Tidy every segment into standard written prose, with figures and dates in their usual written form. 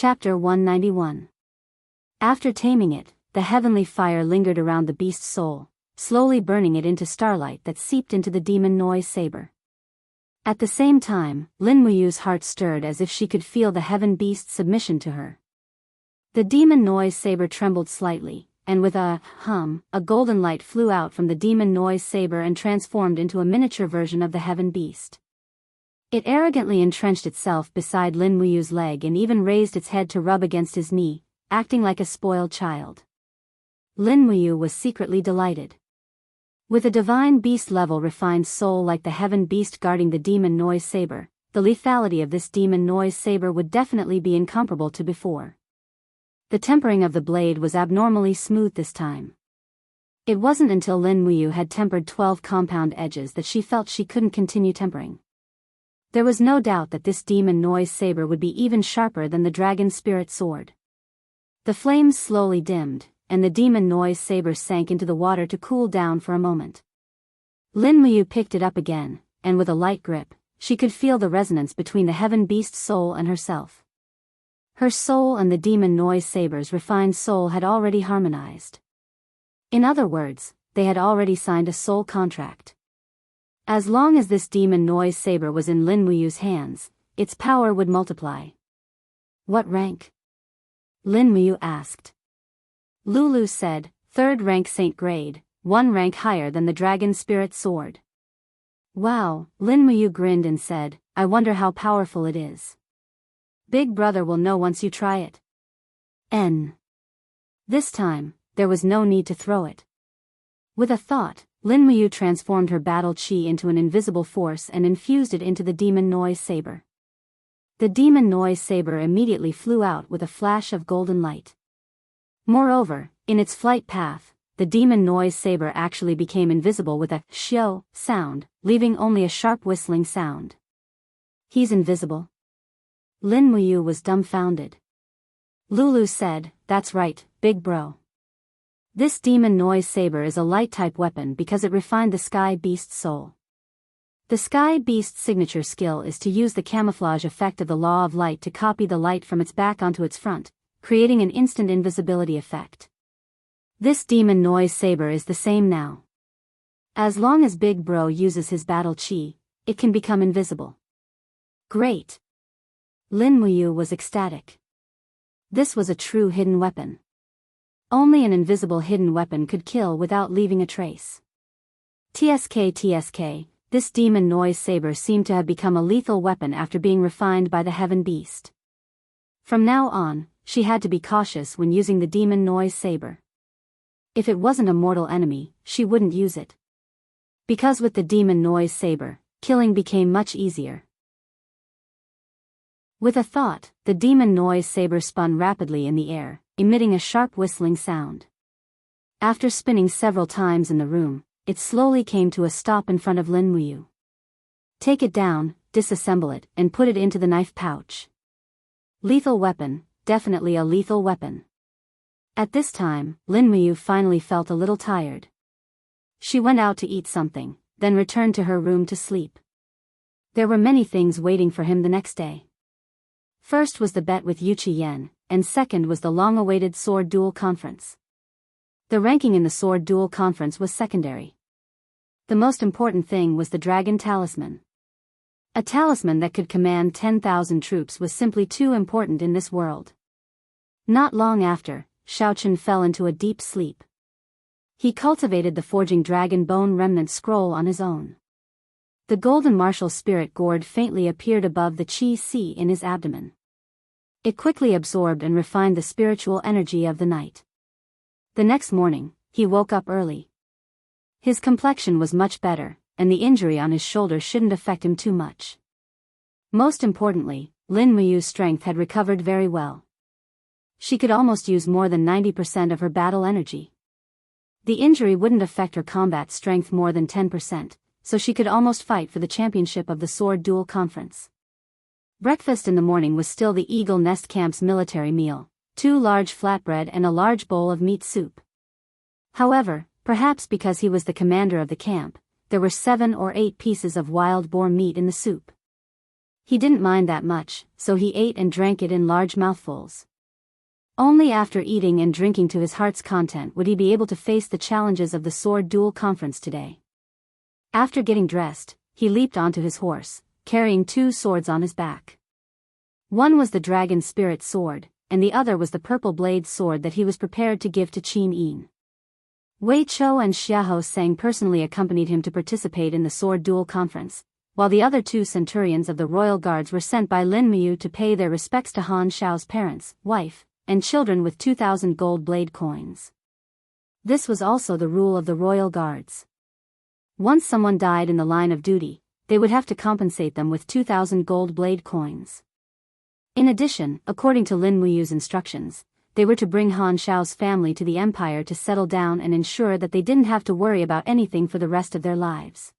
Chapter 191. After taming it, the heavenly fire lingered around the beast's soul, slowly burning it into starlight that seeped into the demon noise saber. At the same time, Lin Muyu's heart stirred as if she could feel the heaven beast's submission to her. The demon noise saber trembled slightly, and with a hum, a golden light flew out from the demon noise saber and transformed into a miniature version of the heaven beast. It arrogantly entrenched itself beside Lin Muyu's leg and even raised its head to rub against his knee, acting like a spoiled child. Lin Muyu was secretly delighted. With a divine beast-level refined soul like the heaven beast guarding the demon noise saber, the lethality of this demon noise saber would definitely be incomparable to before. The tempering of the blade was abnormally smooth this time. It wasn't until Lin Muyu had tempered 12 compound edges that she felt she couldn't continue tempering. There was no doubt that this demon noise saber would be even sharper than the dragon spirit sword. The flames slowly dimmed, and the demon noise saber sank into the water to cool down for a moment. Lin Muyu picked it up again, and with a light grip, she could feel the resonance between the heaven beast's soul and herself. Her soul and the demon noise saber's refined soul had already harmonized. In other words, they had already signed a soul contract. As long as this demon noise saber was in Lin Muyu's hands, its power would multiply. What rank? Lin Muyu asked. Lulu said, 3rd rank Saint grade, 1 rank higher than the dragon spirit sword. Wow, Lin Muyu grinned and said, I wonder how powerful it is. Big brother will know once you try it. This time, there was no need to throw it. With a thought, Lin Muyu transformed her battle chi into an invisible force and infused it into the demon noise saber. The demon noise saber immediately flew out with a flash of golden light. Moreover, in its flight path, the demon noise saber actually became invisible with a shio sound, leaving only a sharp whistling sound. He's invisible? Lin Muyu was dumbfounded. Lulu said, that's right, big bro. This demon noise saber is a light-type weapon because it refined the sky beast's soul. The sky beast's signature skill is to use the camouflage effect of the law of light to copy the light from its back onto its front, creating an instant invisibility effect. This demon noise saber is the same now. As long as Big Bro uses his battle chi, it can become invisible. Great! Lin Muyu was ecstatic. This was a true hidden weapon. Only an invisible hidden weapon could kill without leaving a trace. TSK, this demon noise saber seemed to have become a lethal weapon after being refined by the heaven beast. From now on, she had to be cautious when using the demon noise saber. If it wasn't a mortal enemy, she wouldn't use it. Because with the demon noise saber, killing became much easier. With a thought, the demon noise saber spun rapidly in the air, emitting a sharp whistling sound. After spinning several times in the room, it slowly came to a stop in front of Lin Muyu. Take it down, disassemble it, and put it into the knife pouch. Lethal weapon, definitely a lethal weapon. At this time, Lin Muyu finally felt a little tired. She went out to eat something, then returned to her room to sleep. There were many things waiting for him the next day. First was the bet with Yu Yen, and second was the long-awaited sword duel conference. The ranking in the sword duel conference was secondary. The most important thing was the dragon talisman. A talisman that could command 10,000 troops was simply too important in this world. Not long after, Shaochen fell into a deep sleep. He cultivated the forging dragon bone remnant scroll on his own. The golden martial spirit gourd faintly appeared above the chi si in his abdomen. It quickly absorbed and refined the spiritual energy of the night. The next morning, he woke up early. His complexion was much better, and the injury on his shoulder shouldn't affect him too much. Most importantly, Lin Muyu's strength had recovered very well. She could almost use more than 90% of her battle energy. The injury wouldn't affect her combat strength more than 10%, so she could almost fight for the championship of the sword duel conference. Breakfast in the morning was still the Eagle Nest Camp's military meal, 2 large flatbread and a large bowl of meat soup. However, perhaps because he was the commander of the camp, there were 7 or 8 pieces of wild boar meat in the soup. He didn't mind that much, so he ate and drank it in large mouthfuls. Only after eating and drinking to his heart's content would he be able to face the challenges of the sword duel conference today. After getting dressed, he leaped onto his horse, carrying 2 swords on his back. One was the dragon spirit sword, and the other was the purple blade sword that he was prepared to give to Qin Yin. Wei Chou and Xiahou Sang personally accompanied him to participate in the sword duel conference, while the other 2 centurions of the royal guards were sent by Lin Muyu to pay their respects to Han Xiao's parents, wife, and children with 2,000 gold blade coins. This was also the rule of the royal guards. Once someone died in the line of duty, they would have to compensate them with 2,000 gold blade coins. In addition, according to Lin Muyu's instructions, they were to bring Han Xiao's family to the empire to settle down and ensure that they didn't have to worry about anything for the rest of their lives.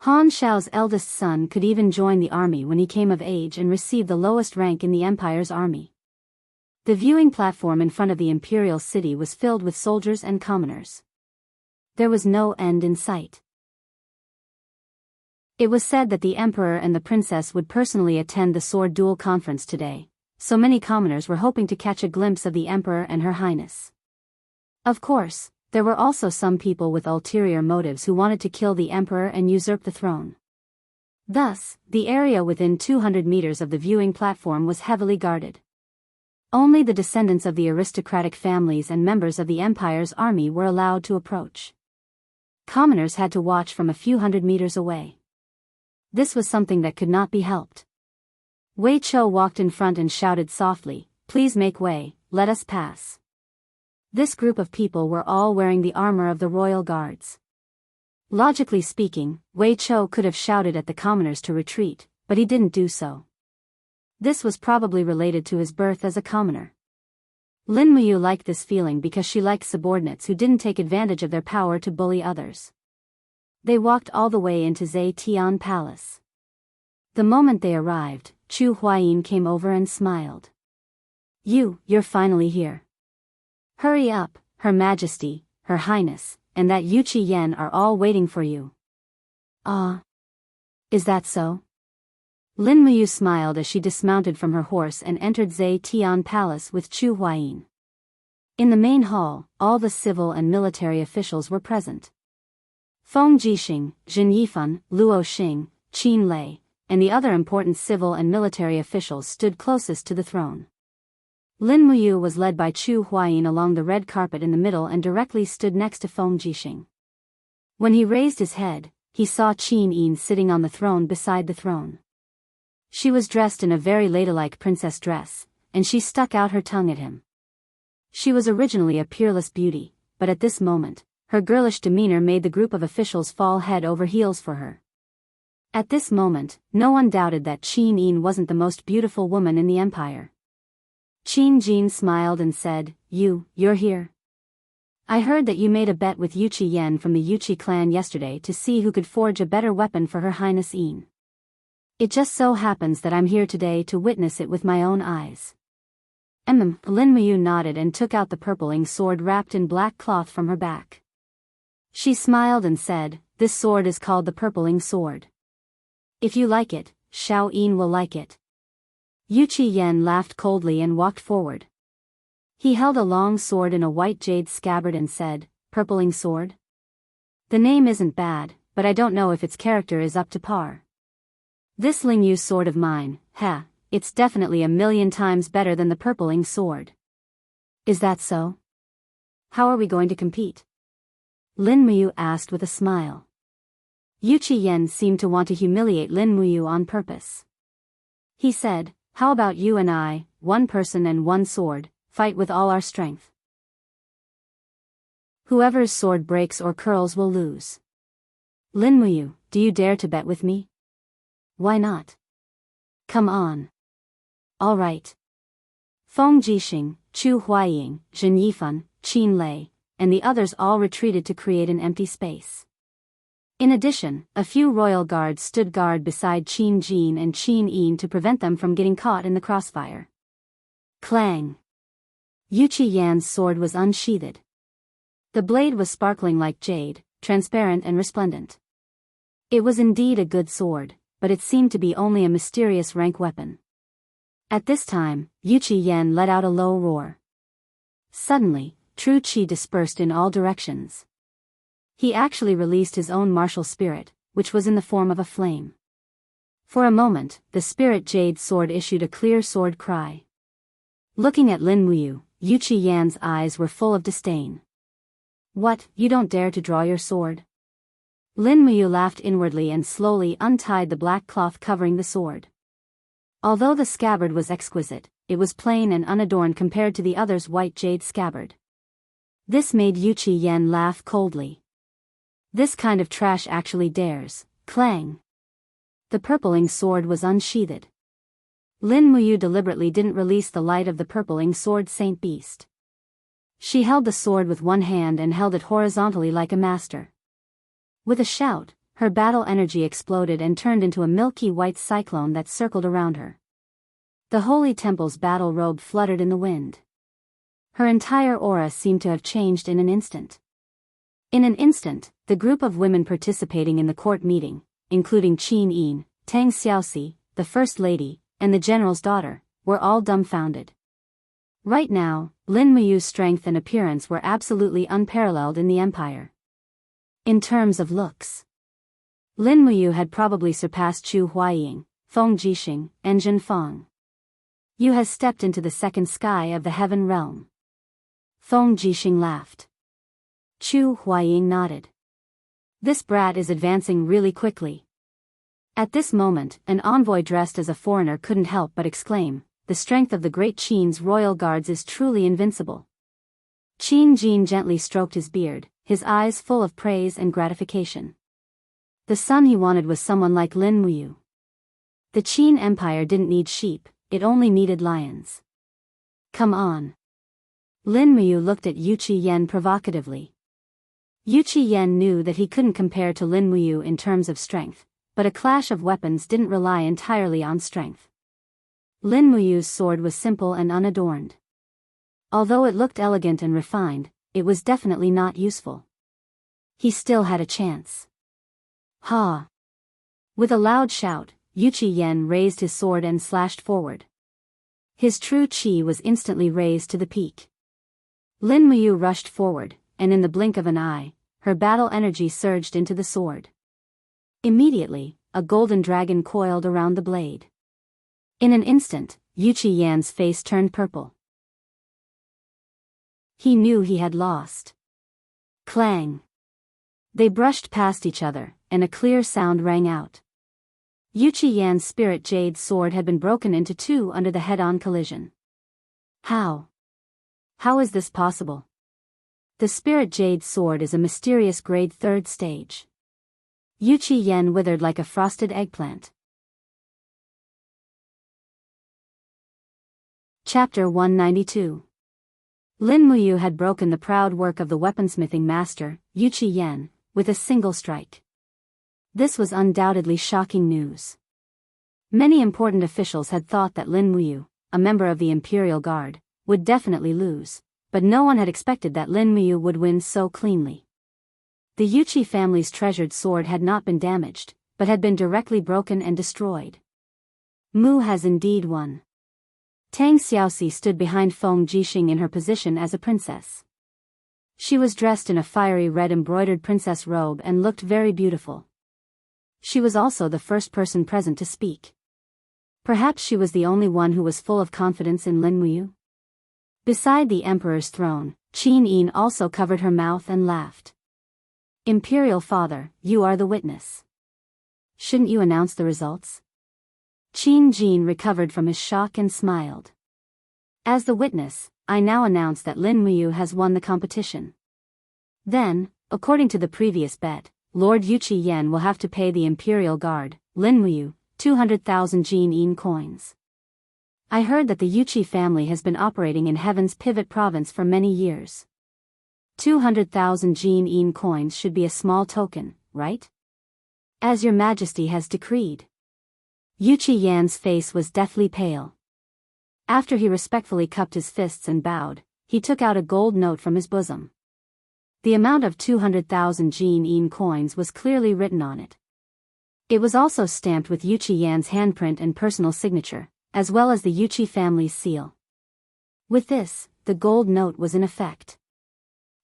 Han Xiao's eldest son could even join the army when he came of age and receive the lowest rank in the empire's army. The viewing platform in front of the imperial city was filled with soldiers and commoners. There was no end in sight. It was said that the emperor and the princess would personally attend the sword duel conference today, so many commoners were hoping to catch a glimpse of the emperor and her highness. Of course, there were also some people with ulterior motives who wanted to kill the emperor and usurp the throne. Thus, the area within 200 meters of the viewing platform was heavily guarded. Only the descendants of the aristocratic families and members of the empire's army were allowed to approach. Commoners had to watch from a few hundred meters away. This was something that could not be helped. Wei Chou walked in front and shouted softly, "Please make way, let us pass." This group of people were all wearing the armor of the royal guards. Logically speaking, Wei Chou could have shouted at the commoners to retreat, but he didn't do so. This was probably related to his birth as a commoner. Lin Muyu liked this feeling because she liked subordinates who didn't take advantage of their power to bully others. They walked all the way into Zetian Palace. The moment they arrived, Chu Huayin came over and smiled. You're finally here. Hurry up, Her Majesty, Her Highness, and that Yu Qi Yan are all waiting for you. Ah. Is that so? Lin Muyu smiled as she dismounted from her horse and entered Zetian Palace with Chu Huayin. In the main hall, all the civil and military officials were present. Feng Jixing, Jin Yifan, Luo Xing, Qin Lei, and the other important civil and military officials stood closest to the throne. Lin Muyu was led by Chu Huayin along the red carpet in the middle and directly stood next to Feng Jixing. When he raised his head, he saw Qin Yin sitting on the throne beside the throne. She was dressed in a very ladylike princess dress, and she stuck out her tongue at him. She was originally a peerless beauty, but at this moment, her girlish demeanor made the group of officials fall head over heels for her. At this moment, no one doubted that Qin Yin wasn't the most beautiful woman in the empire. Qin Jin smiled and said, You're here. I heard that you made a bet with Yu Qi Yan from the Yu Qi clan yesterday to see who could forge a better weapon for Her Highness Yin. It just so happens that I'm here today to witness it with my own eyes. Lin Muyu nodded and took out the purpling sword wrapped in black cloth from her back. She smiled and said, This sword is called the purpling sword. If you like it, Xiao Yin will like it. Yu Qi Yan laughed coldly and walked forward. He held a long sword in a white jade scabbard and said, Purpling sword? The name isn't bad, but I don't know if its character is up to par. This Ling Yu sword of mine, it's definitely 1,000,000 times better than the purpling sword. Is that so? How are we going to compete? Lin Muyu asked with a smile. Yu Qi Yan seemed to want to humiliate Lin Muyu on purpose. He said, How about you and I, one person and one sword, fight with all our strength? Whoever's sword breaks or curls will lose. Lin Muyu, do you dare to bet with me? Why not? Come on. All right. Feng Jixing, Chu Huayin, Jin Yifan, Qin Lei, and the others all retreated to create an empty space. In addition, a few royal guards stood guard beside Qin Jin and Qin Yin to prevent them from getting caught in the crossfire. Clang! Yu Qi Yan's sword was unsheathed. The blade was sparkling like jade, transparent and resplendent. It was indeed a good sword, but it seemed to be only a mysterious rank weapon. At this time, Yu Qiyan let out a low roar. Suddenly, true qi dispersed in all directions. He actually released his own martial spirit, which was in the form of a flame. For a moment, the spirit jade sword issued a clear sword cry. Looking at Lin Muyu, Yu Qiyan's eyes were full of disdain. What, you don't dare to draw your sword? Lin Muyu laughed inwardly and slowly untied the black cloth covering the sword. Although the scabbard was exquisite, it was plain and unadorned compared to the other's white jade scabbard. This made Yu Qiyan laugh coldly. This kind of trash actually dares. Clang! The purple-ing sword was unsheathed. Lin Muyu deliberately didn't release the light of the purple-ing sword Saint Beast. She held the sword with one hand and held it horizontally like a master. With a shout, her battle energy exploded and turned into a milky white cyclone that circled around her. The Holy Temple's battle robe fluttered in the wind. Her entire aura seemed to have changed in an instant. In an instant, the group of women participating in the court meeting, including Qin Yin, Tang Xiaoxi, the First Lady, and the General's daughter, were all dumbfounded. Right now, Lin Muyu's strength and appearance were absolutely unparalleled in the Empire. In terms of looks, Lin Muyu had probably surpassed Chu Huaying, Feng Jixing, and Zhen Feng. You has stepped into the second sky of the heaven realm. Feng Jixing laughed. Chu Huaying nodded. This brat is advancing really quickly. At this moment, an envoy dressed as a foreigner couldn't help but exclaim, the strength of the great Qin's royal guards is truly invincible. Qin Jin gently stroked his beard, his eyes full of praise and gratification. The son he wanted was someone like Lin Muyu. The Qin Empire didn't need sheep, it only needed lions. Come on. Lin Muyu looked at Yu Qiyan provocatively. Yu Qiyan knew that he couldn't compare to Lin Muyu in terms of strength, but a clash of weapons didn't rely entirely on strength. Lin Muyu's sword was simple and unadorned. Although it looked elegant and refined, it was definitely not useful. He still had a chance. Ha! With a loud shout, Yu Qiyan raised his sword and slashed forward. His true qi was instantly raised to the peak. Lin Muyu rushed forward, and in the blink of an eye, her battle energy surged into the sword. Immediately, a golden dragon coiled around the blade. In an instant, Yu Qiyan's face turned purple. He knew he had lost. Clang! They brushed past each other, and a clear sound rang out. Yu Qiyan's spirit jade sword had been broken into two under the head-on collision. How? How is this possible? The spirit jade sword is a mysterious grade 3rd stage. Yu Qiyan withered like a frosted eggplant. Chapter 192. Lin Muyu had broken the proud work of the weaponsmithing master, Yu Qiyan, with a single strike. This was undoubtedly shocking news. Many important officials had thought that Lin Muyu, a member of the Imperial Guard, would definitely lose, but no one had expected that Lin Muyu would win so cleanly. The Yuqi family's treasured sword had not been damaged, but had been directly broken and destroyed. Mu has indeed won. Tang Xiaoxi stood behind Feng Jixing in her position as a princess. She was dressed in a fiery red embroidered princess robe and looked very beautiful. She was also the first person present to speak. Perhaps she was the only one who was full of confidence in Lin Muyu. Beside the emperor's throne, Qin Yin also covered her mouth and laughed. Imperial father, you are the witness. Shouldn't you announce the results? Qin Jin recovered from his shock and smiled. As the witness, I now announce that Lin Muyu has won the competition. Then, according to the previous bet, Lord Yu Qiyan will have to pay the Imperial Guard, Lin Muyu, 200,000 Jin Yin coins. I heard that the Yuqi family has been operating in Heaven's Pivot Province for many years. 200,000 Jin Yin coins should be a small token, right? As your majesty has decreed. Yu Qiyan's face was deathly pale. After he respectfully cupped his fists and bowed, he took out a gold note from his bosom. The amount of 200,000 Jin Yin coins was clearly written on it. It was also stamped with Yuchi Yan's handprint and personal signature, as well as the Yuchi family's seal. With this, the gold note was in effect.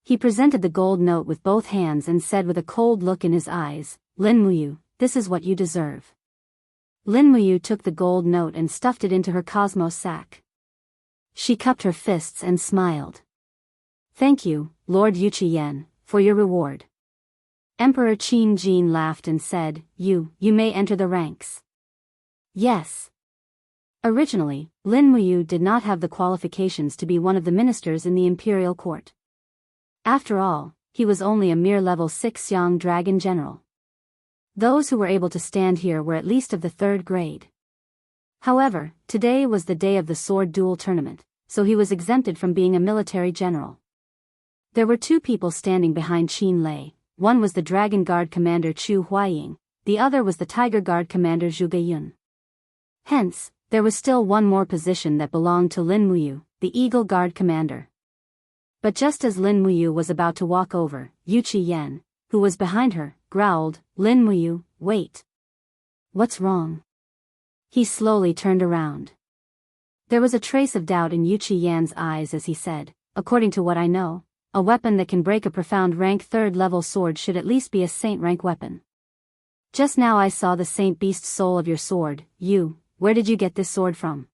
He presented the gold note with both hands and said with a cold look in his eyes, "Lin Muyu, this is what you deserve." Lin Muyu took the gold note and stuffed it into her cosmos sack. She cupped her fists and smiled. "Thank you, Lord Yuchi Yan, for your reward." Emperor Qin Jin laughed and said, You may enter the ranks." Yes. Originally, Lin Muyu did not have the qualifications to be one of the ministers in the imperial court. After all, he was only a mere level 6 young dragon general. Those who were able to stand here were at least of the 3rd grade. However, today was the day of the sword duel tournament, so he was exempted from being a military general. There were 2 people standing behind Qin Lei. One was the Dragon Guard commander Chu Huaying, the other was the Tiger Guard commander Zhu Gaiyun. Hence, there was still one more position that belonged to Lin Muyu, the Eagle Guard commander. But just as Lin Muyu was about to walk over, Yuchi Yan, who was behind her, growled, "Lin Muyu, wait. What's wrong?" He slowly turned around. There was a trace of doubt in Yuchi Yan's eyes as he said, "According to what I know, a weapon that can break a profound rank 3rd level sword should at least be a saint rank weapon. Just now I saw the saint beast soul of your sword. Where did you get this sword from?"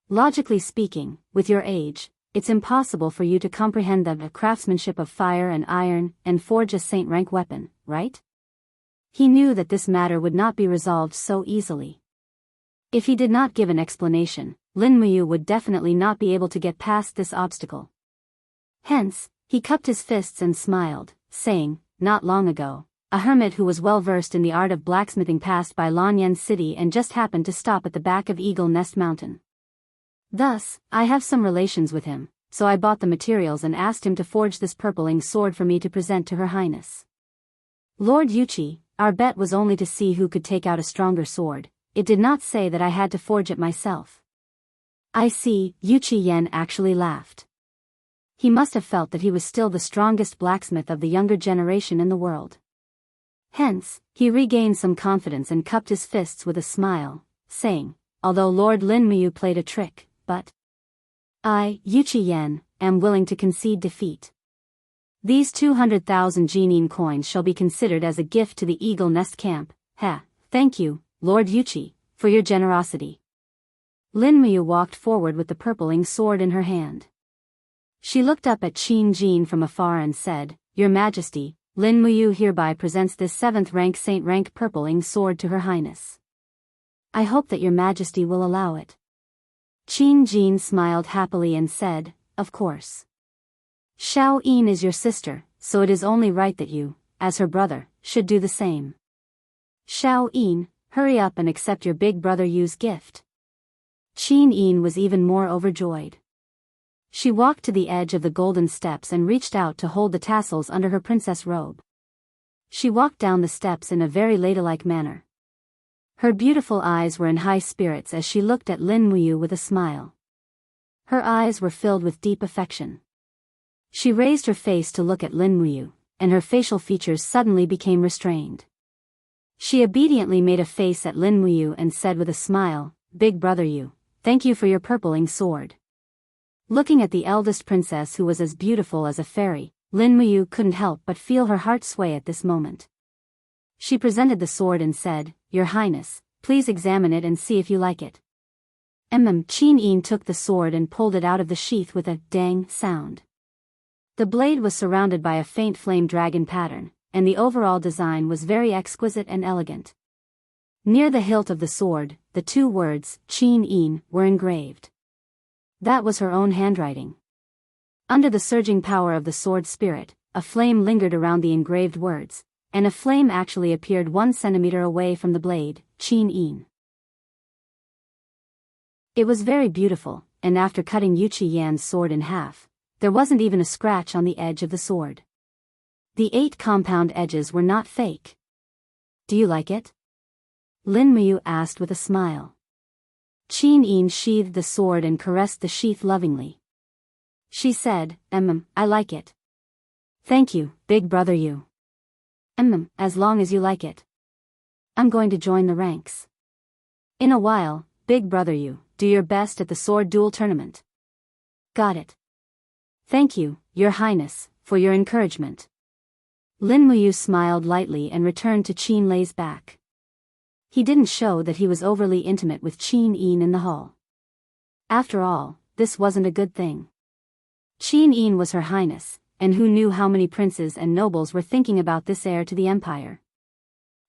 Logically speaking, with your age, it's impossible for you to comprehend the craftsmanship of fire and iron and forge a saint rank weapon, right? He knew that this matter would not be resolved so easily. If he did not give an explanation, Lin Muyu would definitely not be able to get past this obstacle. Hence, he cupped his fists and smiled, saying, "Not long ago, a hermit who was well versed in the art of blacksmithing passed by Lanyan City and just happened to stop at the back of Eagle Nest Mountain. Thus, I have some relations with him, so I bought the materials and asked him to forge this purpling sword for me to present to Her Highness. Lord Yuchi, our bet was only to see who could take out a stronger sword. It did not say that I had to forge it myself." "I see," Yuchi Yan actually laughed. He must have felt that he was still the strongest blacksmith of the younger generation in the world. Hence, he regained some confidence and cupped his fists with a smile, saying, "Although Lord Lin Muyu played a trick, but I, Yuchi Yan, am willing to concede defeat. These 200,000 Jinyin coins shall be considered as a gift to the Eagle Nest camp. Thank you, Lord Yuchi, for your generosity." Lin Muyu walked forward with the purpling sword in her hand. She looked up at Qin Jin from afar and said, "Your Majesty, Lin Muyu hereby presents this 7th rank saint rank purpling sword to Her Highness. I hope that your Majesty will allow it." Qin Jin smiled happily and said, "Of course. Xiao Yin is your sister, so it is only right that you, as her brother, should do the same. Xiao Yin, hurry up and accept your big brother Yu's gift." Qin Yin was even more overjoyed. She walked to the edge of the golden steps and reached out to hold the tassels under her princess robe. She walked down the steps in a very ladylike manner. Her beautiful eyes were in high spirits as she looked at Lin Muyu with a smile. Her eyes were filled with deep affection. She raised her face to look at Lin Muyu, and her facial features suddenly became restrained. She obediently made a face at Lin Muyu and said with a smile, "Big brother Yu, thank you for your purpling sword." Looking at the eldest princess who was as beautiful as a fairy, Lin Muyu couldn't help but feel her heart sway at this moment. She presented the sword and said, "Your Highness, please examine it and see if you like it." Qin Yin took the sword and pulled it out of the sheath with a dang sound. The blade was surrounded by a faint flame dragon pattern, and the overall design was very exquisite and elegant. Near the hilt of the sword, the 2 words, Qin Yin, were engraved. That was her own handwriting. Under the surging power of the sword spirit, a flame lingered around the engraved words, and a flame actually appeared 1 centimeter away from the blade, Qin Yin. It was very beautiful, and after cutting Yuchi Yan's sword in half, there wasn't even a scratch on the edge of the sword. The 8 compound edges were not fake. "Do you like it?" Lin Muyu asked with a smile. Qin Yin sheathed the sword and caressed the sheath lovingly. She said, I like it. Thank you, big brother Yu." As long as you like it. I'm going to join the ranks. In a while, big brother, you do your best at the sword duel tournament. Got it. Thank you, Your Highness, for your encouragement. Lin Muyu smiled lightly and returned to Qin Lei's back. He didn't show that he was overly intimate with Qin Yin in the hall. After all, this wasn't a good thing. Qin Yin was Her Highness, and who knew how many princes and nobles were thinking about this heir to the empire.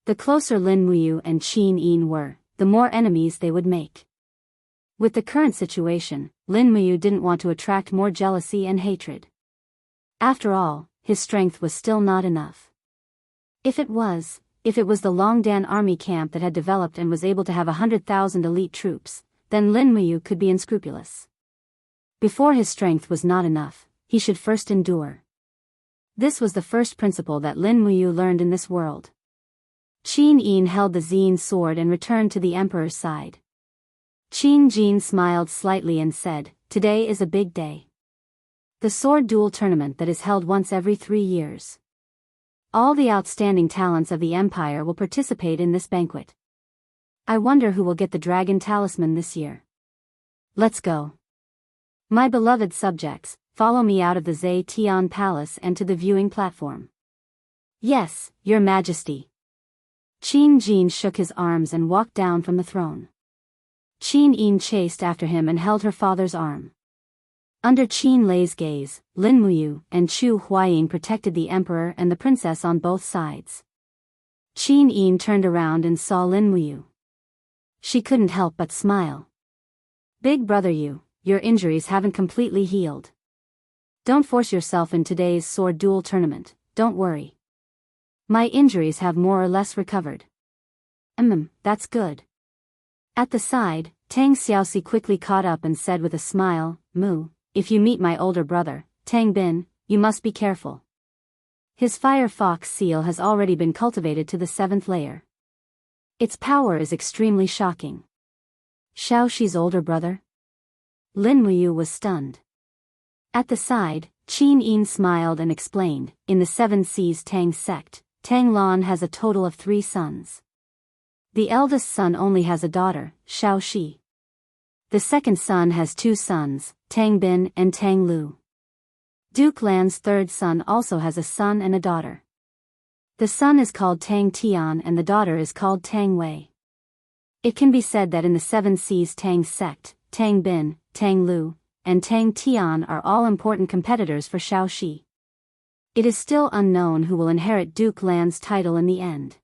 The closer Lin Muyu and Qin Yin were, the more enemies they would make. With the current situation, Lin Muyu didn't want to attract more jealousy and hatred. After all, his strength was still not enough. If it was the Longdan army camp that had developed and was able to have 100,000 elite troops, then Lin Muyu could be unscrupulous. Before his strength was not enough, he should first endure. This was the first principle that Lin Muyu learned in this world. Qin Yin held the Xin sword and returned to the emperor's side. Qin Jin smiled slightly and said, "Today is a big day. The sword duel tournament that is held once every 3 years. All the outstanding talents of the empire will participate in this banquet. I wonder who will get the dragon talisman this year. Let's go. My beloved subjects, follow me out of the Zhe Tian Palace and to the viewing platform." "Yes, Your Majesty." Qin Jin shook his arms and walked down from the throne. Qin Yin chased after him and held her father's arm. Under Qin Lei's gaze, Lin Muyu and Chu Huaying protected the emperor and the princess on both sides. Qin Yin turned around and saw Lin Muyu. She couldn't help but smile. "Big brother, your injuries haven't completely healed. Don't force yourself in today's sword duel tournament, don't worry. My injuries have more or less recovered." That's good." At the side, Tang Xiaoxi quickly caught up and said with a smile, "Mu, if you meet my older brother, Tang Bin, you must be careful. His fire fox seal has already been cultivated to the 7th layer. Its power is extremely shocking." Xiaoxi's older brother? Lin Muyu was stunned. At the side, Qin Yin smiled and explained, "In the 7 Seas Tang sect, Tang Lan has a total of 3 sons. The eldest son only has a daughter, Xiaoxi. The second son has 2 sons, Tang Bin and Tang Lu. Duke Lan's 3rd son also has a son and a daughter. The son is called Tang Tian and the daughter is called Tang Wei. It can be said that in the 7 Seas Tang sect, Tang Bin, Tang Lu, and Tang Tian are all important competitors for Xiaoxi. It is still unknown who will inherit Duke Lan's title in the end."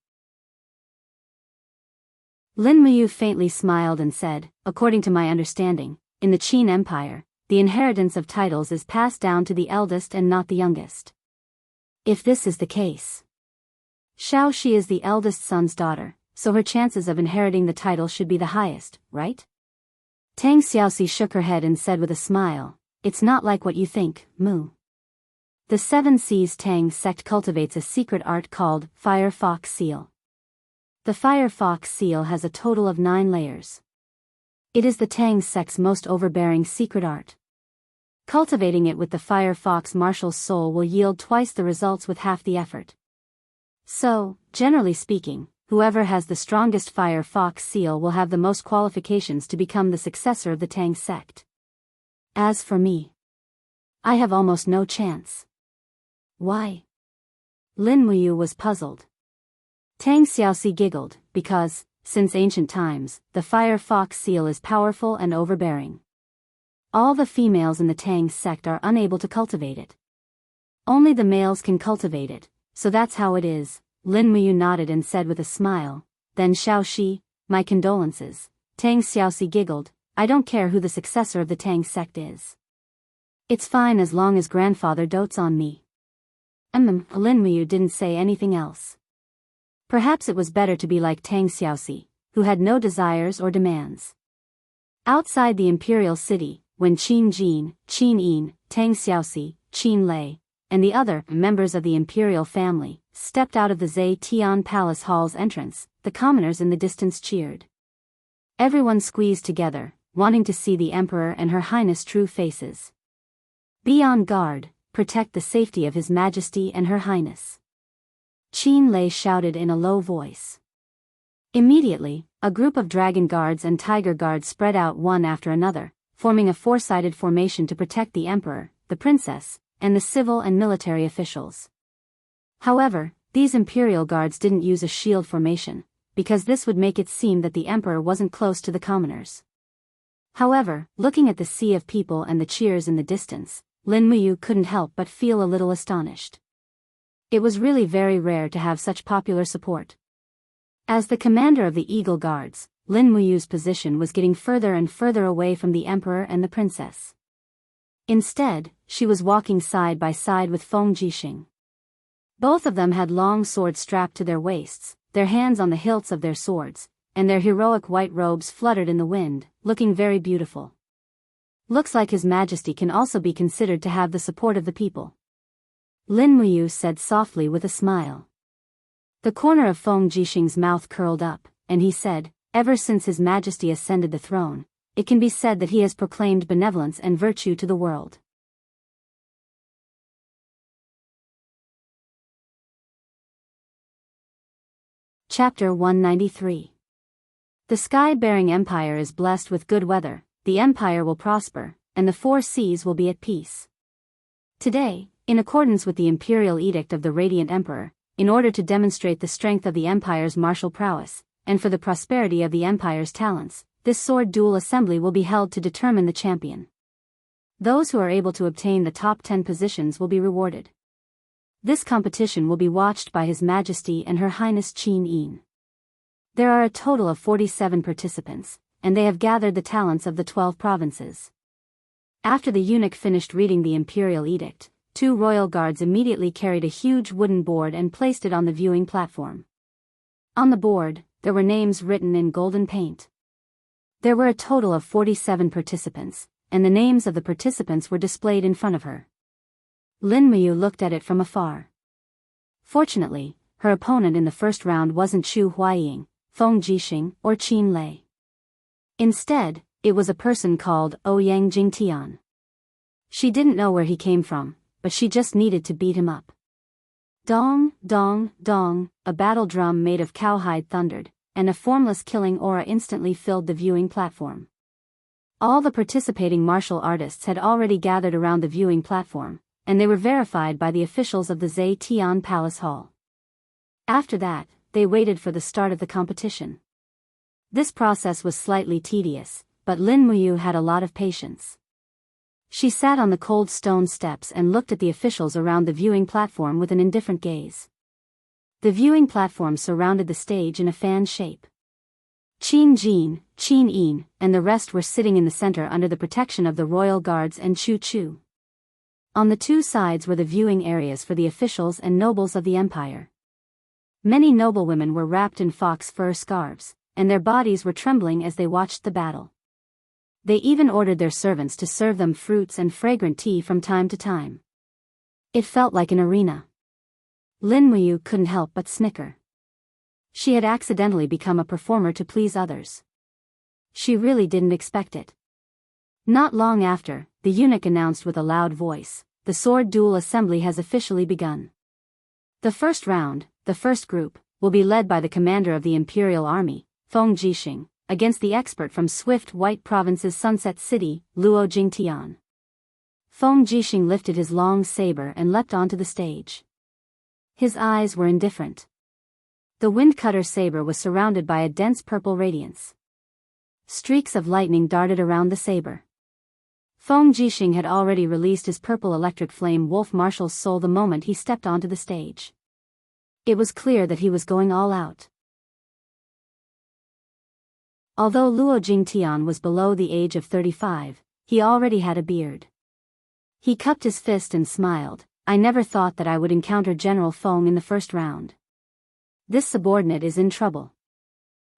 Lin Muyu faintly smiled and said, "According to my understanding, in the Qin Empire, the inheritance of titles is passed down to the eldest and not the youngest. If this is the case, Xiaoxi is the eldest son's daughter, so her chances of inheriting the title should be the highest, right?" Tang Xiaoxi shook her head and said with a smile, "It's not like what you think, Mu. The 7 Seas Tang sect cultivates a secret art called Fire Fox Seal. The Fire Fox Seal has a total of 9 layers. It is the Tang sect's most overbearing secret art. Cultivating it with the Fire Fox Marshal's soul will yield twice the results with half the effort. So, generally speaking, whoever has the strongest Fire Fox Seal will have the most qualifications to become the successor of the Tang sect. As for me, I have almost no chance." "Why?" Lin Muyu was puzzled. Tang Xiaoxi giggled, "Because, since ancient times, the Fire Fox Seal is powerful and overbearing. All the females in the Tang sect are unable to cultivate it. Only the males can cultivate it, so that's how it is." Lin Muyu nodded and said with a smile, "Then Xiaoxi, my condolences." Tang Xiaoxi giggled, "I don't care who the successor of the Tang sect is. It's fine as long as grandfather dotes on me." Lin Muyu didn't say anything else. Perhaps it was better to be like Tang Xiaoxi, who had no desires or demands. Outside the imperial city, when Qin Jin, Qin Yin, Tang Xiaoxi, Qin Lei, and the other members of the imperial family stepped out of the Zhe Tian Palace Hall's entrance, the commoners in the distance cheered. Everyone squeezed together, wanting to see the emperor and her highness' true faces. "Be on guard, protect the safety of His Majesty and Her Highness." Qin Lei shouted in a low voice. Immediately, a group of dragon guards and tiger guards spread out one after another, forming a four-sided formation to protect the emperor, the princess, and the civil and military officials. However, these imperial guards didn't use a shield formation, because this would make it seem that the emperor wasn't close to the commoners. However, looking at the sea of people and the cheers in the distance, Lin Muyu couldn't help but feel a little astonished. It was really very rare to have such popular support. As the commander of the Eagle Guards, Lin Muyu's position was getting further and further away from the emperor and the princess. Instead, she was walking side by side with Feng Jixing. Both of them had long swords strapped to their waists, their hands on the hilts of their swords, and their heroic white robes fluttered in the wind, looking very beautiful. Looks like His Majesty can also be considered to have the support of the people, Lin Muyu said softly with a smile. The corner of Feng Jixing's mouth curled up, and he said, ever since His Majesty ascended the throne, it can be said that he has proclaimed benevolence and virtue to the world. Chapter 193. The sky-bearing empire is blessed with good weather, the empire will prosper, and the four seas will be at peace. Today, in accordance with the imperial edict of the Radiant Emperor, in order to demonstrate the strength of the empire's martial prowess, and for the prosperity of the empire's talents, this sword duel assembly will be held to determine the champion. Those who are able to obtain the top 10 positions will be rewarded. This competition will be watched by His Majesty and Her Highness Qin Yin. There are a total of 47 participants, and they have gathered the talents of the 12 provinces. After the eunuch finished reading the imperial edict, 2 royal guards immediately carried a huge wooden board and placed it on the viewing platform. On the board, there were names written in golden paint. There were a total of 47 participants, and the names of the participants were displayed in front of her. Lin Muyu looked at it from afar. Fortunately, her opponent in the first round wasn't Chu Huaying, Feng Jixing, or Qin Lei. Instead, it was a person called Ouyang Jingtian. She didn't know where he came from, but she just needed to beat him up. Dong, dong, dong, a battle drum made of cowhide thundered, and a formless killing aura instantly filled the viewing platform. All the participating martial artists had already gathered around the viewing platform, and they were verified by the officials of the Zetian Palace Hall. After that, they waited for the start of the competition. This process was slightly tedious, but Lin Muyu had a lot of patience. She sat on the cold stone steps and looked at the officials around the viewing platform with an indifferent gaze. The viewing platform surrounded the stage in a fan shape. Qin Jin, Qin Yin, and the rest were sitting in the center under the protection of the royal guards and Chu Chu. On the 2 sides were the viewing areas for the officials and nobles of the empire. Many noblewomen were wrapped in fox fur scarves, and their bodies were trembling as they watched the battle. They even ordered their servants to serve them fruits and fragrant tea from time to time. It felt like an arena. Lin Muyu couldn't help but snicker. She had accidentally become a performer to please others. She really didn't expect it. Not long after, the eunuch announced with a loud voice, "The sword duel assembly has officially begun. The first round, the first group, will be led by the commander of the Imperial Army, Feng Jixing, against the expert from Swift White Province's Sunset City, Luo Jingtian." Feng Jixing lifted his long saber and leapt onto the stage. His eyes were indifferent. The wind-cutter saber was surrounded by a dense purple radiance. Streaks of lightning darted around the saber. Feng Jixing had already released his purple electric flame wolf marshal's soul the moment he stepped onto the stage. It was clear that he was going all out. Although Luo Jingtian was below the age of 35, he already had a beard. He cupped his fist and smiled. "I never thought that I would encounter General Feng in the first round. This subordinate is in trouble."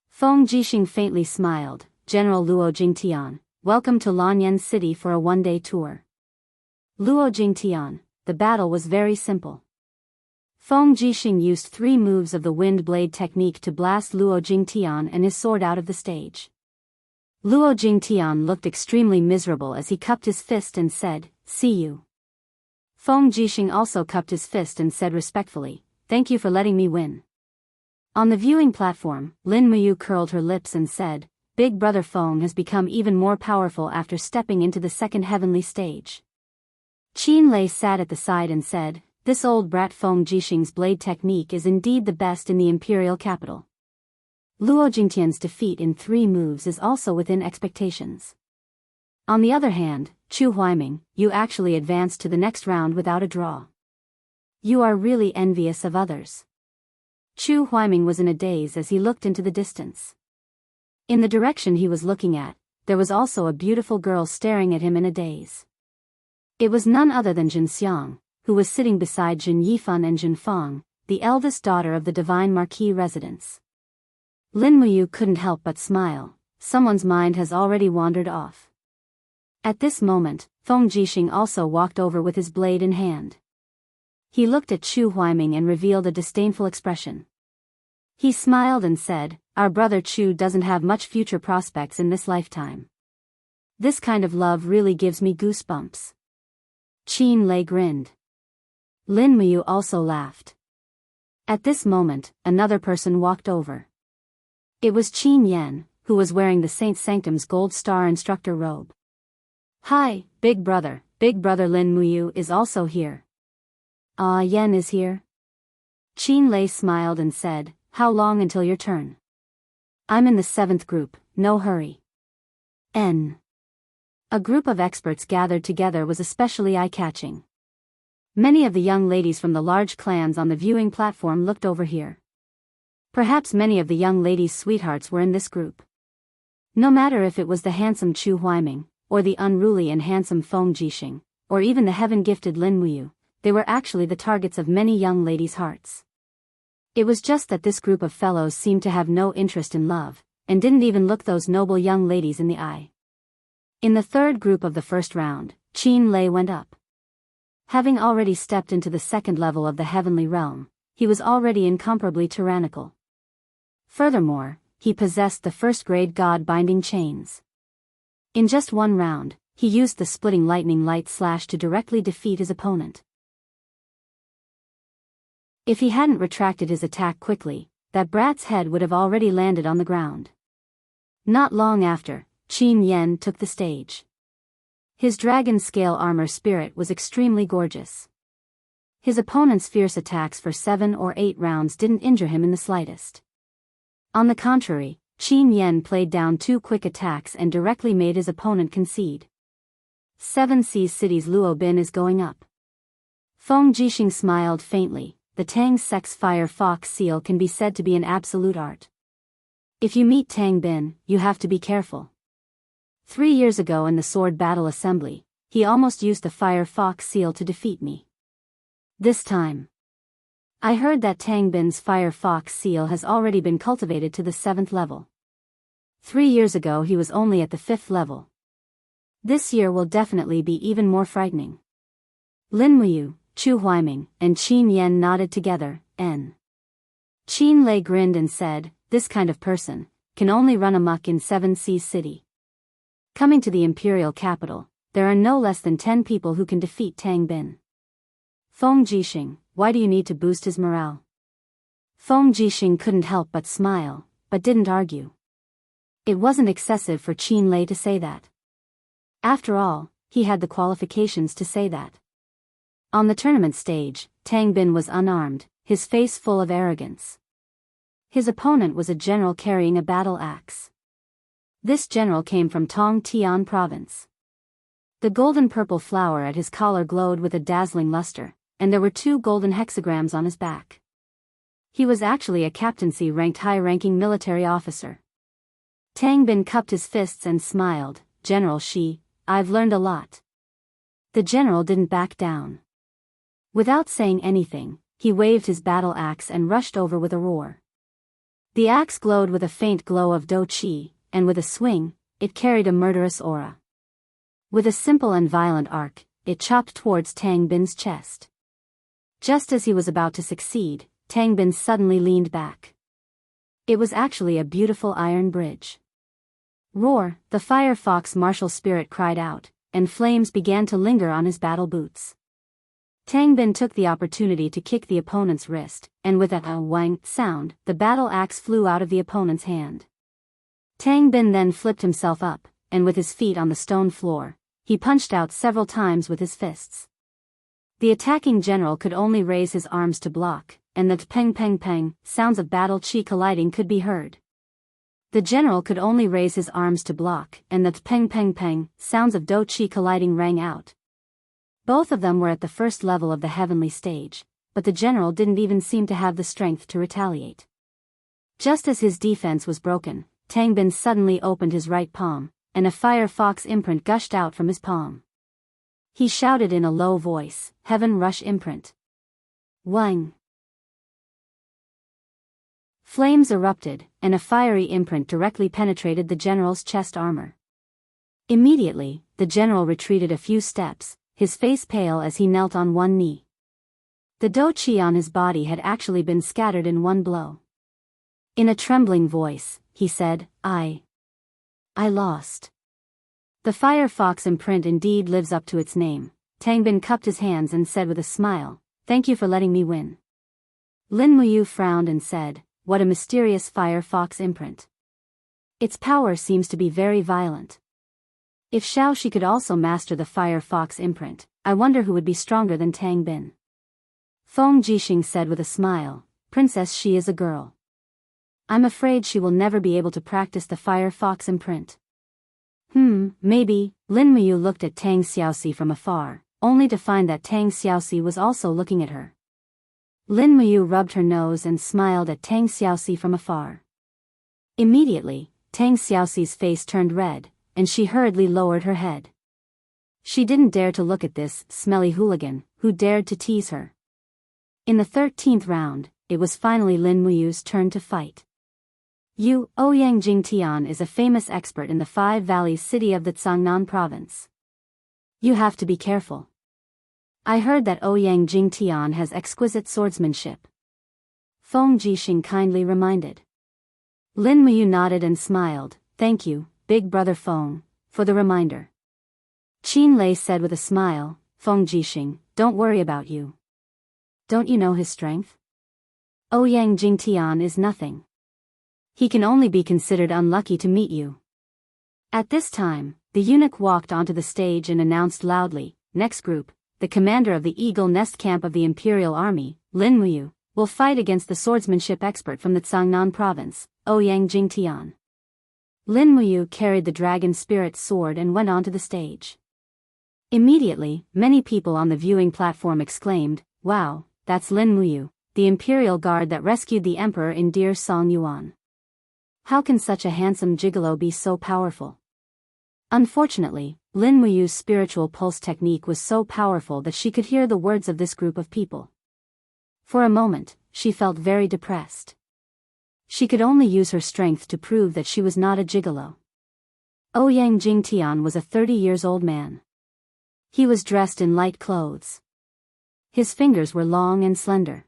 Feng Jixing faintly smiled. "General Luo Jingtian, welcome to Lanyan City for a one-day tour." Luo Jingtian, the battle was very simple. Feng Jixing used 3 moves of the wind blade technique to blast Luo Jingtian and his sword out of the stage. Luo Jingtian looked extremely miserable as he cupped his fist and said, "See you." Feng Jixing also cupped his fist and said respectfully, thank you for letting me win. On the viewing platform, Lin Muyu curled her lips and said, Big Brother Feng has become even more powerful after stepping into the second heavenly stage. Qin Lei sat at the side and said, this old brat Feng Jixing's blade technique is indeed the best in the imperial capital. Luo Jingtian's defeat in 3 moves is also within expectations. On the other hand, Chu Huaiming, you actually advanced to the next round without a draw. You are really envious of others. Chu Huaiming was in a daze as he looked into the distance. In the direction he was looking at, there was also a beautiful girl staring at him in a daze. It was none other than Jin Xiang, who was sitting beside Jin Yifan and Jin Fang, the eldest daughter of the Divine Marquis residence. Lin Muyu couldn't help but smile. Someone's mind has already wandered off. At this moment, Feng Jixing also walked over with his blade in hand. He looked at Chu Huaiming and revealed a disdainful expression. He smiled and said, our brother Chu doesn't have much future prospects in this lifetime. This kind of love really gives me goosebumps. Qin Lei grinned. Lin Muyu also laughed. At this moment, another person walked over. It was Qin Yan, who was wearing the Saint Sanctum's Gold Star instructor robe. Hi, Big Brother Lin Muyu is also here. Ah, Yan is here? Qin Lei smiled and said, how long until your turn? I'm in the 7th group, no hurry. A group of experts gathered together was especially eye-catching. Many of the young ladies from the large clans on the viewing platform looked over here. Perhaps many of the young ladies' sweethearts were in this group. No matter if it was the handsome Chu Huaiming, or the unruly and handsome Feng Jixing, or even the heaven-gifted Lin Muyu, they were actually the targets of many young ladies' hearts. It was just that this group of fellows seemed to have no interest in love, and didn't even look those noble young ladies in the eye. In the 3rd group of the first round, Qin Lei went up. Having already stepped into the 2nd level of the heavenly realm, he was already incomparably tyrannical. Furthermore, he possessed the 1st-grade god-binding chains. In just 1 round, he used the splitting lightning light slash to directly defeat his opponent. If he hadn't retracted his attack quickly, that brat's head would have already landed on the ground. Not long after, Qin Yan took the stage. His dragon scale armor spirit was extremely gorgeous. His opponent's fierce attacks for 7 or 8 rounds didn't injure him in the slightest. On the contrary, Qin Yan played down 2 quick attacks and directly made his opponent concede. 7 Seas City's Luo Bin is going up. Feng Jixing smiled faintly. The Tang Sex Fire Fox seal can be said to be an absolute art. If you meet Tang Bin, you have to be careful. 3 years ago in the Sword Battle Assembly, he almost used the Fire Fox seal to defeat me. This time, I heard that Tang Bin's Fire Fox seal has already been cultivated to the 7th level. 3 years ago he was only at the 5th level. This year will definitely be even more frightening. Lin Muyu, Chu Huaiming, and Qin Yan nodded together. Qin Lei grinned and said, this kind of person can only run amok in 7 Seas City. Coming to the imperial capital, there are no less than 10 people who can defeat Tang Bin. Feng Jixing, why do you need to boost his morale? Feng Jixing couldn't help but smile, but didn't argue. It wasn't excessive for Qin Lei to say that. After all, he had the qualifications to say that. On the tournament stage, Tang Bin was unarmed, his face full of arrogance. His opponent was a general carrying a battle axe. This general came from Tong Tian province. The golden-purple flower at his collar glowed with a dazzling luster, and there were 2 golden hexagrams on his back. He was actually a captaincy-ranked high-ranking military officer. Tang Bin cupped his fists and smiled, General Shi, I've learned a lot. The general didn't back down. Without saying anything, he waved his battle axe and rushed over with a roar. The axe glowed with a faint glow of Do Qi, and with a swing, it carried a murderous aura. With a simple and violent arc, it chopped towards Tang Bin's chest. Just as he was about to succeed, Tang Bin suddenly leaned back. It was actually a beautiful iron bridge. Roar, the Fire Fox martial spirit cried out, and flames began to linger on his battle boots. Tang Bin took the opportunity to kick the opponent's wrist, and with a wang sound, the battle axe flew out of the opponent's hand. Tang Bin then flipped himself up, and with his feet on the stone floor, he punched out several times with his fists. The attacking general could only raise his arms to block, and the peng peng peng sounds of battle chi colliding could be heard. The general could only raise his arms to block, and the peng peng peng sounds of do chi colliding rang out. Both of them were at the first level of the heavenly stage, but the general didn't even seem to have the strength to retaliate. Just as his defense was broken, Tang Bin suddenly opened his right palm, and a Firefox imprint gushed out from his palm. He shouted in a low voice, "Heaven Rush imprint." Wang! Flames erupted, and a fiery imprint directly penetrated the general's chest armor. Immediately, the general retreated a few steps, his face pale as he knelt on one knee. The do chi on his body had actually been scattered in one blow. In a trembling voice, he said, I lost. The Firefox imprint indeed lives up to its name. Tang Bin cupped his hands and said with a smile, "Thank you for letting me win." Lin Muyu frowned and said, "What a mysterious Firefox imprint. Its power seems to be very violent. If Xiaoxi could also master the Firefox imprint, I wonder who would be stronger than Tang Bin." Feng Jixing said with a smile, "Princess, she is a girl. I'm afraid she will never be able to practice the Firefox imprint." Maybe. Lin Muyu looked at Tang Xiaoxi from afar, only to find that Tang Xiaoxi was also looking at her. Lin Muyu rubbed her nose and smiled at Tang Xiaoxi from afar. Immediately, Tang Xiaoxi's face turned red, and she hurriedly lowered her head. She didn't dare to look at this smelly hooligan, who dared to tease her. In the 13th round, it was finally Lin Muyu's turn to fight. Ouyang Jingtian is a famous expert in the Five Valleys city of the Cangnan province. You have to be careful. I heard that Ouyang Jingtian has exquisite swordsmanship. Feng Jixing kindly reminded. Lin Muyu nodded and smiled, "Thank you, big brother Feng, for the reminder." Qin Lei said with a smile, "Feng Jixing, don't worry about you. Don't you know his strength? Ouyang Jingtian is nothing. He can only be considered unlucky to meet you." At this time, the eunuch walked onto the stage and announced loudly, "Next group, the commander of the Eagle Nest Camp of the Imperial Army, Lin Muyu, will fight against the swordsmanship expert from the Cangnan province, Ouyang Jingtian." Lin Muyu carried the dragon spirit sword and went onto the stage. Immediately, many people on the viewing platform exclaimed, "Wow, that's Lin Muyu, the Imperial Guard that rescued the Emperor in Dear Song Yuan. How can such a handsome gigolo be so powerful?" Unfortunately, Lin Muyu's spiritual pulse technique was so powerful that she could hear the words of this group of people. For a moment, she felt very depressed. She could only use her strength to prove that she was not a gigolo. Ouyang Jingtian was a 30-years-old man. He was dressed in light clothes. His fingers were long and slender.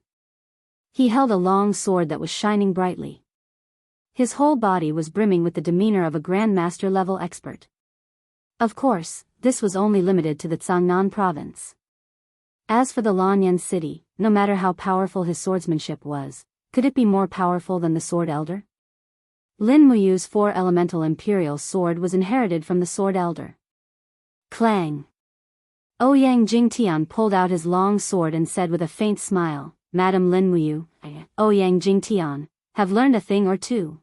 He held a long sword that was shining brightly. His whole body was brimming with the demeanor of a grandmaster-level expert. Of course, this was only limited to the Cangnan province. As for the Lanyan city, no matter how powerful his swordsmanship was, could it be more powerful than the Sword Elder? Lin Muyu's 4-elemental imperial sword was inherited from the Sword Elder. Clang! Ouyang Jingtian pulled out his long sword and said with a faint smile, "Madam Lin Muyu, Ouyang Jingtian, have learned a thing or two."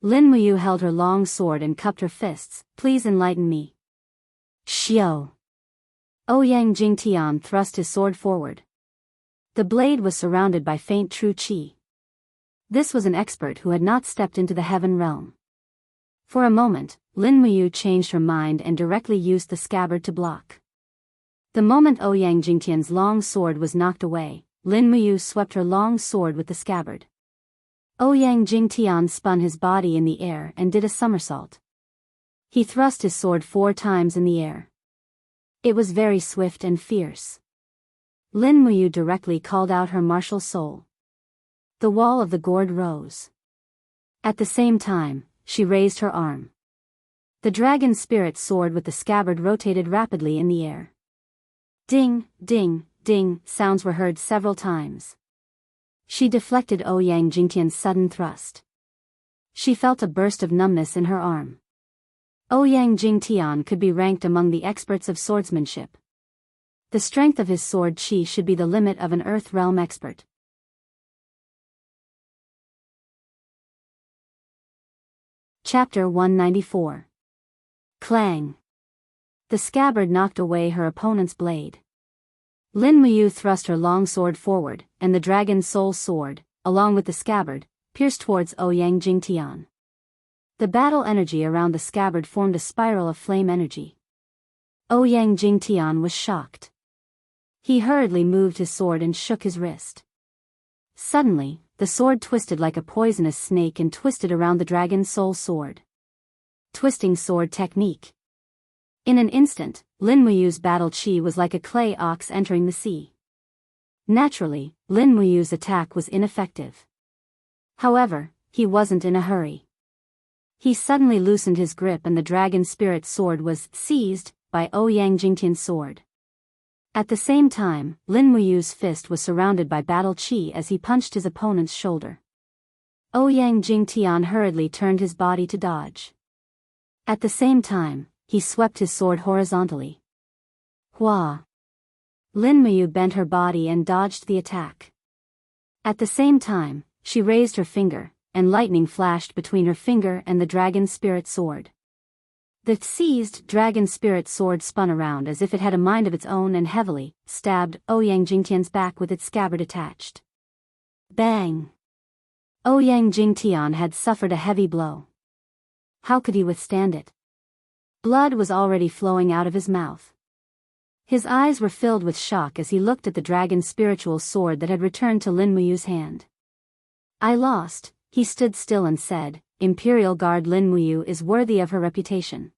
Lin Muyu held her long sword and cupped her fists, "Please enlighten me." Xiao! Ouyang Jingtian thrust his sword forward. The blade was surrounded by faint true qi. This was an expert who had not stepped into the heaven realm. For a moment, Lin Muyu changed her mind and directly used the scabbard to block. The moment Ouyang Jingtian's long sword was knocked away, Lin Muyu swept her long sword with the scabbard. Ouyang Jingtian spun his body in the air and did a somersault. He thrust his sword 4 times in the air. It was very swift and fierce. Lin Muyu directly called out her martial soul. The wall of the gourd rose. At the same time, she raised her arm. The dragon spirit sword with the scabbard rotated rapidly in the air. Ding, ding, ding sounds were heard several times. She deflected Ouyang Jingtian's sudden thrust. She felt a burst of numbness in her arm. Ouyang Jingtian could be ranked among the experts of swordsmanship. The strength of his sword chi should be the limit of an Earth Realm expert. Chapter 194. Clang. The scabbard knocked away her opponent's blade. Lin Muyu thrust her long sword forward, and the Dragon Soul sword, along with the scabbard, pierced towards Ouyang Jingtian. The battle energy around the scabbard formed a spiral of flame energy. Ouyang Jingtian was shocked. He hurriedly moved his sword and shook his wrist. Suddenly, the sword twisted like a poisonous snake and twisted around the Dragon Soul sword. Twisting sword technique. In an instant, Lin Muyu's battle chi was like a clay ox entering the sea. Naturally, Lin Muyu's attack was ineffective. However, he wasn't in a hurry. He suddenly loosened his grip and the Dragon Spirit sword was seized by Ouyang Jingtian's sword. At the same time, Lin Muyu's fist was surrounded by battle chi as he punched his opponent's shoulder. Ouyang Jingtian hurriedly turned his body to dodge. At the same time, he swept his sword horizontally. Hua! Lin Muyu bent her body and dodged the attack. At the same time, she raised her finger, and lightning flashed between her finger and the Dragon Spirit sword. The seized Dragon Spirit sword spun around as if it had a mind of its own and heavily stabbed Ouyang Jingtian's back with its scabbard attached. Bang! Ouyang Jingtian had suffered a heavy blow. How could he withstand it? Blood was already flowing out of his mouth. His eyes were filled with shock as he looked at the Dragon Spiritual sword that had returned to Lin Muyu's hand. I lost. He stood still and said, Imperial Guard Lin Muyu is worthy of her reputation.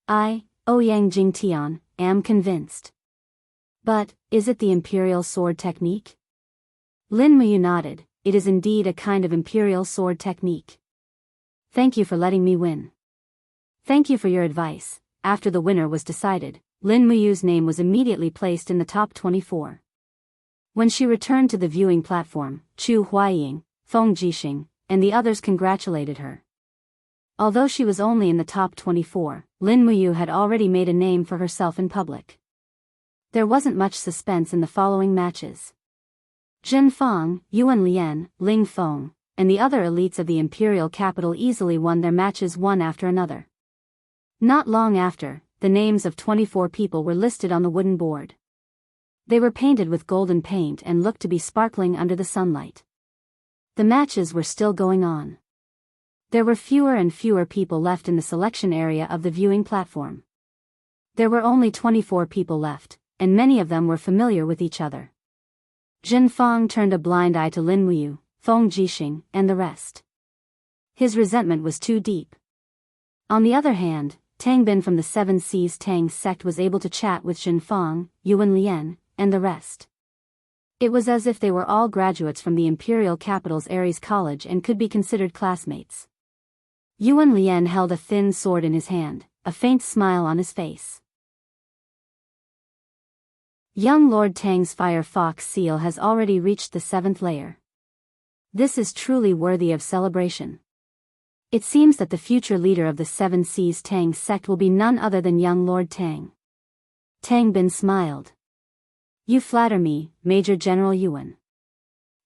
I, Ouyang Jingtian, am convinced. But, is it the Imperial sword technique? Lin Muyu nodded. It is indeed a kind of Imperial sword technique. Thank you for letting me win. Thank you for your advice. After the winner was decided, Lin Muyu's name was immediately placed in the top 24. When she returned to the viewing platform, Chu Huaying, Feng Jixing, and the others congratulated her. Although she was only in the top 24, Lin Muyu had already made a name for herself in public. There wasn't much suspense in the following matches. Zhen Fang, Yuan Lian, Ling Feng, and the other elites of the imperial capital easily won their matches one after another. Not long after, the names of 24 people were listed on the wooden board. They were painted with golden paint and looked to be sparkling under the sunlight. The matches were still going on. There were fewer and fewer people left in the selection area of the viewing platform. There were only 24 people left, and many of them were familiar with each other. Zhen Fang turned a blind eye to Lin Muyu, Feng Jixing, and the rest. His resentment was too deep. On the other hand, Tang Bin from the Seven Seas Tang sect was able to chat with Zhen Fang, Yuan Lian, and the rest. It was as if they were all graduates from the imperial capital's Ares College and could be considered classmates. Yuan Lian held a thin sword in his hand, a faint smile on his face. Young Lord Tang's Fire Fox seal has already reached the 7th layer. This is truly worthy of celebration. It seems that the future leader of the Seven Seas Tang sect will be none other than young Lord Tang. Tang Bin smiled. You flatter me, Major General Yuan.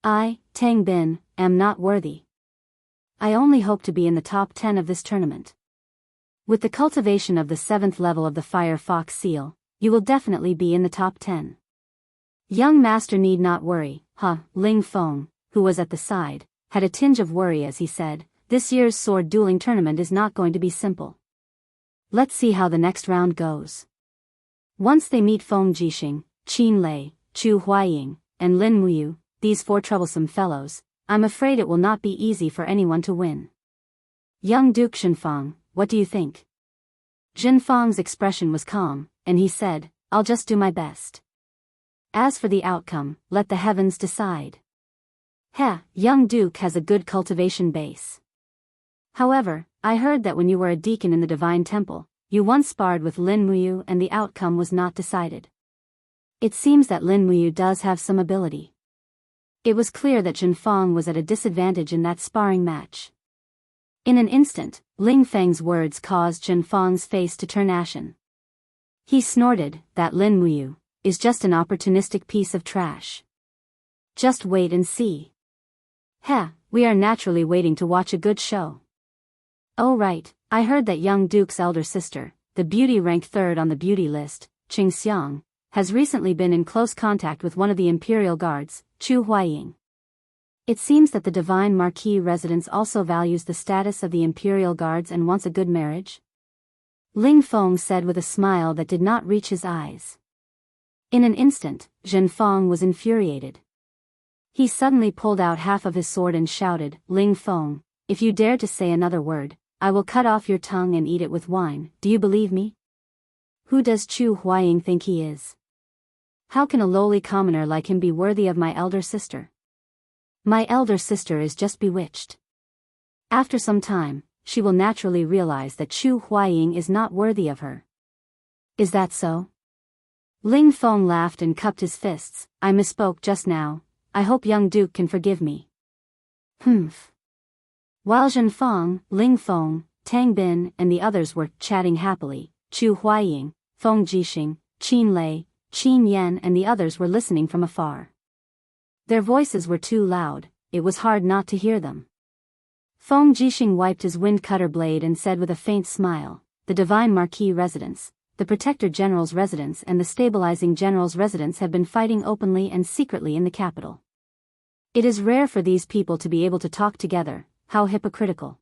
I, Tang Bin, am not worthy. I only hope to be in the top 10 of this tournament. With the cultivation of the 7th level of the Fire Fox seal, you will definitely be in the top 10. Young Master need not worry, Ling Feng, who was at the side, had a tinge of worry as he said, this year's sword dueling tournament is not going to be simple. Let's see how the next round goes. Once they meet Feng Jixing, Qin Lei, Chu Huaying, and Lin Muyu, these 4 troublesome fellows, I'm afraid it will not be easy for anyone to win. Young Duke Zhenfang, what do you think? Zhenfang's expression was calm, and he said, I'll just do my best. As for the outcome, let the heavens decide. Young Duke has a good cultivation base. However, I heard that when you were a deacon in the Divine Temple, you once sparred with Lin Muyu and the outcome was not decided. It seems that Lin Muyu does have some ability. It was clear that Zhen Fang was at a disadvantage in that sparring match. In an instant, Ling Feng's words caused Zhen Fang's face to turn ashen. He snorted, "That Lin Muyu is just an opportunistic piece of trash. Just wait and see." "Heh, we are naturally waiting to watch a good show." "Oh right, I heard that young Duke's elder sister, the beauty ranked third on the beauty list, Qing Xiang, has recently been in close contact with one of the imperial guards, Chu Huaying. It seems that the divine marquis residence also values the status of the imperial guards and wants a good marriage?" Ling Feng said with a smile that did not reach his eyes. In an instant, Zhen Fang was infuriated. He suddenly pulled out half of his sword and shouted, "Ling Feng, if you dare to say another word, I will cut off your tongue and eat it with wine. Do you believe me? Who does Chu Huaying think he is? How can a lowly commoner like him be worthy of my elder sister? My elder sister is just bewitched. After some time, she will naturally realize that Chu Huaying is not worthy of her." "Is that so?" Ling Feng laughed and cupped his fists. "I misspoke just now. I hope young Duke can forgive me." "Humph." While Zhen Fang, Ling Feng, Tang Bin and the others were chatting happily, Chu Huaying, Feng Jixing, Qin Lei, Qin Yan and the others were listening from afar. Their voices were too loud, it was hard not to hear them. Feng Jixing wiped his wind cutter blade and said with a faint smile, "The Divine Marquis residence, the Protector General's residence and the Stabilizing General's residence have been fighting openly and secretly in the capital. It is rare for these people to be able to talk together, how hypocritical."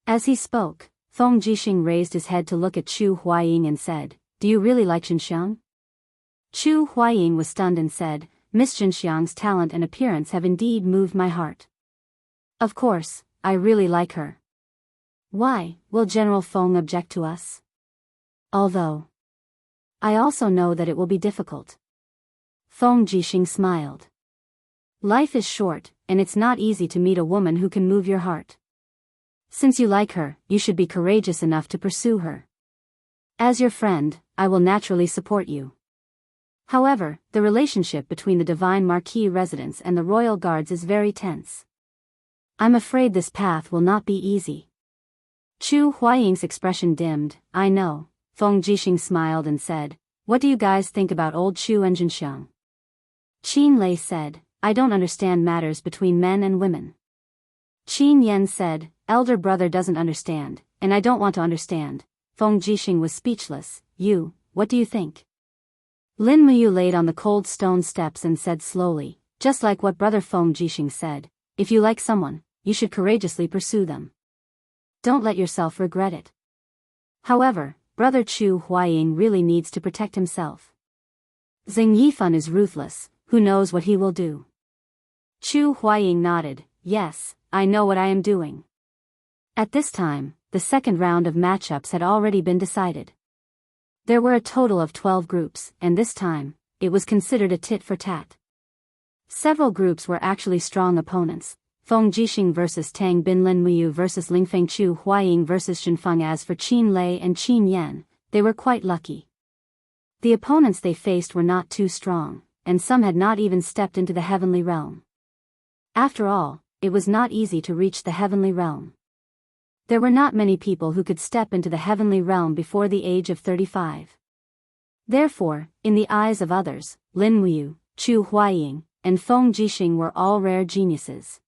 As he spoke, Feng Jixing raised his head to look at Chu Huaying and said, "Do you really like Zhenxiang?" Chu Huaying was stunned and said, "Miss Zhenxiang's talent and appearance have indeed moved my heart. Of course, I really like her. Why, will General Feng object to us? Although I also know that it will be difficult." Feng Jixing smiled. "Life is short, and it's not easy to meet a woman who can move your heart. Since you like her, you should be courageous enough to pursue her. As your friend, I will naturally support you. However, the relationship between the Divine Marquis residence and the Royal Guards is very tense. I'm afraid this path will not be easy." Chu Huaying's expression dimmed. "I know." Feng Jixing smiled and said, "What do you guys think about old Chu and Zhenxiang?" Qin Lei said, "I don't understand matters between men and women." Qin Yan said, "Elder brother doesn't understand, and I don't want to understand." Feng Jixing was speechless. What do you think?" Lin Muyu laid on the cold stone steps and said slowly, "Just like what brother Feng Jixing said, if you like someone, you should courageously pursue them. Don't let yourself regret it. However, brother Chu Huaying really needs to protect himself. Xing Yifan is ruthless, who knows what he will do." Chu Huaying nodded, "Yes, I know what I am doing." At this time, the second round of matchups had already been decided. There were a total of 12 groups, and this time, it was considered a tit for tat. Several groups were actually strong opponents. Feng Jixing versus Tang Bin, Lin Muyu versus Lingfeng, Chu Huaying versus Zhenfang. As for Qin Lei and Qin Yan, they were quite lucky. The opponents they faced were not too strong, and some had not even stepped into the heavenly realm. After all, it was not easy to reach the heavenly realm. There were not many people who could step into the heavenly realm before the age of 35. Therefore, in the eyes of others, Lin Muyu, Chu Huaying, and Feng Jixing were all rare geniuses.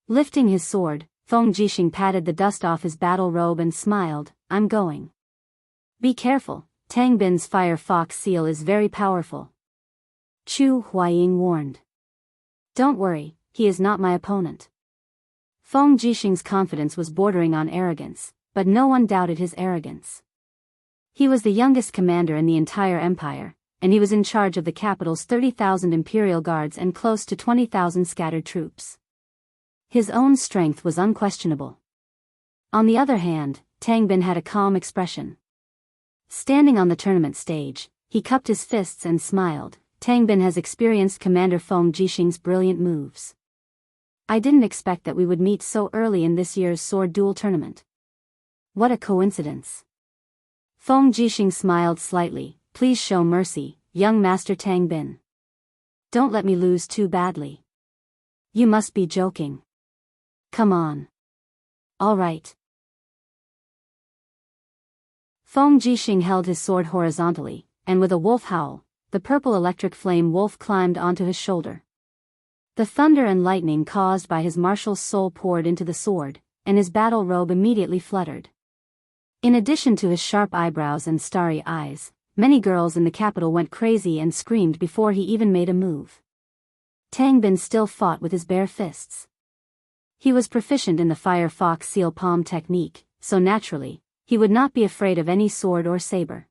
Lifting his sword, Feng Jixing patted the dust off his battle robe and smiled, "I'm going. Be careful, Tang Bin's fire fox seal is very powerful." Chu Huaying warned. "Don't worry, he is not my opponent." Feng Jixing's confidence was bordering on arrogance, but no one doubted his arrogance. He was the youngest commander in the entire empire, and he was in charge of the capital's 30,000 imperial guards and close to 20,000 scattered troops. His own strength was unquestionable. On the other hand, Tang Bin had a calm expression. Standing on the tournament stage, he cupped his fists and smiled. Tang Bin has experienced Commander Feng Jixing's brilliant moves. I didn't expect that we would meet so early in this year's sword duel tournament. What a coincidence. Feng Jixing smiled slightly. Please show mercy, young Master Tang Bin. Don't let me lose too badly. You must be joking. Come on. All right. Feng Jixing held his sword horizontally, and with a wolf howl, the purple electric flame wolf climbed onto his shoulder. The thunder and lightning caused by his martial soul poured into the sword, and his battle robe immediately fluttered. In addition to his sharp eyebrows and starry eyes, many girls in the capital went crazy and screamed before he even made a move. Tang Bin still fought with his bare fists. He was proficient in the Fire Fox Seal Palm technique, so naturally, he would not be afraid of any sword or saber.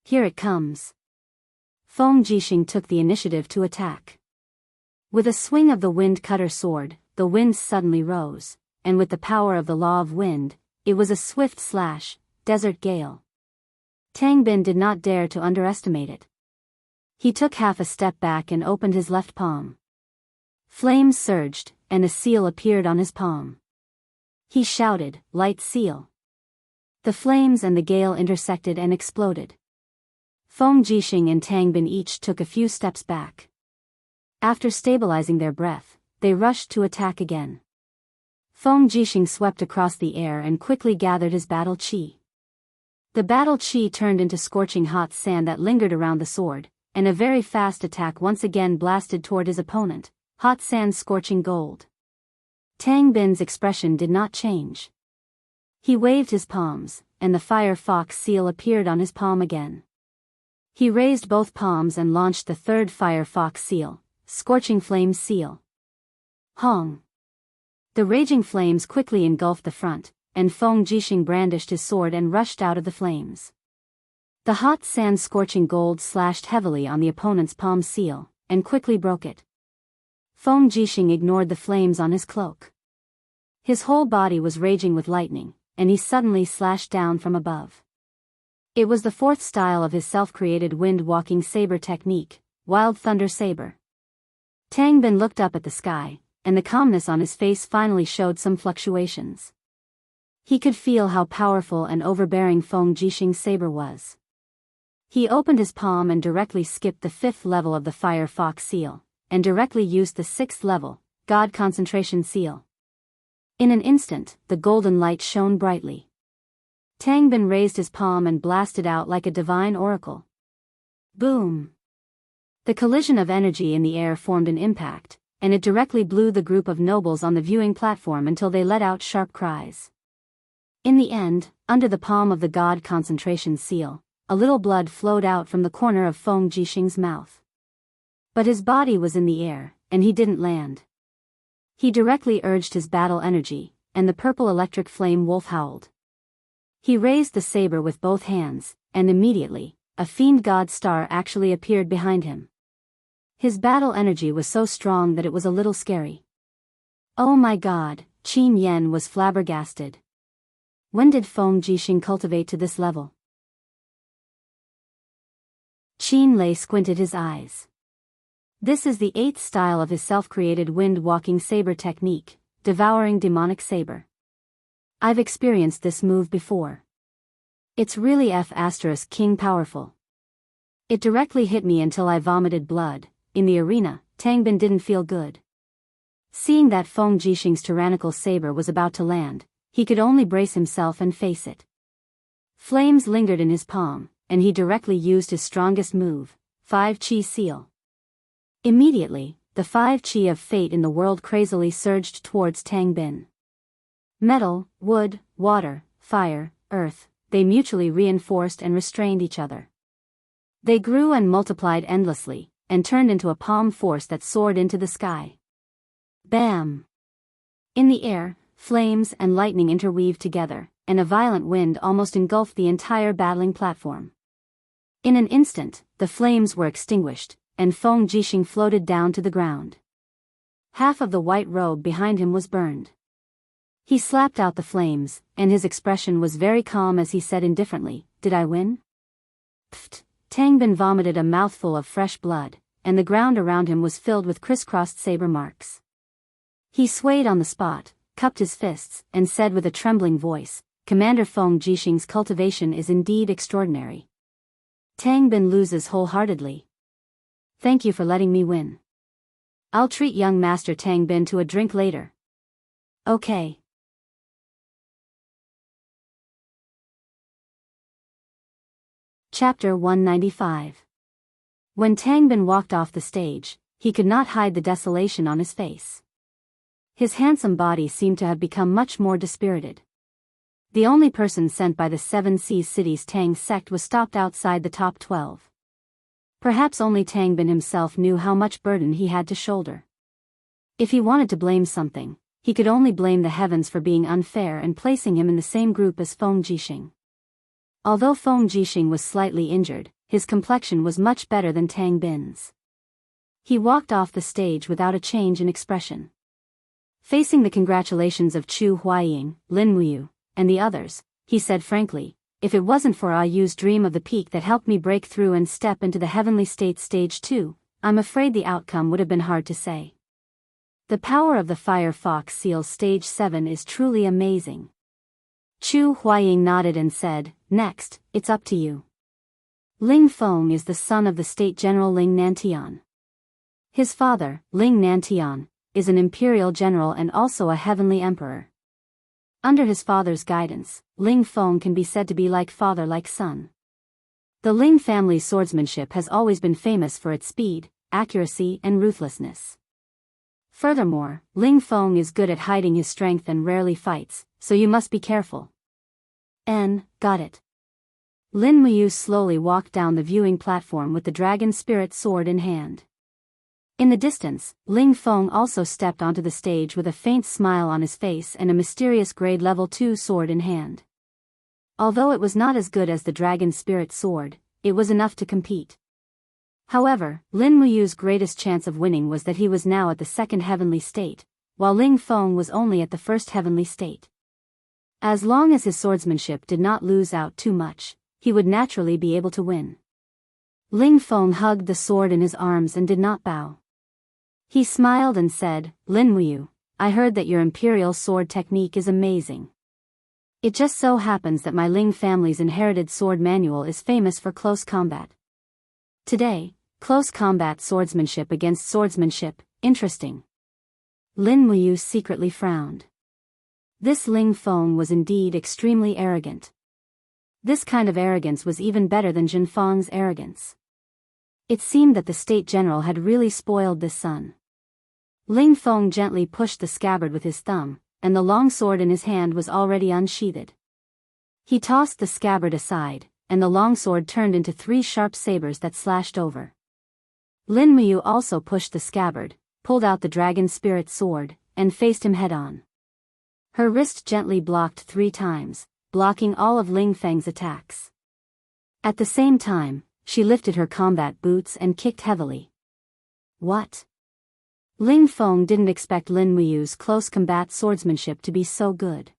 Here it comes. Feng Jixing took the initiative to attack. With a swing of the wind cutter sword, the winds suddenly rose, and with the power of the law of wind, it was a swift slash, desert gale. Tang Bin did not dare to underestimate it. He took half a step back and opened his left palm. Flames surged, and a seal appeared on his palm. He shouted, "Light seal!" The flames and the gale intersected and exploded. Feng Jixing and Tang Bin each took a few steps back. After stabilizing their breath, they rushed to attack again. Feng Jixing swept across the air and quickly gathered his battle chi. The battle chi turned into scorching hot sand that lingered around the sword, and a very fast attack once again blasted toward his opponent, hot sand scorching gold. Tang Bin's expression did not change. He waved his palms, and the Fire Fox seal appeared on his palm again. He raised both palms and launched the third Fire Fox seal, Scorching Flame Seal. Hong! The raging flames quickly engulfed the front, and Feng Jixing brandished his sword and rushed out of the flames. The hot sand scorching gold slashed heavily on the opponent's palm seal, and quickly broke it. Feng Jixing ignored the flames on his cloak. His whole body was raging with lightning, and he suddenly slashed down from above. It was the fourth style of his self-created wind-walking saber technique, Wild Thunder Saber. Tang Bin looked up at the sky, and the calmness on his face finally showed some fluctuations. He could feel how powerful and overbearing Feng Jixing's saber was. He opened his palm and directly skipped the 5th level of the Fire Fox seal, and directly used the 6th level, God Concentration Seal. In an instant, the golden light shone brightly. Tang Bin raised his palm and blasted out like a divine oracle. Boom! The collision of energy in the air formed an impact, and it directly blew the group of nobles on the viewing platform until they let out sharp cries. In the end, under the palm of the God Concentration Seal, a little blood flowed out from the corner of Feng Jixing's mouth. But his body was in the air, and he didn't land. He directly urged his battle energy, and the purple electric flame wolf howled. He raised the saber with both hands, and immediately, a fiend god star actually appeared behind him. His battle energy was so strong that it was a little scary. Oh my god, Qin Yen was flabbergasted. When did Feng Jixing cultivate to this level? Qin Lei squinted his eyes. This is the 8th style of his self-created wind-walking saber technique, Devouring Demonic Saber. I've experienced this move before. It's really F***king powerful. It directly hit me until I vomited blood. In the arena, Tang Bin didn't feel good. Seeing that Feng Jixing's tyrannical saber was about to land, he could only brace himself and face it. Flames lingered in his palm, and he directly used his strongest move, 5 Chi Seal. Immediately, the 5 Chi of fate in the world crazily surged towards Tang Bin. Metal, wood, water, fire, earth, they mutually reinforced and restrained each other. They grew and multiplied endlessly, and turned into a palm force that soared into the sky. Bam! In the air, flames and lightning interweaved together, and a violent wind almost engulfed the entire battling platform. In an instant, the flames were extinguished, and Feng Jixing floated down to the ground. Half of the white robe behind him was burned. He slapped out the flames, and his expression was very calm as he said indifferently, "Did I win?" Pfft! Tang Bin vomited a mouthful of fresh blood, and the ground around him was filled with crisscrossed saber marks. He swayed on the spot, cupped his fists, and said with a trembling voice, Commander Feng Jixing's cultivation is indeed extraordinary. Tang Bin loses wholeheartedly. Thank you for letting me win. I'll treat young Master Tang Bin to a drink later. Okay. Chapter 195. When Tang Bin walked off the stage, he could not hide the desolation on his face. His handsome body seemed to have become much more dispirited. The only person sent by the Seven Seas City's Tang sect was stopped outside the top 12. Perhaps only Tang Bin himself knew how much burden he had to shoulder. If he wanted to blame something, he could only blame the heavens for being unfair and placing him in the same group as Feng Jixing. Although Feng Jixing was slightly injured, his complexion was much better than Tang Bin's. He walked off the stage without a change in expression. Facing the congratulations of Chu Huaying, Lin Muyu, and the others, he said frankly, if it wasn't for Ayu's dream of the peak that helped me break through and step into the heavenly state stage 2, I'm afraid the outcome would have been hard to say. The power of the Fire Fox Seal's stage 7 is truly amazing. Chu Huaying nodded and said, next, it's up to you. Ling Feng is the son of the State General Ling Nantian. His father, Ling Nantian, is an imperial general and also a heavenly emperor. Under his father's guidance, Ling Feng can be said to be like father like son. The Ling family's swordsmanship has always been famous for its speed, accuracy and ruthlessness. Furthermore, Ling Feng is good at hiding his strength and rarely fights, so you must be careful. Got it. Lin Muyu slowly walked down the viewing platform with the dragon spirit sword in hand. In the distance, Ling Feng also stepped onto the stage with a faint smile on his face and a mysterious grade level 2 sword in hand. Although it was not as good as the dragon spirit sword, it was enough to compete. However, Lin Muyu's greatest chance of winning was that he was now at the second heavenly state, while Ling Feng was only at the first heavenly state. As long as his swordsmanship did not lose out too much, he would naturally be able to win. Ling Feng hugged the sword in his arms and did not bow. He smiled and said, Lin Muyu, I heard that your imperial sword technique is amazing. It just so happens that my Ling family's inherited sword manual is famous for close combat. Today, close combat swordsmanship against swordsmanship, interesting. Lin Muyu secretly frowned. This Ling Feng was indeed extremely arrogant. This kind of arrogance was even better than Jin Feng's arrogance. It seemed that the State General had really spoiled this son. Ling Feng gently pushed the scabbard with his thumb, and the long sword in his hand was already unsheathed. He tossed the scabbard aside, and the long sword turned into 3 sharp sabers that slashed over. Lin Muyu also pushed the scabbard, pulled out the dragon spirit sword, and faced him head-on. Her wrist gently blocked 3 times, blocking all of Ling Feng's attacks. At the same time, she lifted her combat boots and kicked heavily. What? Ling Feng didn't expect Lin Muyu's close combat swordsmanship to be so good.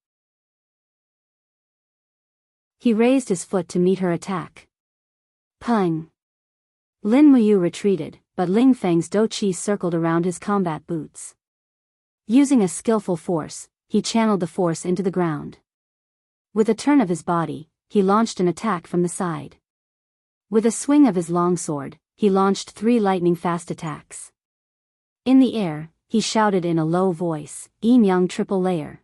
He raised his foot to meet her attack. Pung! Lin Muyu retreated, but Ling Feng's do chi circled around his combat boots. Using a skillful force, he channeled the force into the ground. With a turn of his body, he launched an attack from the side. With a swing of his longsword, he launched 3 lightning-fast attacks. In the air, he shouted in a low voice, Yin Yang triple layer.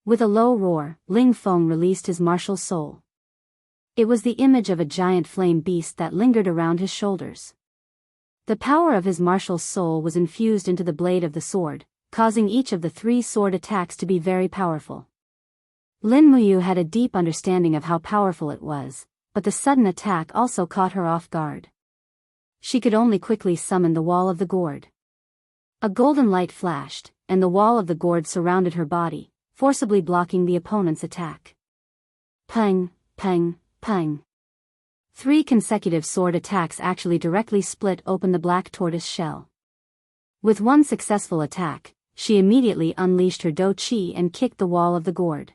With a low roar, Ling Feng released his martial soul. It was the image of a giant flame beast that lingered around his shoulders. The power of his martial soul was infused into the blade of the sword, causing each of the 3 sword attacks to be very powerful. Lin Muyu had a deep understanding of how powerful it was, but the sudden attack also caught her off guard. She could only quickly summon the wall of the gourd. A golden light flashed, and the wall of the gourd surrounded her body, forcibly blocking the opponent's attack. Peng, peng, peng. 3 consecutive sword attacks actually directly split open the black tortoise shell. With one successful attack, she immediately unleashed her do chi and kicked the wall of the gourd.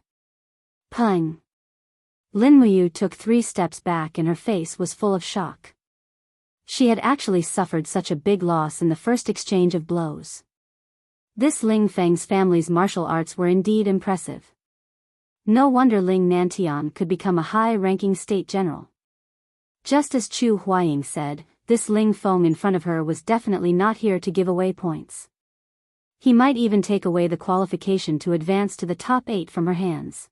Peng. Lin Muyu took 3 steps back and her face was full of shock. She had actually suffered such a big loss in the first exchange of blows. This Ling Feng's family's martial arts were indeed impressive. No wonder Ling Nantian could become a high-ranking state general. Just as Chu Huaying said, this Ling Feng in front of her was definitely not here to give away points. He might even take away the qualification to advance to the top 8 from her hands.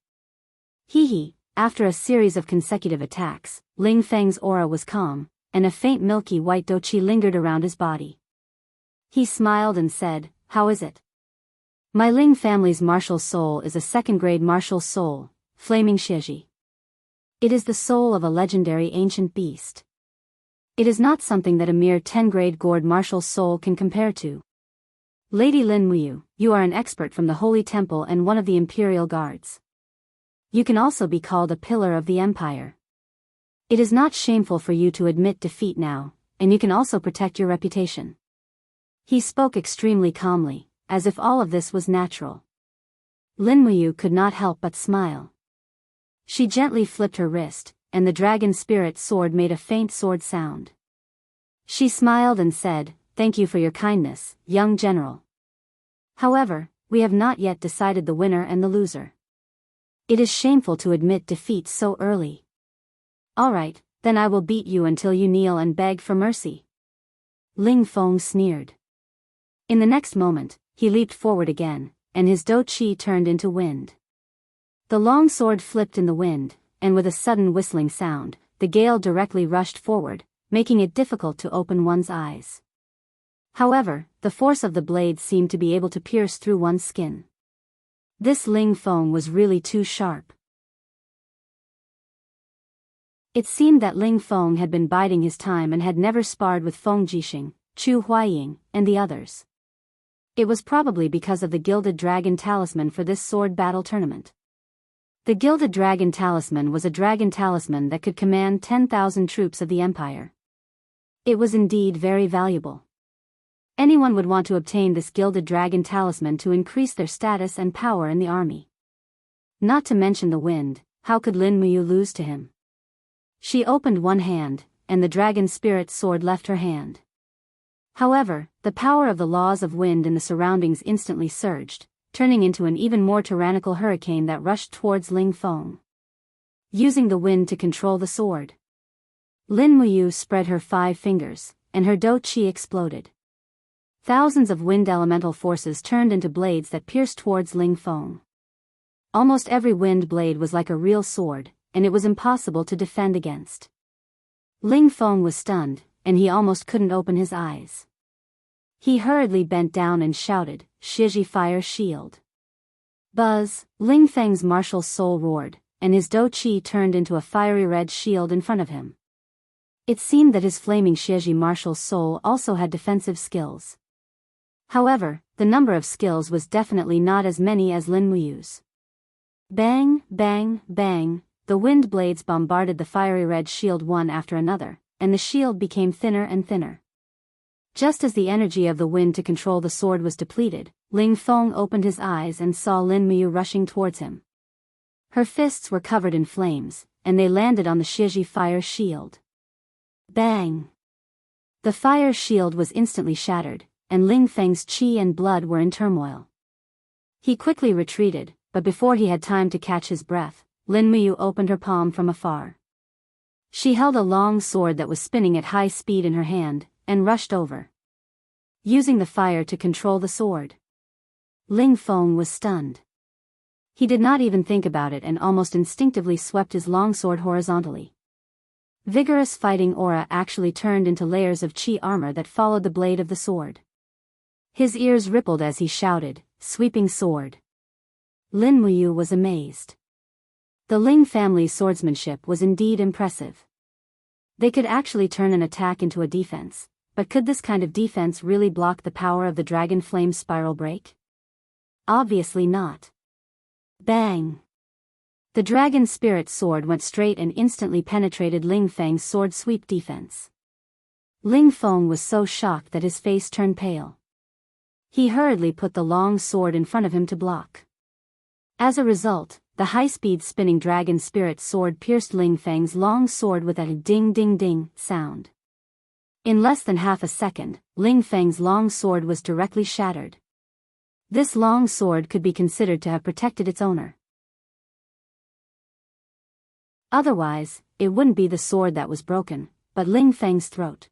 Hee. After a series of consecutive attacks, Ling Feng's aura was calm, and a faint milky white doqi lingered around his body. He smiled and said, "How is it? My Ling family's martial soul is a second-grade martial soul, Flaming Shiji. It is the soul of a legendary ancient beast. It is not something that a mere 10-grade gourd martial soul can compare to. Lady Lin Muyu, you are an expert from the Holy Temple and one of the Imperial Guards. You can also be called a pillar of the Empire. It is not shameful for you to admit defeat now, and you can also protect your reputation." He spoke extremely calmly, as if all of this was natural. Lin Muyu could not help but smile. She gently flipped her wrist, and the dragon spirit sword made a faint sword sound. She smiled and said, "Thank you for your kindness, young general. However, we have not yet decided the winner and the loser. It is shameful to admit defeat so early. Alright, then I will beat you until you kneel and beg for mercy." Ling Feng sneered. In the next moment, he leaped forward again, and his do qi turned into wind. The long sword flipped in the wind, and with a sudden whistling sound, the gale directly rushed forward, making it difficult to open one's eyes. However, the force of the blade seemed to be able to pierce through one's skin. This Ling Feng was really too sharp. It seemed that Ling Feng had been biding his time and had never sparred with Feng Jixing, Chu Huaying, and the others. It was probably because of the Gilded Dragon Talisman for this sword battle tournament. The Gilded Dragon Talisman was a dragon talisman that could command 10,000 troops of the Empire. It was indeed very valuable. Anyone would want to obtain this Gilded Dragon Talisman to increase their status and power in the army. Not to mention the wind, how could Lin Muyu lose to him? She opened one hand, and the dragon spirit sword left her hand. However, the power of the laws of wind in the surroundings instantly surged, turning into an even more tyrannical hurricane that rushed towards Ling Feng. Using the wind to control the sword, Lin Muyu spread her 5 fingers, and her do qi exploded. Thousands of wind elemental forces turned into blades that pierced towards Ling Feng. Almost every wind blade was like a real sword, and it was impossible to defend against. Ling Feng was stunned, and he almost couldn't open his eyes. He hurriedly bent down and shouted, "Shiji Fire Shield!" Buzz, Ling Feng's martial soul roared, and his do qi turned into a fiery red shield in front of him. It seemed that his flaming Shiji martial soul also had defensive skills. However, the number of skills was definitely not as many as Lin Muyu's. Bang, bang, bang, the wind blades bombarded the fiery red shield one after another, and the shield became thinner and thinner. Just as the energy of the wind to control the sword was depleted, Ling Feng opened his eyes and saw Lin Muyu rushing towards him. Her fists were covered in flames, and they landed on the Shiji fire shield. Bang! The fire shield was instantly shattered, and Ling Feng's qi and blood were in turmoil. He quickly retreated, but before he had time to catch his breath, Lin Muyu opened her palm from afar. She held a long sword that was spinning at high speed in her hand, and rushed over. Using the fire to control the sword, Ling Feng was stunned. He did not even think about it and almost instinctively swept his longsword horizontally. Vigorous fighting aura actually turned into layers of qi armor that followed the blade of the sword. His ears rippled as he shouted, "Sweeping sword!" Lin Muyu was amazed. The Ling family's swordsmanship was indeed impressive. They could actually turn an attack into a defense, but could this kind of defense really block the power of the dragon flame spiral break? Obviously not. Bang! The dragon spirit sword went straight and instantly penetrated Ling Feng's sword sweep defense. Ling Feng was so shocked that his face turned pale. He hurriedly put the long sword in front of him to block. As a result, the high-speed spinning dragon spirit sword pierced Ling Feng's long sword with a ding-ding-ding sound. In less than half a second, Ling Feng's long sword was directly shattered. This long sword could be considered to have protected its owner. Otherwise, it wouldn't be the sword that was broken, but Ling Feng's throat.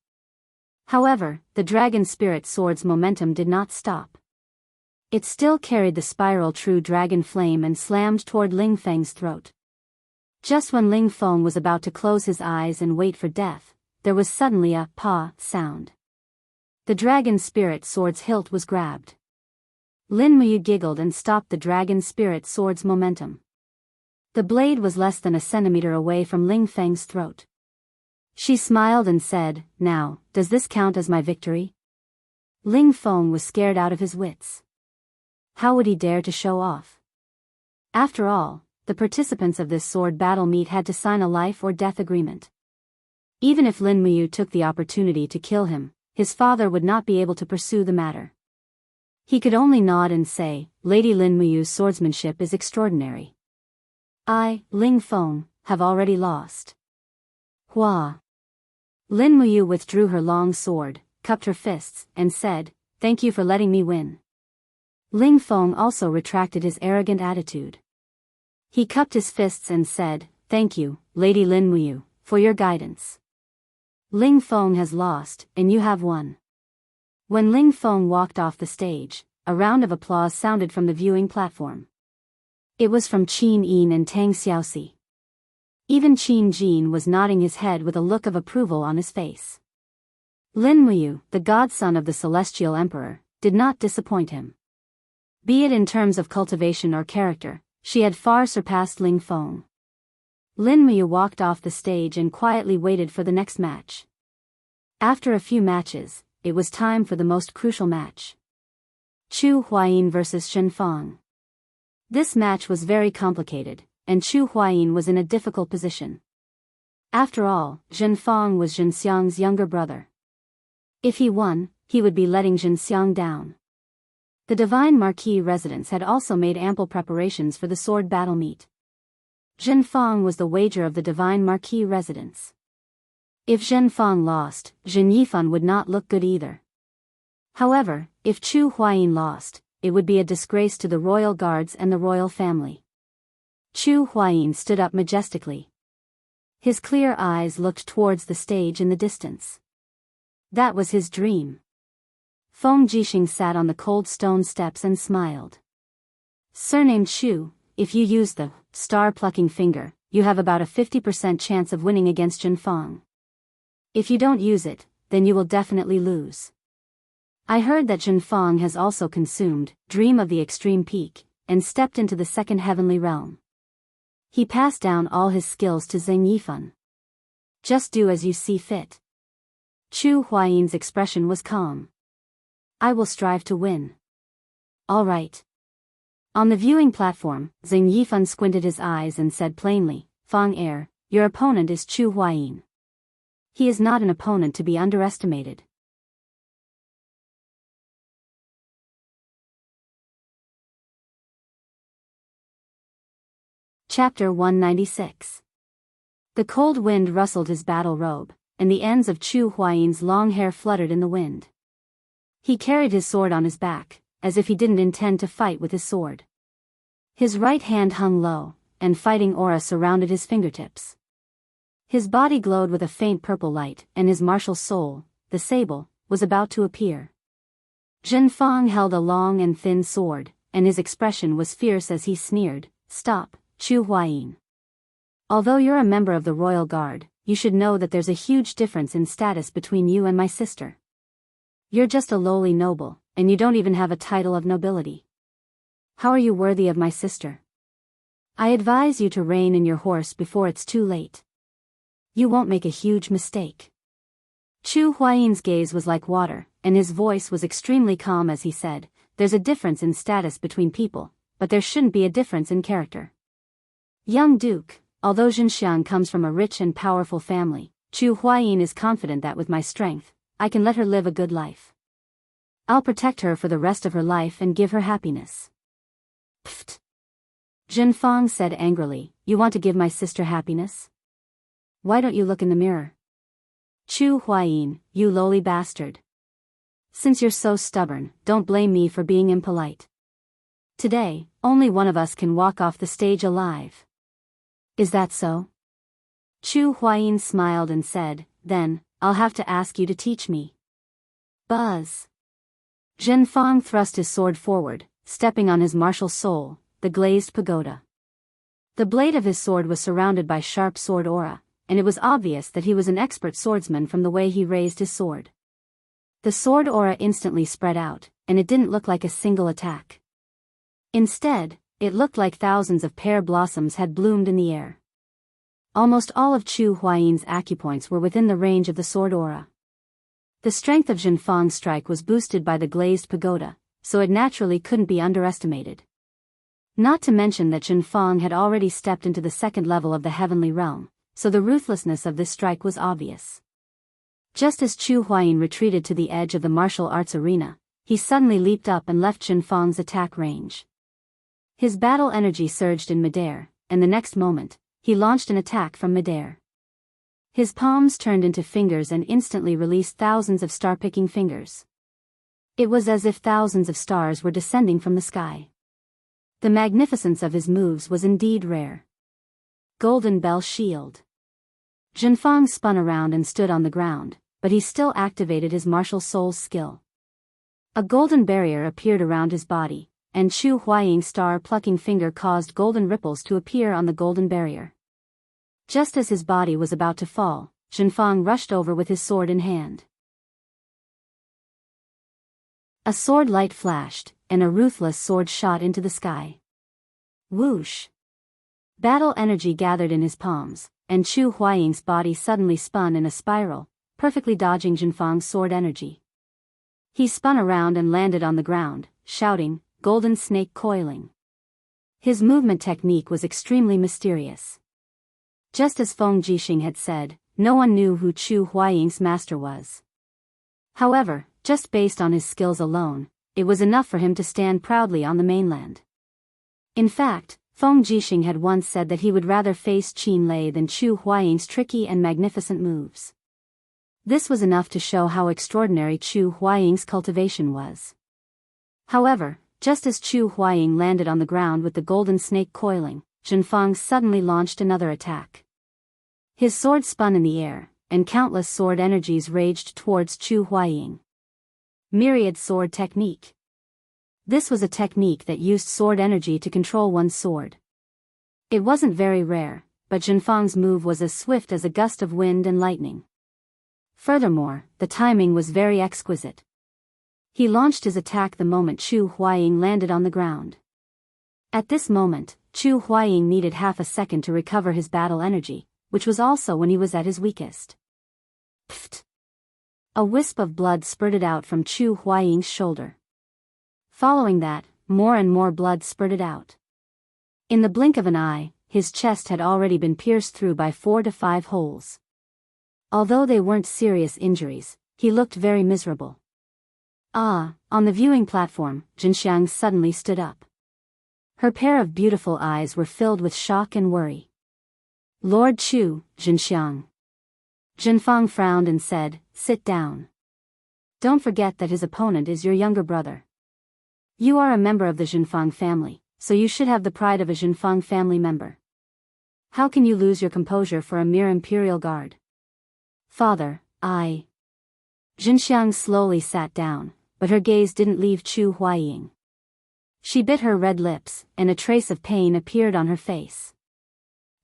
However, the dragon spirit sword's momentum did not stop. It still carried the spiral true dragon flame and slammed toward Ling Feng's throat. Just when Ling Feng was about to close his eyes and wait for death, there was suddenly a "pa" sound. The dragon spirit sword's hilt was grabbed. Lin Muyu giggled and stopped the dragon spirit sword's momentum. The blade was less than a centimeter away from Ling Feng's throat. She smiled and said, "Now, does this count as my victory?" Ling Feng was scared out of his wits. How would he dare to show off? After all, the participants of this sword battle meet had to sign a life or death agreement. Even if Lin Muyu took the opportunity to kill him, his father would not be able to pursue the matter. He could only nod and say, "Lady Lin Muyu's swordsmanship is extraordinary. I, Ling Feng, have already lost." Hua. Lin Muyu withdrew her long sword, cupped her fists, and said, "Thank you for letting me win." Ling Feng also retracted his arrogant attitude. He cupped his fists and said, "Thank you, Lady Lin Muyu, for your guidance. Ling Feng has lost, and you have won." When Ling Feng walked off the stage, a round of applause sounded from the viewing platform. It was from Qin Yin and Tang Xiaoxi. Even Qin Jin was nodding his head with a look of approval on his face. Lin Muyu, the godson of the Celestial Emperor, did not disappoint him. Be it in terms of cultivation or character, she had far surpassed Ling Feng. Lin Muyu walked off the stage and quietly waited for the next match. After a few matches, it was time for the most crucial match. Chu Huayin vs. Zhen Fang. This match was very complicated, and Chu Huayin was in a difficult position. After all, Zhen Fang was Zhenxiang's younger brother. If he won, he would be letting Zhenxiang down. The Divine Marquis residence had also made ample preparations for the sword battle meet. Zhen Fang was the wager of the Divine Marquis residence. If Zhen Fang lost, Zhen Yifan would not look good either. However, if Chu Huayin lost, it would be a disgrace to the royal guards and the royal family. Chu Huayin stood up majestically. His clear eyes looked towards the stage in the distance. That was his dream. Feng Jixing sat on the cold stone steps and smiled. Surnamed Chu, if you use the star-plucking finger, you have about a 50% chance of winning against Zhen Fang. If you don't use it, then you will definitely lose. I heard that Zhen Fang has also consumed Dream of the Extreme Peak, and stepped into the second heavenly realm. He passed down all his skills to Zheng Yifan. Just do as you see fit. Chu Huayin's expression was calm. I will strive to win. All right. On the viewing platform, Zheng Yifan squinted his eyes and said plainly, "Fang Er, your opponent is Chu Huayin. He is not an opponent to be underestimated." Chapter 196. The cold wind rustled his battle robe, and the ends of Chu Huayin's long hair fluttered in the wind. He carried his sword on his back, as if he didn't intend to fight with his sword. His right hand hung low, and fighting aura surrounded his fingertips. His body glowed with a faint purple light, and his martial soul, the sable, was about to appear. Zhen Fang held a long and thin sword, and his expression was fierce as he sneered, "Stop, Chu Huayin. Although you're a member of the royal guard, you should know that there's a huge difference in status between you and my sister. You're just a lowly noble, and you don't even have a title of nobility. How are you worthy of my sister? I advise you to rein in your horse before it's too late. You won't make a huge mistake." Chu Huayin's gaze was like water, and his voice was extremely calm as he said, "There's a difference in status between people, but there shouldn't be a difference in character. Young Duke, although Zhenxiang comes from a rich and powerful family, Chu Huayin is confident that with my strength, I can let her live a good life. I'll protect her for the rest of her life and give her happiness." "Pfft!" Zhen Fang said angrily, "You want to give my sister happiness? Why don't you look in the mirror? Chu Huayin, you lowly bastard. Since you're so stubborn, don't blame me for being impolite. Today, only one of us can walk off the stage alive." "Is that so?" Chu Huayin smiled and said, "Then, I'll have to ask you to teach me." Buzz. Zhenfang thrust his sword forward, stepping on his martial soul, the glazed pagoda. The blade of his sword was surrounded by sharp sword aura, and it was obvious that he was an expert swordsman from the way he raised his sword. The sword aura instantly spread out, and it didn't look like a single attack. Instead, it looked like thousands of pear blossoms had bloomed in the air. Almost all of Chu Huayin's acupoints were within the range of the sword aura. The strength of Zhenfang's strike was boosted by the glazed pagoda, so it naturally couldn't be underestimated. Not to mention that Zhenfang had already stepped into the second level of the heavenly realm, so the ruthlessness of this strike was obvious. Just as Chu Huayin retreated to the edge of the martial arts arena, he suddenly leaped up and left Zhenfang's attack range. His battle energy surged in midair, and the next moment, he launched an attack from midair. His palms turned into fingers and instantly released thousands of star-picking fingers. It was as if thousands of stars were descending from the sky. The magnificence of his moves was indeed rare. Golden Bell Shield. Zhenfang spun around and stood on the ground, but he still activated his martial soul's skill. A golden barrier appeared around his body, and Chu Huaying's star-plucking finger caused golden ripples to appear on the golden barrier. Just as his body was about to fall, Zhenfang rushed over with his sword in hand. A sword light flashed, and a ruthless sword shot into the sky. Whoosh! Battle energy gathered in his palms, and Chu Huaying's body suddenly spun in a spiral, perfectly dodging Zhenfang's sword energy. He spun around and landed on the ground, shouting, "Golden snake coiling." His movement technique was extremely mysterious. Just as Feng Jixing had said, no one knew who Chu Huaying's master was. However, just based on his skills alone, it was enough for him to stand proudly on the mainland. In fact, Feng Jixing had once said that he would rather face Qin Lei than Chu Huaying's tricky and magnificent moves. This was enough to show how extraordinary Chu Huaying's cultivation was. However, just as Chu Huaying landed on the ground with the golden snake coiling, Zhenfang suddenly launched another attack. His sword spun in the air, and countless sword energies raged towards Chu Huaying. Myriad Sword Technique. This was a technique that used sword energy to control one's sword. It wasn't very rare, but Zhenfang's move was as swift as a gust of wind and lightning. Furthermore, the timing was very exquisite. He launched his attack the moment Chu Huaying landed on the ground. At this moment, Chu Huaying needed half a second to recover his battle energy, which was also when he was at his weakest. Pfft! A wisp of blood spurted out from Chu Huaying's shoulder. Following that, more and more blood spurted out. In the blink of an eye, his chest had already been pierced through by 4 to 5 holes. Although they weren't serious injuries, he looked very miserable. On the viewing platform, Zhenxiang suddenly stood up. Her pair of beautiful eyes were filled with shock and worry. "Lord Chu, Zhenxiang." Zhenfang frowned and said, "Sit down. Don't forget that his opponent is your younger brother. You are a member of the Zhenfang family, so you should have the pride of a Zhenfang family member. How can you lose your composure for a mere imperial guard?" "Father, I..." Zhenxiang slowly sat down, but her gaze didn't leave Chu Huaying. She bit her red lips, and a trace of pain appeared on her face.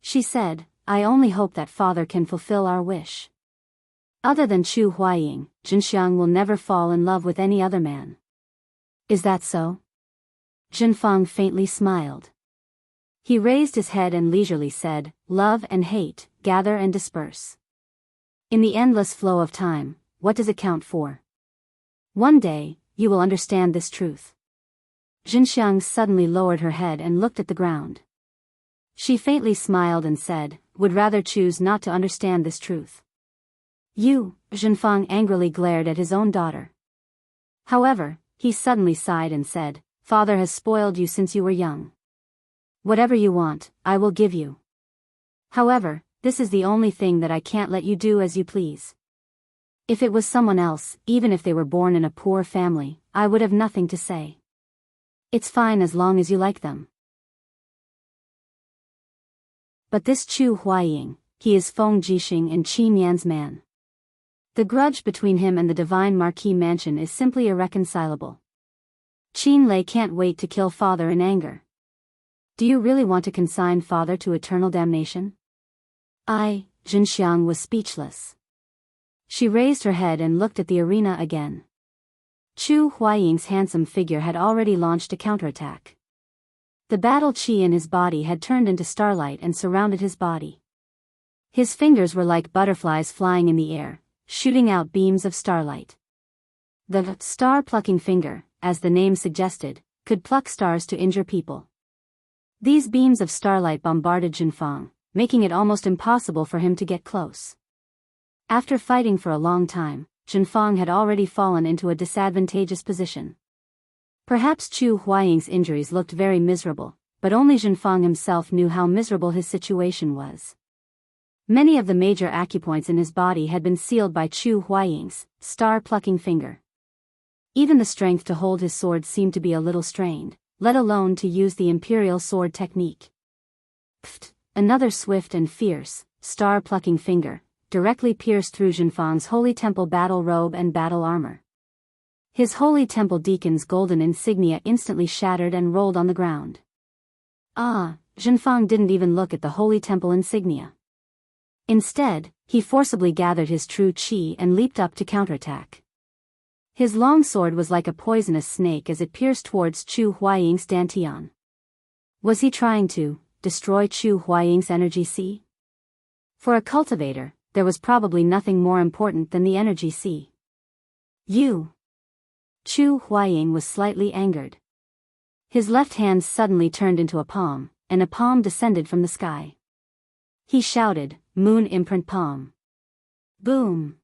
She said, "I only hope that father can fulfill our wish. Other than Chu Huaying, Zhenxiang will never fall in love with any other man." "Is that so?" Zhenfang faintly smiled. He raised his head and leisurely said, "Love and hate, gather and disperse. In the endless flow of time, what does it count for? One day, you will understand this truth." Zhenxiang suddenly lowered her head and looked at the ground. She faintly smiled and said, "Would rather choose not to understand this truth." "You," Zhenfang angrily glared at his own daughter. However, he suddenly sighed and said, "Father has spoiled you since you were young. Whatever you want, I will give you. However, this is the only thing that I can't let you do as you please. If it was someone else, even if they were born in a poor family, I would have nothing to say. It's fine as long as you like them. But this Chu Huaying, he is Feng Jixing and Qin Yan's man. The grudge between him and the Divine Marquis Mansion is simply irreconcilable. Qin Lei can't wait to kill father in anger. Do you really want to consign father to eternal damnation? Jinxiang was speechless. She raised her head and looked at the arena again. Chu Huaying's handsome figure had already launched a counterattack. The battle chi in his body had turned into starlight and surrounded his body. His fingers were like butterflies flying in the air, shooting out beams of starlight. The star-plucking finger, as the name suggested, could pluck stars to injure people. These beams of starlight bombarded Jinfang, making it almost impossible for him to get close. After fighting for a long time, Jinfang had already fallen into a disadvantageous position. Perhaps Chu Huaying's injuries looked very miserable, but only Jinfang himself knew how miserable his situation was. Many of the major acupoints in his body had been sealed by Chu Huaying's star-plucking finger. Even the strength to hold his sword seemed to be a little strained, let alone to use the imperial sword technique. Pfft! Another swift and fierce, star-plucking finger directly pierced through Jinfang's Holy Temple battle robe and battle armor. His Holy Temple deacon's golden insignia instantly shattered and rolled on the ground. Jinfang didn't even look at the Holy Temple insignia. Instead, he forcibly gathered his true qi and leaped up to counterattack. His long sword was like a poisonous snake as it pierced towards Chu Huaying's dantian. Was he trying to destroy Chu Huaying's energy sea? For a cultivator, there was probably nothing more important than the energy sea. Chu Huaying was slightly angered. His left hand suddenly turned into a palm, and a palm descended from the sky. He shouted, "Moon imprint palm." Boom!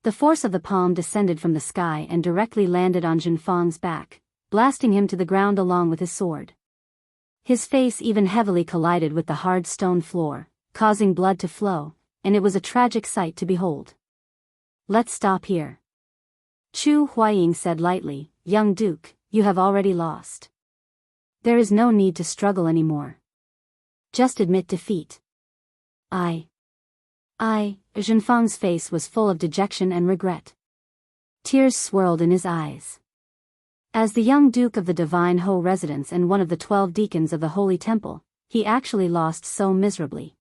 The force of the palm descended from the sky and directly landed on Jinfang's back, blasting him to the ground along with his sword. His face even heavily collided with the hard stone floor, causing blood to flow, and it was a tragic sight to behold. "Let's stop here," Chu Huaying said lightly. "Young Duke, you have already lost. There is no need to struggle anymore. Just admit defeat." Jinfang's face was full of dejection and regret. Tears swirled in his eyes. As the young Duke of the Divine Ho residence and one of the 12 deacons of the Holy Temple, he actually lost so miserably.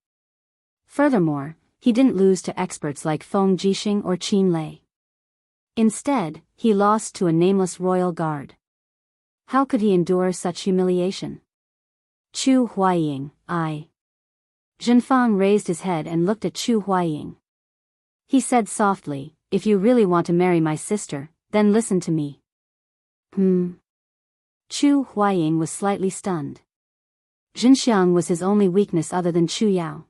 Furthermore, he didn't lose to experts like Feng Jixing or Qin Lei. Instead, he lost to a nameless royal guard. How could he endure such humiliation? Chu Huaying, Jinfang raised his head and looked at Chu Huaying. He said softly, "If you really want to marry my sister, then listen to me." Chu Huaying was slightly stunned. Jinxiang was his only weakness other than Chu Yao.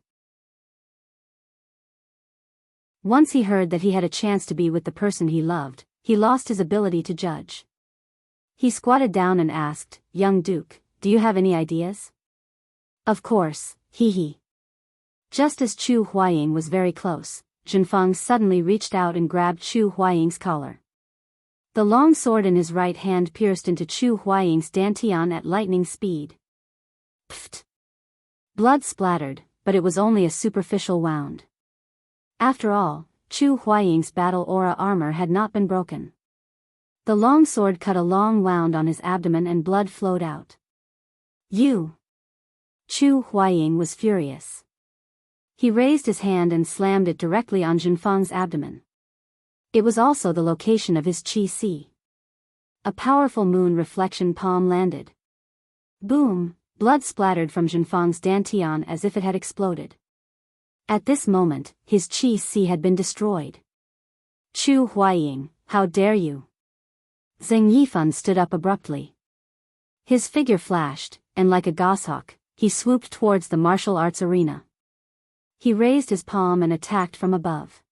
Once he heard that he had a chance to be with the person he loved, he lost his ability to judge. He squatted down and asked, "Young Duke, do you have any ideas?" "Of course, he." Just as Chu Huaying was very close, Jinfang suddenly reached out and grabbed Chu Huaying's collar. The long sword in his right hand pierced into Chu Huaying's dantian at lightning speed. Pfft! Blood splattered, but it was only a superficial wound. After all, Chu Huaying's battle aura armor had not been broken. The long sword cut a long wound on his abdomen and blood flowed out. Chu Huaying was furious. He raised his hand and slammed it directly on Jinfang's abdomen. It was also the location of his qi. A powerful moon reflection palm landed. Boom! Blood splattered from Jinfang's dantian as if it had exploded. At this moment, his qi had been destroyed. "Chu Huaying, how dare you!" Zheng Yifan stood up abruptly. His figure flashed, and like a goshawk, he swooped towards the martial arts arena. He raised his palm and attacked from above.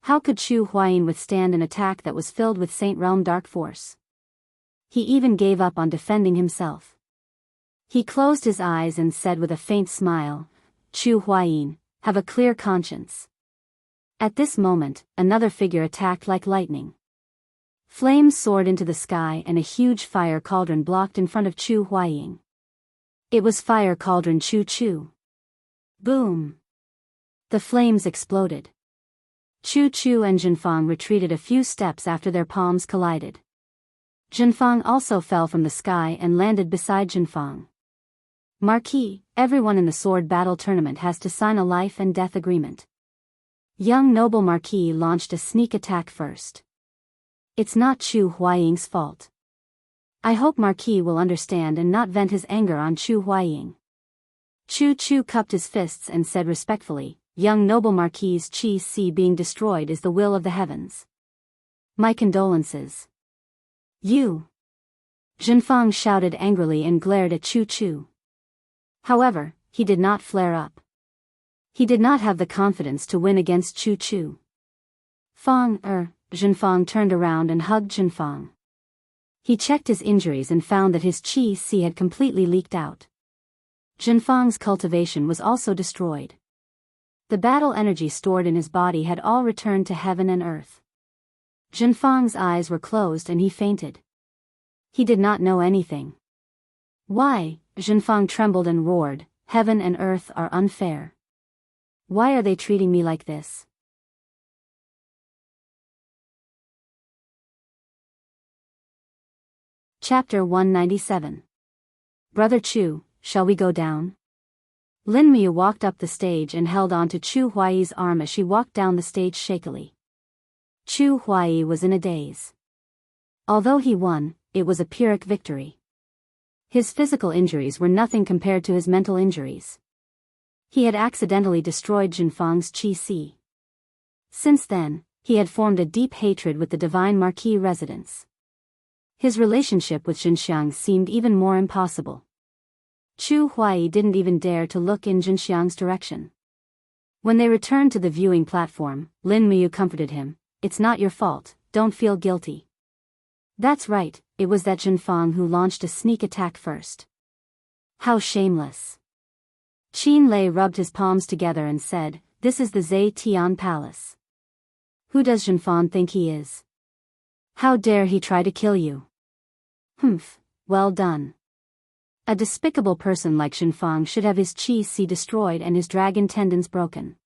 How could Chu Huaying withstand an attack that was filled with Saint Realm dark force? He even gave up on defending himself. He closed his eyes and said with a faint smile, "Chu Huaying, have a clear conscience." At this moment, another figure attacked like lightning. Flames soared into the sky and a huge fire cauldron blocked in front of Chu Huaying. It was Fire Cauldron Chu Chu. Boom! The flames exploded. Chu Chu and Jinfang retreated a few steps after their palms collided. Jinfang also fell from the sky and landed beside Jinfang. Marquis, everyone in the sword battle tournament has to sign a life and death agreement. Young noble Marquis launched a sneak attack first. It's not Chu Huaying's fault. I hope Marquis will understand and not vent his anger on Chu Huaying. Chu Chu cupped his fists and said respectfully, young noble Marquis' Qi Si being destroyed is the will of the heavens. My condolences. You! Jinfang shouted angrily and glared at Chu Chu. However, he did not flare up. He did not have the confidence to win against Chu Chu. Jinfang turned around and hugged Jinfang. He checked his injuries and found that his Qi Si had completely leaked out. Jinfang's cultivation was also destroyed. The battle energy stored in his body had all returned to heaven and earth. Jinfang's eyes were closed and he fainted. He did not know anything. Why? Jinfang trembled and roared, heaven and earth are unfair. Why are they treating me like this? Chapter 197. Brother Chu, shall we go down? Lin Miu walked up the stage and held on to Chu Huai's arm as she walked down the stage shakily. Chu Huai was in a daze. Although he won, it was a Pyrrhic victory. His physical injuries were nothing compared to his mental injuries. He had accidentally destroyed Jinfang's Qi Si. Since then, he had formed a deep hatred with the divine Marquis residents. His relationship with Jinxiang seemed even more impossible. Chu Huai didn't even dare to look in Jinxiang's direction. When they returned to the viewing platform, Lin Miu comforted him. It's not your fault, don't feel guilty. That's right, it was that Jinfang who launched a sneak attack first. How shameless. Qin Lei rubbed his palms together and said, this is the Zhe Tian Palace. Who does Jinfang think he is? How dare he try to kill you? Humph, well done. A despicable person like Jinfang should have his Qi Si destroyed and his dragon tendons broken.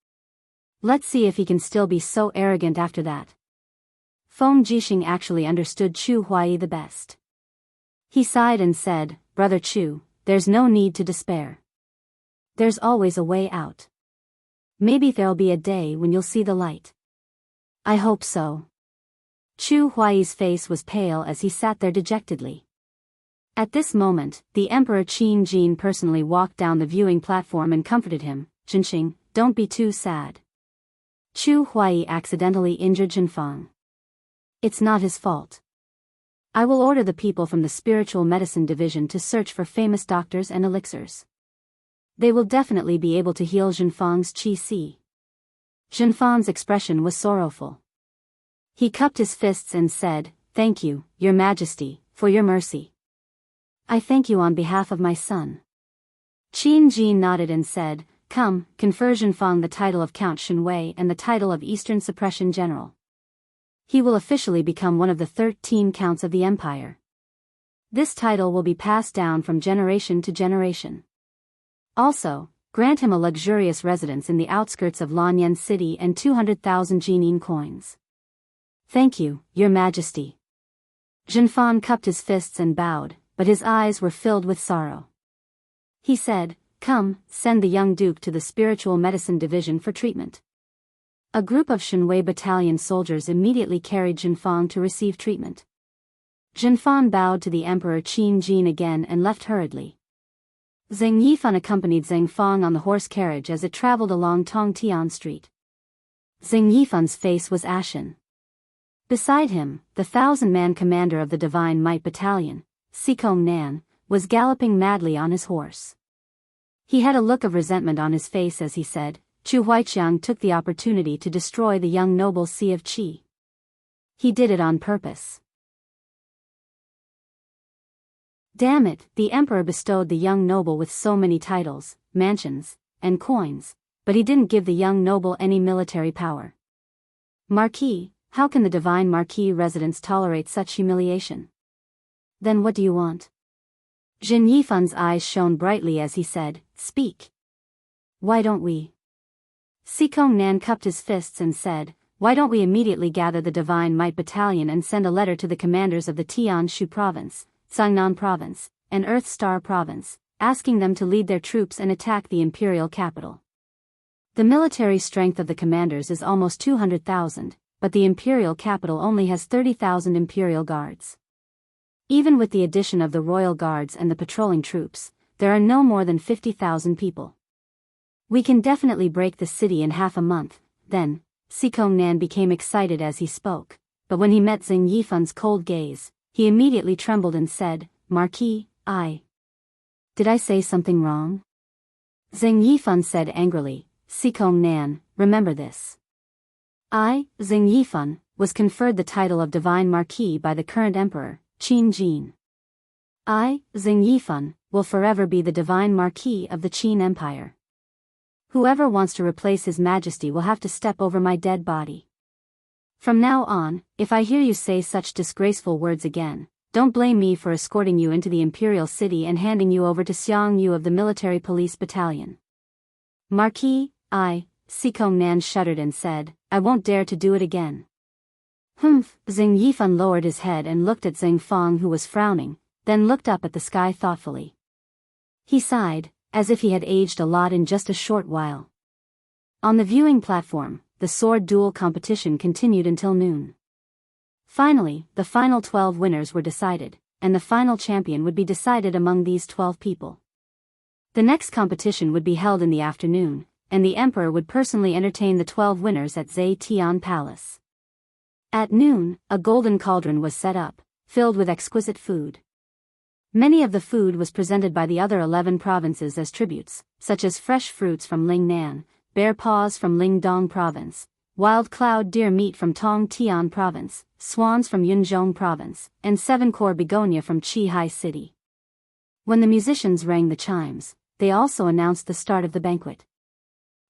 Let's see if he can still be so arrogant after that. Feng Jixing actually understood Chu Huai the best. He sighed and said, Brother Chu, there's no need to despair. There's always a way out. Maybe there'll be a day when you'll see the light. I hope so. Chu Huai's face was pale as he sat there dejectedly. At this moment, the Emperor Qin Jin personally walked down the viewing platform and comforted him. Jinxing, don't be too sad. Chu Huai accidentally injured Jinfang. It's not his fault. I will order the people from the spiritual medicine division to search for famous doctors and elixirs. They will definitely be able to heal Jinfang's Qi Si. Jinfang's expression was sorrowful. He cupped his fists and said, Thank you, Your Majesty, for your mercy. I thank you on behalf of my son. Qin Jin nodded and said, Come, confer Jinfang the title of Count Shenwei and the title of Eastern Suppression General. He will officially become one of the 13 counts of the empire. This title will be passed down from generation to generation. Also, grant him a luxurious residence in the outskirts of Lanyan City and 200,000 Jinin coins. Thank you, Your Majesty. Jinfang cupped his fists and bowed, but his eyes were filled with sorrow. He said, Come, send the young duke to the spiritual medicine division for treatment. A group of Shenwei battalion soldiers immediately carried Jinfang to receive treatment. Jinfang bowed to the Emperor Qin Jin again and left hurriedly. Zheng Yifan accompanied Zheng Fang on the horse carriage as it traveled along Tongtian Street. Zheng Yifan's face was ashen. Beside him, the 1,000-man commander of the Divine Might Battalion, Sikong Nan, was galloping madly on his horse. He had a look of resentment on his face as he said, Chu Huaiqiang took the opportunity to destroy the young noble Sea of Qi. He did it on purpose. Damn it, the emperor bestowed the young noble with so many titles, mansions, and coins, but he didn't give the young noble any military power. Marquis, how can the divine Marquis residents tolerate such humiliation? Then what do you want? Jin Yifan's eyes shone brightly as he said, Speak. Why don't we Sikong Nan cupped his fists and said, "Why don't we immediately gather the Divine Might Battalion and send a letter to the commanders of the Tian Shu Province, Sangnan Province, and Earth Star Province, asking them to lead their troops and attack the imperial capital. The military strength of the commanders is almost 200,000, but the imperial capital only has 30,000 imperial guards. Even with the addition of the royal guards and the patrolling troops, there are no more than 50,000 people. We can definitely break the city in half a month." Then, Sikong Nan became excited as he spoke, but when he met Xing Yifun's cold gaze, he immediately trembled and said, "Marquis, Did I say something wrong?" Xing Yifun said angrily, "Sikong Nan, remember this. I, Xing Yifun, was conferred the title of Divine Marquis by the current emperor, Qin Jin. I, Xing Yifun, will forever be the Divine Marquis of the Qin Empire. Whoever wants to replace His Majesty will have to step over my dead body. From now on, if I hear you say such disgraceful words again, don't blame me for escorting you into the imperial city and handing you over to Xiang Yu of the military police battalion." "Marquis, Sikong Nan shuddered and said, "I won't dare to do it again." "Humph." Xing Yifun lowered his head and looked at Xing Fang, who was frowning, then looked up at the sky thoughtfully. He sighed, as if he had aged a lot in just a short while. On the viewing platform, the sword duel competition continued until noon. Finally, the final 12 winners were decided, and the final champion would be decided among these 12 people. The next competition would be held in the afternoon, and the emperor would personally entertain the 12 winners at Zetian Palace. At noon, a golden cauldron was set up, filled with exquisite food. Many of the food was presented by the other 11 provinces as tributes, such as fresh fruits from Lingnan, bear paws from Lingdong Province, wild cloud deer meat from Tong Tian Province, swans from Yunzhong Province, and 7-core begonia from Qihai City. When the musicians rang the chimes, they also announced the start of the banquet.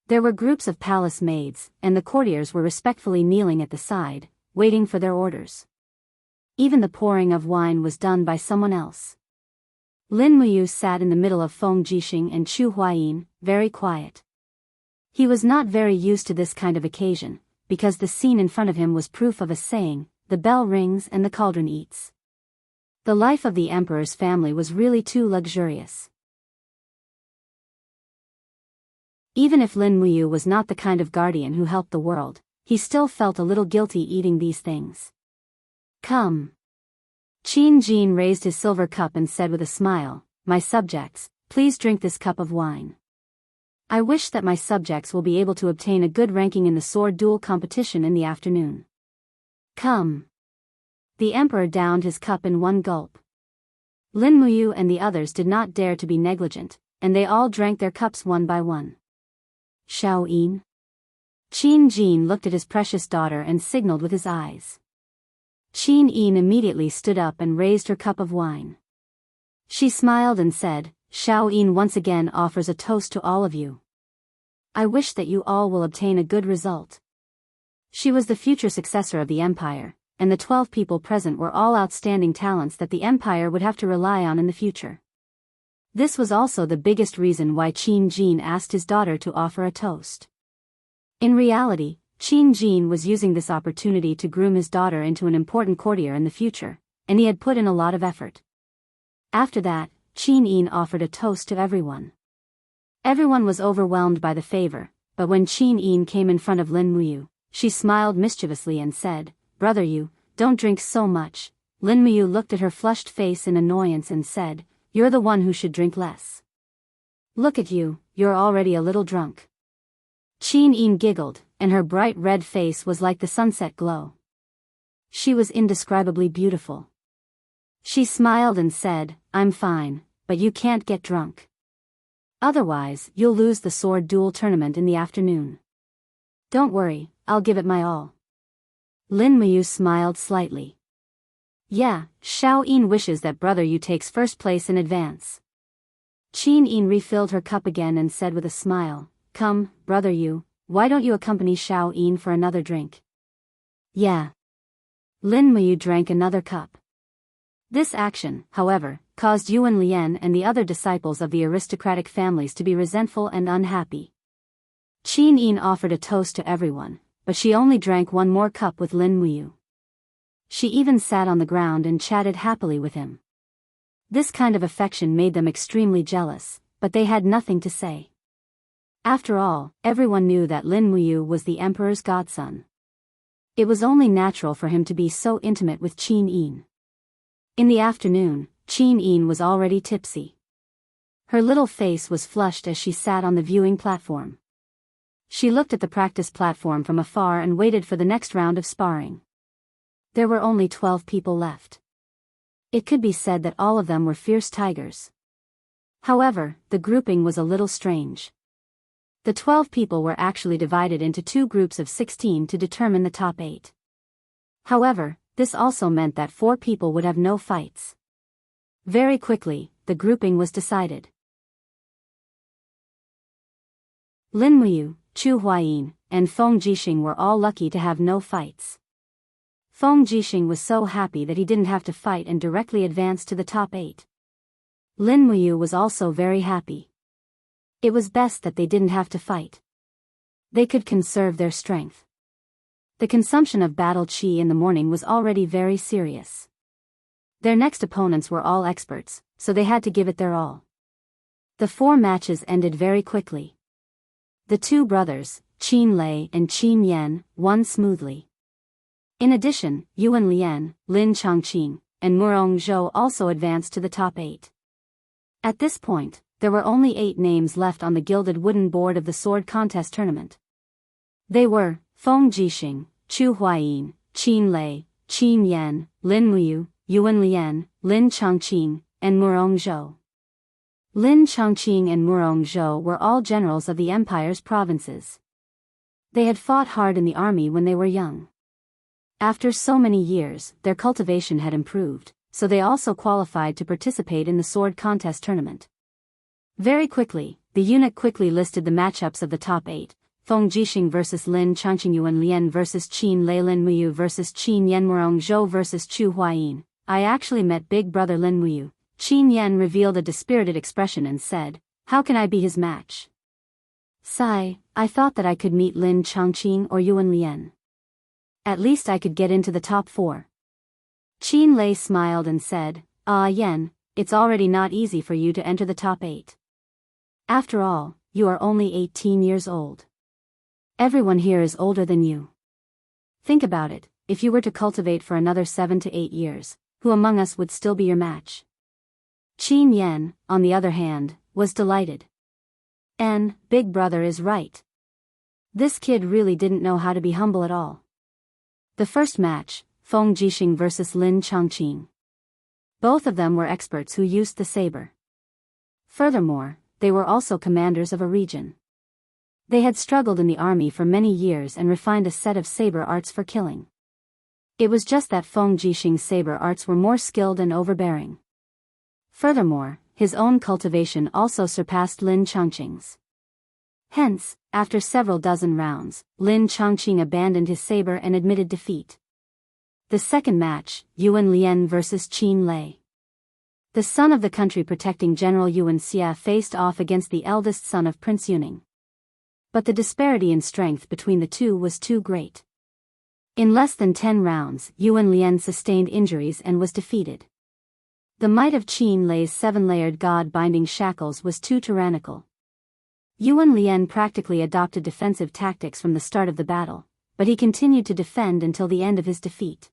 There were groups of palace maids, and the courtiers were respectfully kneeling at the side, waiting for their orders. Even the pouring of wine was done by someone else. Lin Muyu sat in the middle of Feng Jixing and Chu Huayin, very quiet. He was not very used to this kind of occasion, because the scene in front of him was proof of a saying, "The bell rings and the cauldron eats." The life of the emperor's family was really too luxurious. Even if Lin Muyu was not the kind of guardian who helped the world, he still felt a little guilty eating these things. "Come." Qin Jin raised his silver cup and said with a smile, "My subjects, please drink this cup of wine. I wish that my subjects will be able to obtain a good ranking in the sword duel competition in the afternoon. Come." The emperor downed his cup in one gulp. Lin Muyu and the others did not dare to be negligent, and they all drank their cups one by one. "Xiao Yin." Qin Jin looked at his precious daughter and signaled with his eyes. Qin Yin immediately stood up and raised her cup of wine. She smiled and said, "Xiao Yin once again offers a toast to all of you. I wish that you all will obtain a good result." She was the future successor of the empire, and the 12 people present were all outstanding talents that the empire would have to rely on in the future. This was also the biggest reason why Qin Jin asked his daughter to offer a toast. In reality, Qin Jin was using this opportunity to groom his daughter into an important courtier in the future, and he had put in a lot of effort. After that, Qin Yin offered a toast to everyone. Everyone was overwhelmed by the favor, but when Qin Yin came in front of Lin Muyu, she smiled mischievously and said, "Brother Yu, don't drink so much." Lin Muyu looked at her flushed face in annoyance and said, "You're the one who should drink less. Look at you, you're already a little drunk." Qin Yin giggled, and her bright red face was like the sunset glow. She was indescribably beautiful. She smiled and said, "I'm fine, but you can't get drunk. Otherwise, you'll lose the sword duel tournament in the afternoon. Don't worry, I'll give it my all." Lin Muyu smiled slightly. "Yeah, Xiao Yin wishes that brother Yu takes first place in advance." Qin Yin refilled her cup again and said with a smile, "Come, brother Yu, why don't you accompany Xiao Yin for another drink?" "Yeah." Lin Muyu drank another cup. This action, however, caused Yuan Lian and the other disciples of the aristocratic families to be resentful and unhappy. Qin Yin offered a toast to everyone, but she only drank one more cup with Lin Muyu. She even sat on the ground and chatted happily with him. This kind of affection made them extremely jealous, but they had nothing to say. After all, everyone knew that Lin Muyu was the emperor's godson. It was only natural for him to be so intimate with Qin Yin. In the afternoon, Qin Yin was already tipsy. Her little face was flushed as she sat on the viewing platform. She looked at the practice platform from afar and waited for the next round of sparring. There were only 12 people left. It could be said that all of them were fierce tigers. However, the grouping was a little strange. The 12 people were actually divided into 2 groups of 16 to determine the top 8. However, this also meant that 4 people would have no fights. Very quickly, the grouping was decided. Lin Muyu, Chu Huayin, and Feng Jixing were all lucky to have no fights. Feng Jixing was so happy that he didn't have to fight and directly advanced to the top 8. Lin Muyu was also very happy. It was best that they didn't have to fight. They could conserve their strength. The consumption of battle qi in the morning was already very serious. Their next opponents were all experts, so they had to give it their all. The 4 matches ended very quickly. The 2 brothers, Qin Lei and Qin Yan, won smoothly. In addition, Yuan Lian, Lin Changqing, and Murong Zhou also advanced to the top 8. At this point, there were only 8 names left on the gilded wooden board of the sword contest tournament. They were Feng Jixing, Chu Huayin, Qin Lei, Qin Yan, Lin Muyu, Yuan Lian, Lin Changqing, and Murong Zhou. Lin Changqing and Murong Zhou were all generals of the empire's provinces. They had fought hard in the army when they were young. After so many years, their cultivation had improved, so they also qualified to participate in the sword contest tournament. Very quickly, the eunuch quickly listed the matchups of the top 8, Feng Jixing vs Lin Changqing, Yuan Lian vs Qin Lei, Lin Muyu vs Qin Yan, Murong Zhou vs Chu Huayin. I actually met big brother Lin Muyu. Qin Yan revealed a dispirited expression and said, "How can I be his match? Sigh, I thought that I could meet Lin Changqing or Yuan Lian. At least I could get into the top 4. Qin Lei smiled and said, "Ah Yan, it's already not easy for you to enter the top 8. After all, you are only 18 years old. Everyone here is older than you. Think about it, if you were to cultivate for another 7 to 8 years, who among us would still be your match?" Qin Yan, on the other hand, was delighted. Big brother is right. This kid really didn't know how to be humble at all. The first match, Feng Jixing vs Lin Changqing. Both of them were experts who used the saber. Furthermore, they were also commanders of a region. They had struggled in the army for many years and refined a set of saber arts for killing. It was just that Feng Jixing's saber arts were more skilled and overbearing. Furthermore, his own cultivation also surpassed Lin Changqing's. Hence, after several dozen rounds, Lin Changqing abandoned his saber and admitted defeat. The second match, Yuan Lian vs Qin Lei. The son of the country protecting General Yuan Xia faced off against the eldest son of Prince Yuning. But the disparity in strength between the two was too great. In less than 10 rounds, Yuan Lian sustained injuries and was defeated. The might of Qin Lei's 7-layered god-binding shackles was too tyrannical. Yuan Lian practically adopted defensive tactics from the start of the battle, but he continued to defend until the end of his defeat.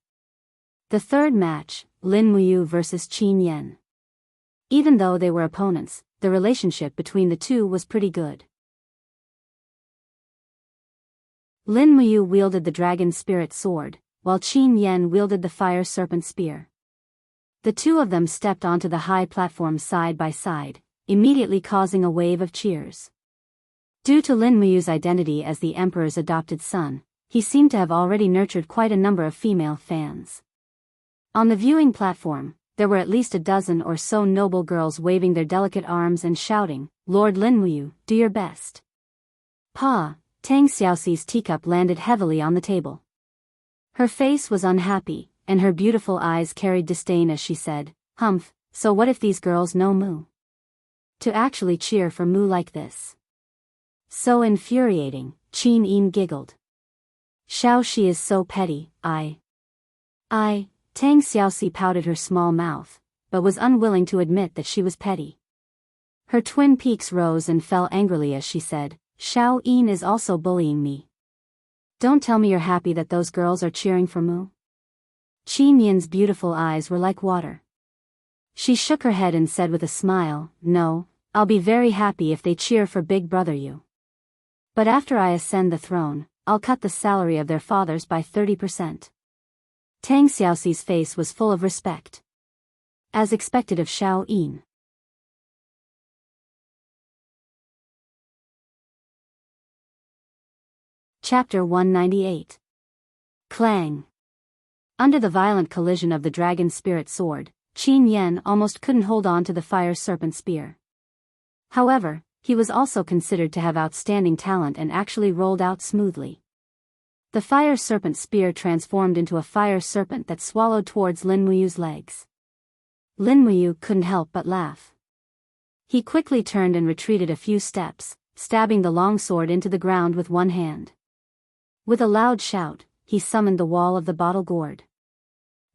The third match, Lin Muyu vs Qin Yan. Even though they were opponents, the relationship between the two was pretty good. Lin Muyu wielded the dragon spirit sword, while Qin Yan wielded the fire serpent spear. The two of them stepped onto the high platform side by side, immediately causing a wave of cheers. Due to Lin Muyu's identity as the emperor's adopted son, he seemed to have already nurtured quite a number of female fans. On the viewing platform, there were at least a dozen or so noble girls waving their delicate arms and shouting, "Lord Lin Muyu, do your best." Pa, Tang Xiaoxi's teacup landed heavily on the table. Her face was unhappy, and her beautiful eyes carried disdain as she said, "Humph, so what if these girls know Mu? To actually cheer for Mu like this. So infuriating, Qin Yin giggled. Xiao Shi is so petty, Tang Xiaoxi pouted her small mouth, but was unwilling to admit that she was petty. Her twin peaks rose and fell angrily as she said, Xiao Yin is also bullying me. Don't tell me you're happy that those girls are cheering for Mu. Qin Yin's beautiful eyes were like water. She shook her head and said with a smile, no, I'll be very happy if they cheer for Big Brother Yu. But after I ascend the throne, I'll cut the salary of their fathers by 30%. Tang Xiaoxi's face was full of respect. As expected of Xiao Yin. Chapter 198. Clang. Under the violent collision of the dragon spirit sword, Qin Yen almost couldn't hold on to the fire serpent spear. However, he was also considered to have outstanding talent and actually rolled out smoothly. The fire serpent spear transformed into a fire serpent that swallowed towards Lin Muyu's legs. Lin Muyu couldn't help but laugh. He quickly turned and retreated a few steps, stabbing the long sword into the ground with one hand. With a loud shout, he summoned the wall of the bottle gourd.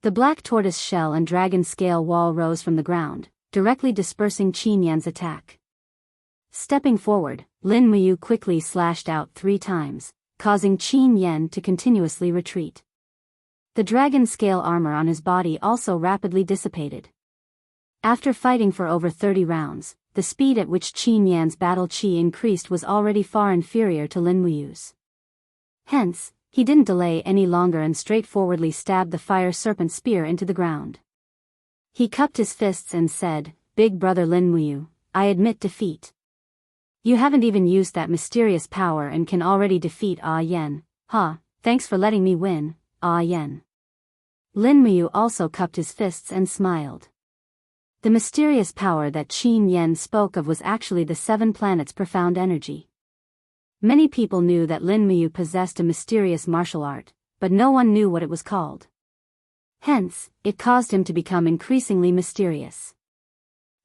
The black tortoise shell and dragon scale wall rose from the ground, directly dispersing Qin Yan's attack. Stepping forward, Lin Muyu quickly slashed out 3 times, causing Qin Yan to continuously retreat. The dragon scale armor on his body also rapidly dissipated. After fighting for over 30 rounds, the speed at which Qin Yan's battle chi increased was already far inferior to Lin Muyu's. Hence, he didn't delay any longer and straightforwardly stabbed the fire serpent spear into the ground. He cupped his fists and said, Big Brother Lin Muyu, I admit defeat. You haven't even used that mysterious power and can already defeat Ah Yen. Thanks for letting me win, Ah Yen. Lin Muyu also cupped his fists and smiled. The mysterious power that Qin Yen spoke of was actually the 7 planets' profound energy. Many people knew that Lin Muyu possessed a mysterious martial art, but no one knew what it was called. Hence, it caused him to become increasingly mysterious.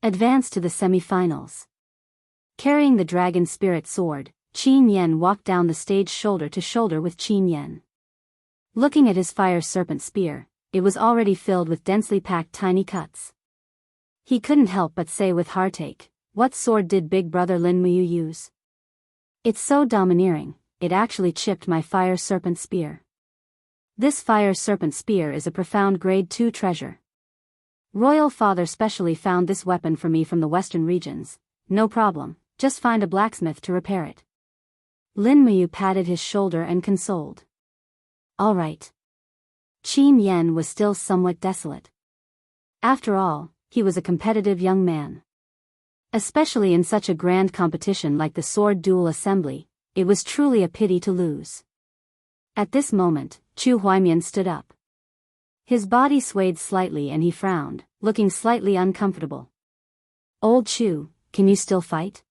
Advanced to the semi-finals. Carrying the dragon spirit sword, Qin Yen walked down the stage shoulder to shoulder with Qin Yen. Looking at his fire serpent spear, it was already filled with densely packed tiny cuts. He couldn't help but say with heartache, what sword did Big Brother Lin Muyu use? It's so domineering, it actually chipped my fire serpent spear. This fire serpent spear is a profound grade 2 treasure. Royal Father specially found this weapon for me from the western regions. No problem, just find a blacksmith to repair it. Lin Muyu patted his shoulder and consoled. All right. Qin Yen was still somewhat desolate. After all, he was a competitive young man. Especially in such a grand competition like the Sword Duel Assembly, it was truly a pity to lose. At this moment, Chu Huaimian stood up. His body swayed slightly and he frowned, looking slightly uncomfortable. Old Chu, can you still fight?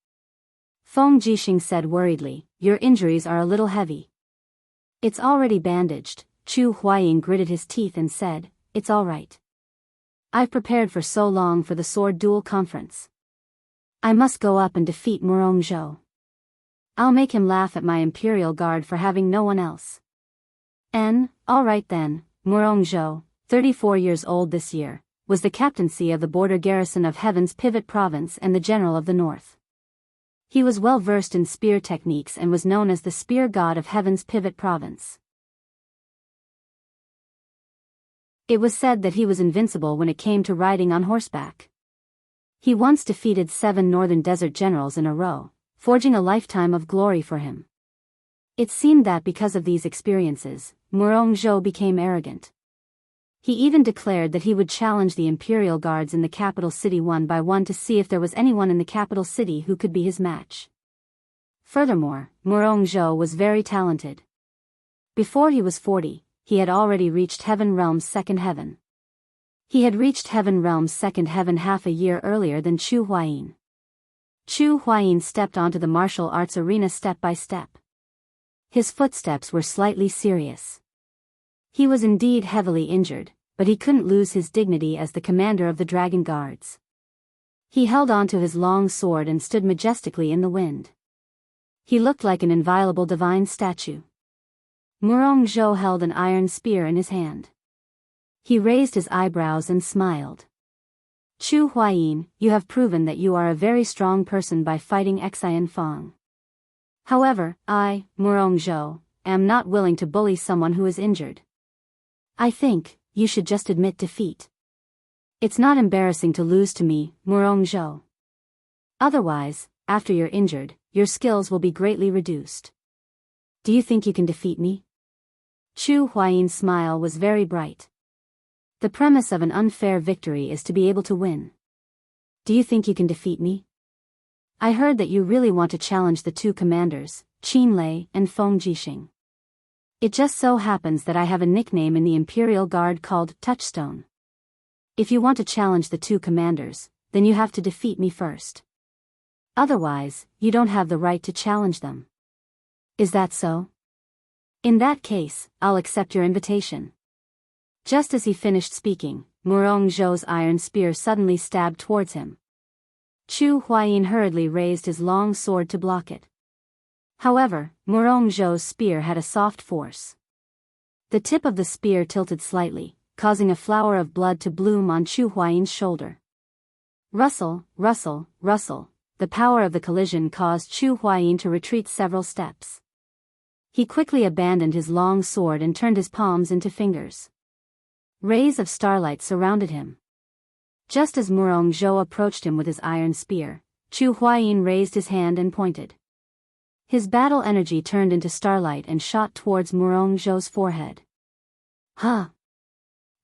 Feng Jixing said worriedly, your injuries are a little heavy. It's already bandaged. Chu Huaiying gritted his teeth and said, it's all right. I've prepared for so long for the Sword Duel Conference. I must go up and defeat Murong Zhou. I'll make him laugh at my Imperial Guard for having no one else. All right then, Murong Zhou, 34 years old this year, was the captaincy of the border garrison of Heaven's Pivot Province and the general of the North. He was well versed in spear techniques and was known as the spear god of Heaven's Pivot Province. It was said that he was invincible when it came to riding on horseback. He once defeated 7 northern desert generals in a row, forging a lifetime of glory for him. It seemed that because of these experiences, Murong Zhou became arrogant. He even declared that he would challenge the Imperial Guards in the capital city one by one to see if there was anyone in the capital city who could be his match. Furthermore, Murong Zhou was very talented. Before he was 40, he had already reached Heaven Realm's second heaven. He had reached Heaven Realm's second heaven half a year earlier than Chu Huayin. Chu Huayin stepped onto the martial arts arena step by step. His footsteps were slightly serious. He was indeed heavily injured, but he couldn't lose his dignity as the commander of the Dragon Guards. He held onto his long sword and stood majestically in the wind. He looked like an inviolable divine statue. Murong Zhou held an iron spear in his hand. He raised his eyebrows and smiled. Chu Huayin, you have proven that you are a very strong person by fighting Xian Fang. However, I, Murong Zhou, am not willing to bully someone who is injured. I think you should just admit defeat. It's not embarrassing to lose to me, Murong Zhou. Otherwise, after you're injured, your skills will be greatly reduced. Do you think you can defeat me? Chu Huayin's smile was very bright. The premise of an unfair victory is to be able to win. Do you think you can defeat me? I heard that you really want to challenge the two commanders, Qin Lei and Feng Jixing. It just so happens that I have a nickname in the Imperial Guard called Touchstone. If you want to challenge the two commanders, then you have to defeat me first. Otherwise, you don't have the right to challenge them. Is that so? In that case, I'll accept your invitation. Just as he finished speaking, Murong Zhou's iron spear suddenly stabbed towards him. Chu Huayin hurriedly raised his long sword to block it. However, Murong Zhou's spear had a soft force. The tip of the spear tilted slightly, causing a flower of blood to bloom on Chu Huayin's shoulder. Rustle, rustle, rustle. The power of the collision caused Chu Huayin to retreat several steps. He quickly abandoned his long sword and turned his palms into fingers. Rays of starlight surrounded him. Just as Murong Zhou approached him with his iron spear, Chu Huayin raised his hand and pointed. His battle energy turned into starlight and shot towards Murong Zhou's forehead. Huh!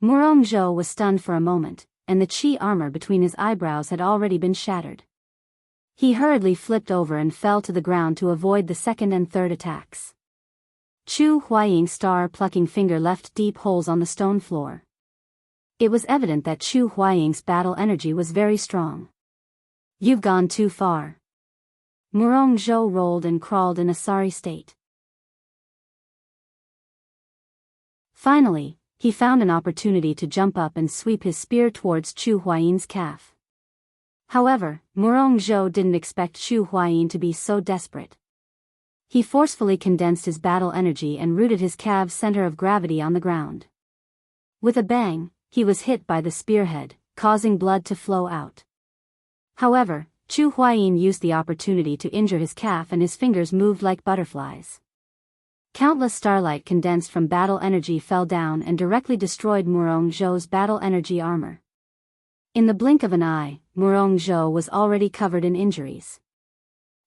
Murong Zhou was stunned for a moment, and the qi armor between his eyebrows had already been shattered. He hurriedly flipped over and fell to the ground to avoid the second and third attacks. Chu Huaying's star-plucking finger left deep holes on the stone floor. It was evident that Chu Huaying's battle energy was very strong. You've gone too far. Murong Zhou rolled and crawled in a sorry state. Finally, he found an opportunity to jump up and sweep his spear towards Chu Huayin's calf. However, Murong Zhou didn't expect Chu Huayin to be so desperate. He forcefully condensed his battle energy and rooted his calf's center of gravity on the ground. With a bang, he was hit by the spearhead, causing blood to flow out. However, Chu Huayin used the opportunity to injure his calf and his fingers moved like butterflies. Countless starlight condensed from battle energy fell down and directly destroyed Murong Zhou's battle energy armor. In the blink of an eye, Murong Zhou was already covered in injuries.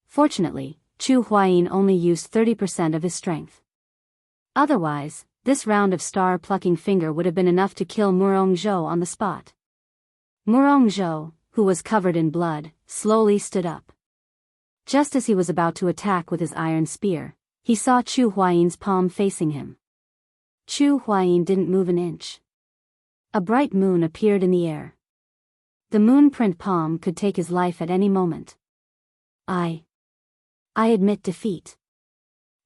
Fortunately, Chu Huayin only used 30% of his strength. Otherwise, this round of star-plucking finger would have been enough to kill Murong Zhou on the spot. Murong Zhou, who was covered in blood, slowly stood up. Just as he was about to attack with his iron spear, he saw Chu Huayin's palm facing him. Chu Huayin didn't move an inch. A bright moon appeared in the air. The moon-print palm could take his life at any moment. I admit defeat.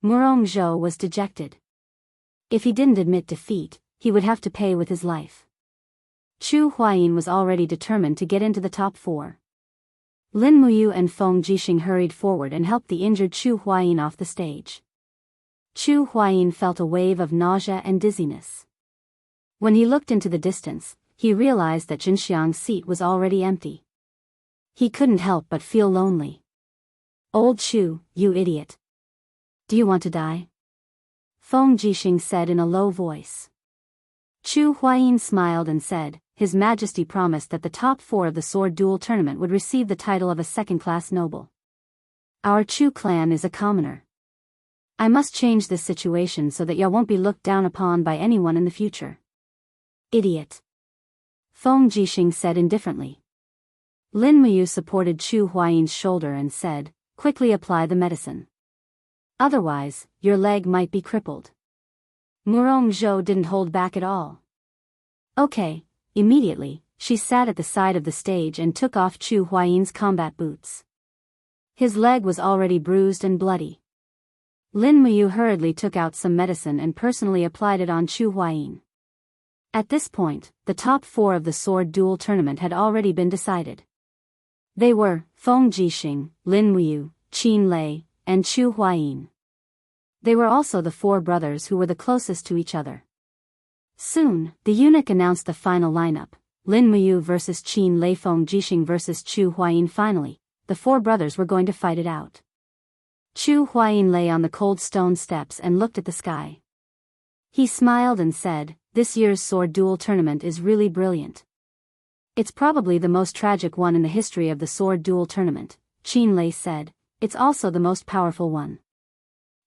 Murong Zhou was dejected. If he didn't admit defeat, he would have to pay with his life. Chu Huayin was already determined to get into the top 4. Lin Muyu and Feng Jixing hurried forward and helped the injured Chu Huayin off the stage. Chu Huayin felt a wave of nausea and dizziness. When he looked into the distance, he realized that Jinxiang's seat was already empty. He couldn't help but feel lonely. Old Chu, you idiot. Do you want to die? Feng Jixing said in a low voice. Chu Huayin smiled and said, His Majesty promised that the top 4 of the sword duel tournament would receive the title of a second-class noble. Our Chu clan is a commoner. I must change this situation so that you won't be looked down upon by anyone in the future. Idiot. Feng Jixing said indifferently. Lin Muyu supported Chu Huayin's shoulder and said, Quickly apply the medicine. Otherwise, your leg might be crippled. Murong Zhou didn't hold back at all. Okay. Immediately, she sat at the side of the stage and took off Chu Huayin's combat boots. His leg was already bruised and bloody. Lin Muyu hurriedly took out some medicine and personally applied it on Chu Huayin. At this point, the top 4 of the sword duel tournament had already been decided. They were Feng Jixing, Lin Muyu, Qin Lei, and Chu Huayin. They were also the 4 brothers who were the closest to each other. Soon, the eunuch announced the final lineup: Lin Muyu versus Qin Lei, Feng Jixing versus Chu Huayin. Finally, the 4 brothers were going to fight it out. Chu Huayin lay on the cold stone steps and looked at the sky. He smiled and said, "This year's sword duel tournament is really brilliant. It's probably the most tragic one in the history of the sword duel tournament," Qin Lei said. "It's also the most powerful one.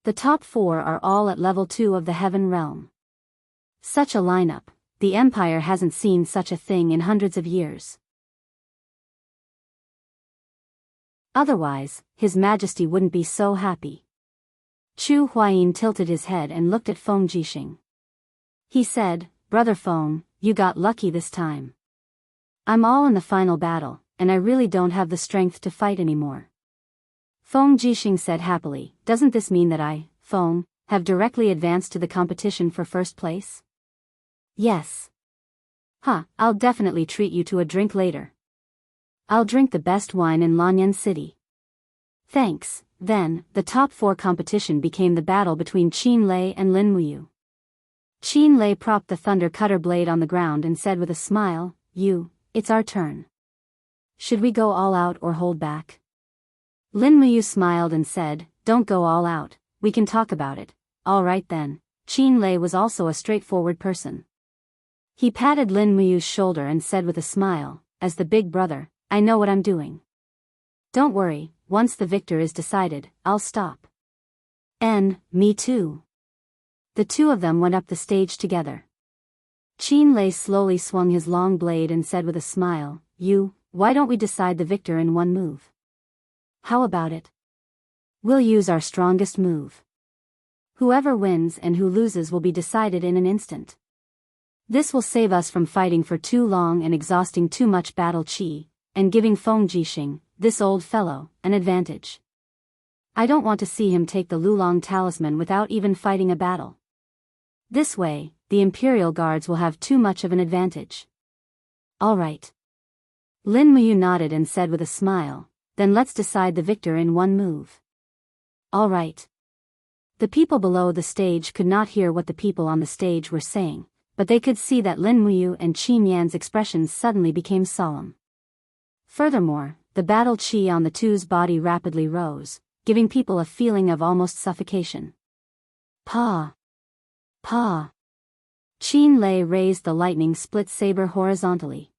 The top 4 are all at level 2 of the Heaven Realm. Such a lineup, the Empire hasn't seen such a thing in hundreds of years. Otherwise, His Majesty wouldn't be so happy." Chu Huayin tilted his head and looked at Feng Jixing. He said, "Brother Feng, you got lucky this time. I'm all in the final battle, and I really don't have the strength to fight anymore." Feng Jixing said happily, "Doesn't this mean that I, Feng, have directly advanced to the competition for first place?" "Yes." I'll definitely treat you to a drink later. I'll drink the best wine in Lanyan City." "Thanks." Then, the top 4 competition became the battle between Qin Lei and Lin Muyu. Qin Lei propped the thunder cutter blade on the ground and said with a smile, It's our turn. Should we go all out or hold back?" Lin Muyu smiled and said, "Don't go all out, we can talk about it." "All right then." Qin Lei was also a straightforward person. He patted Lin Muyu's shoulder and said with a smile, "As the big brother, I know what I'm doing. Don't worry, once the victor is decided, I'll stop." "And, me too." The 2 of them went up the stage together. Qin Lei slowly swung his long blade and said with a smile, Why don't we decide the victor in one move? How about it? We'll use our strongest move. Whoever wins and who loses will be decided in an instant. This will save us from fighting for too long and exhausting too much battle chi, and giving Feng Jixing, this old fellow, an advantage. I don't want to see him take the Lulong talisman without even fighting a battle. This way, the Imperial Guards will have too much of an advantage. All right. Lin Muyu nodded and said with a smile, "Then let's decide the victor in one move." All right. The people below the stage could not hear what the people on the stage were saying, but they could see that Lin Muyu and Qin Yan's expressions suddenly became solemn. Furthermore, the battle chi on the 2's body rapidly rose, giving people a feeling of almost suffocation. Pa! Pa! Qin Lei raised the lightning split saber horizontally.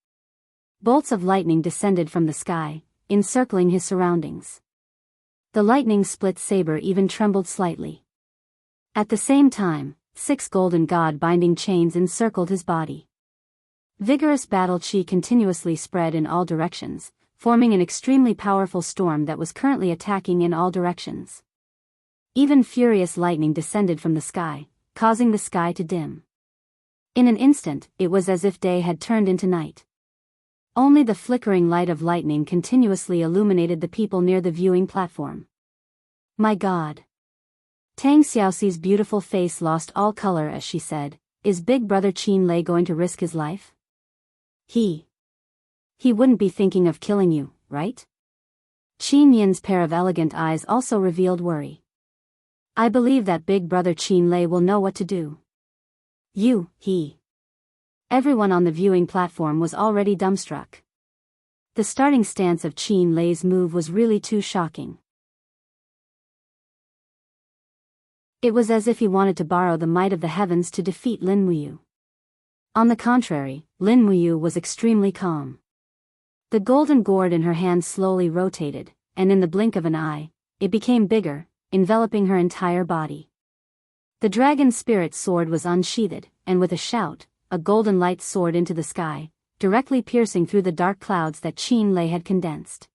Bolts of lightning descended from the sky, encircling his surroundings. The lightning split saber even trembled slightly. At the same time, 6 golden god-binding chains encircled his body. Vigorous battle chi continuously spread in all directions, forming an extremely powerful storm that was currently attacking in all directions. Even furious lightning descended from the sky, causing the sky to dim. In an instant, it was as if day had turned into night. Only the flickering light of lightning continuously illuminated the people near the viewing platform. My God! Tang Xiaoxi's beautiful face lost all color as she said, "Is Big Brother Qin Lei going to risk his life? He wouldn't be thinking of killing you, right?" Qin Yin's pair of elegant eyes also revealed worry. "I believe that Big Brother Qin Lei will know what to do." Everyone on the viewing platform was already dumbstruck. The starting stance of Qin Lei's move was really too shocking. It was as if he wanted to borrow the might of the heavens to defeat Lin Muyu. On the contrary, Lin Muyu was extremely calm. The golden gourd in her hand slowly rotated, and in the blink of an eye, it became bigger, enveloping her entire body. The dragon spirit sword was unsheathed, and with a shout, a golden light soared into the sky, directly piercing through the dark clouds that Qin Lei had condensed.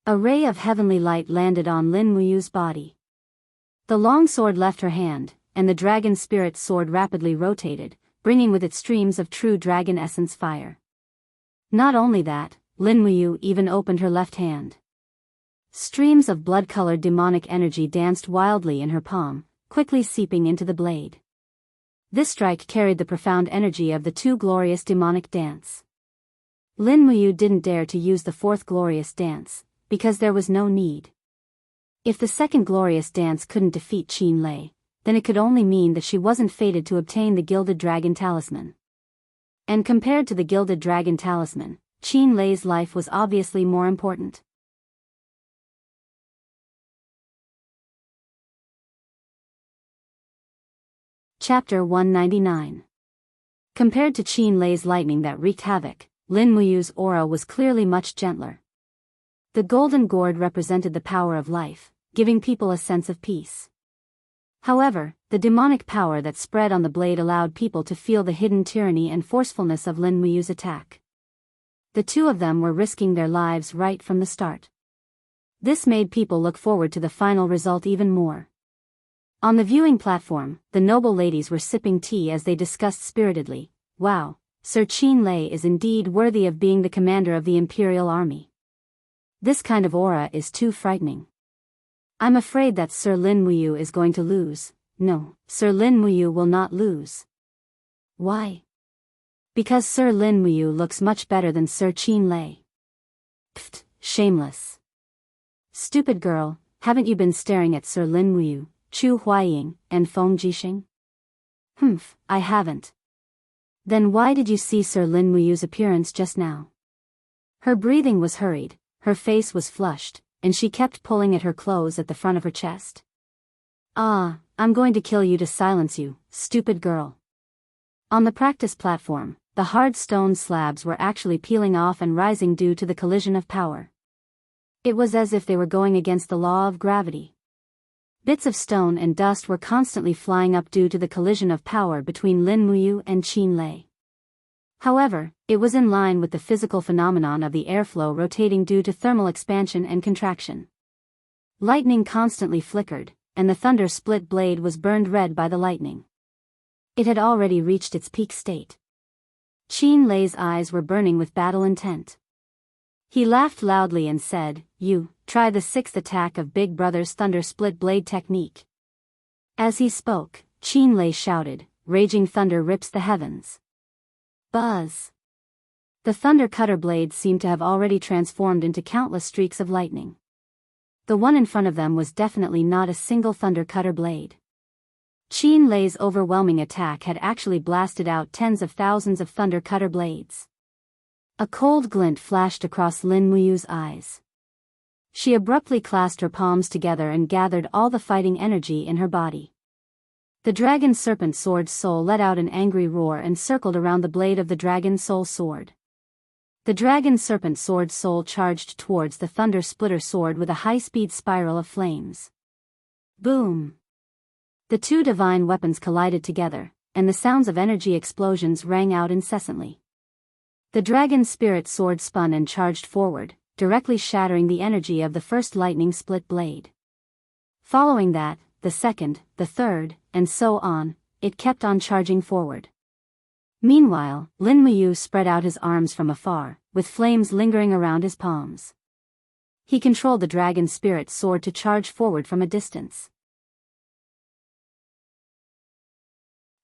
A ray of heavenly light landed on Lin Muyu's body. The long sword left her hand, and the dragon spirit sword rapidly rotated, bringing with it streams of true dragon essence fire. Not only that, Lin Muyu even opened her left hand. Streams of blood-colored demonic energy danced wildly in her palm, quickly seeping into the blade. This strike carried the profound energy of the 2 glorious demonic dance. Lin Muyu didn't dare to use the 4th glorious dance, because there was no need. If the second glorious dance couldn't defeat Qin Lei, then it could only mean that she wasn't fated to obtain the Gilded Dragon Talisman. And compared to the Gilded Dragon Talisman, Qin Lei's life was obviously more important. Chapter 199. Compared to Qin Lei's lightning that wreaked havoc, Lin Muyu's aura was clearly much gentler. The golden gourd represented the power of life, giving people a sense of peace. However, the demonic power that spread on the blade allowed people to feel the hidden tyranny and forcefulness of Lin Muyu's attack. The two of them were risking their lives right from the start. This made people look forward to the final result even more. On the viewing platform, the noble ladies were sipping tea as they discussed spiritedly, "Wow, Sir Qin Lei is indeed worthy of being the commander of the Imperial Army. This kind of aura is too frightening. I'm afraid that Sir Lin Muyu is going to lose." "No, Sir Lin Muyu will not lose." "Why?" "Because Sir Lin Muyu looks much better than Sir Qin Lei." "Pfft, shameless. Stupid girl, haven't you been staring at Sir Lin Muyu, Chu Huaying, and Feng Jixing?" "Humph, I haven't." "Then why did you see Sir Lin Muyu's appearance just now?" Her breathing was hurried, her face was flushed, and she kept pulling at her clothes at the front of her chest. "Ah, I'm going to kill you to silence you, stupid girl." On the practice platform, the hard stone slabs were actually peeling off and rising due to the collision of power. It was as if they were going against the law of gravity. Bits of stone and dust were constantly flying up due to the collision of power between Lin Muyu and Qin Lei. However, it was in line with the physical phenomenon of the airflow rotating due to thermal expansion and contraction. Lightning constantly flickered, and the thunder split blade was burned red by the lightning. It had already reached its peak state. Qin Lei's eyes were burning with battle intent. He laughed loudly and said, "You, try the sixth attack of Big Brother's Thunder Split Blade technique." As he spoke, Qin Lei shouted, "Raging thunder rips the heavens." Buzz! The thunder cutter blades seemed to have already transformed into countless streaks of lightning. The one in front of them was definitely not a single thunder cutter blade. Qin Lei's overwhelming attack had actually blasted out tens of thousands of thunder cutter blades. A cold glint flashed across Lin Muyu's eyes. She abruptly clasped her palms together and gathered all the fighting energy in her body. The Dragon Serpent Sword's soul let out an angry roar and circled around the blade of the Dragon Soul Sword. The Dragon Serpent Sword's soul charged towards the Thunder Splitter Sword with a high-speed spiral of flames. Boom! The two divine weapons collided together, and the sounds of energy explosions rang out incessantly. The Dragon Spirit Sword spun and charged forward, directly shattering the energy of the first lightning split blade. Following that, the second, the third, and so on, it kept on charging forward. Meanwhile, Lin Muyu spread out his arms from afar, with flames lingering around his palms. He controlled the Dragon Spirit Sword to charge forward from a distance.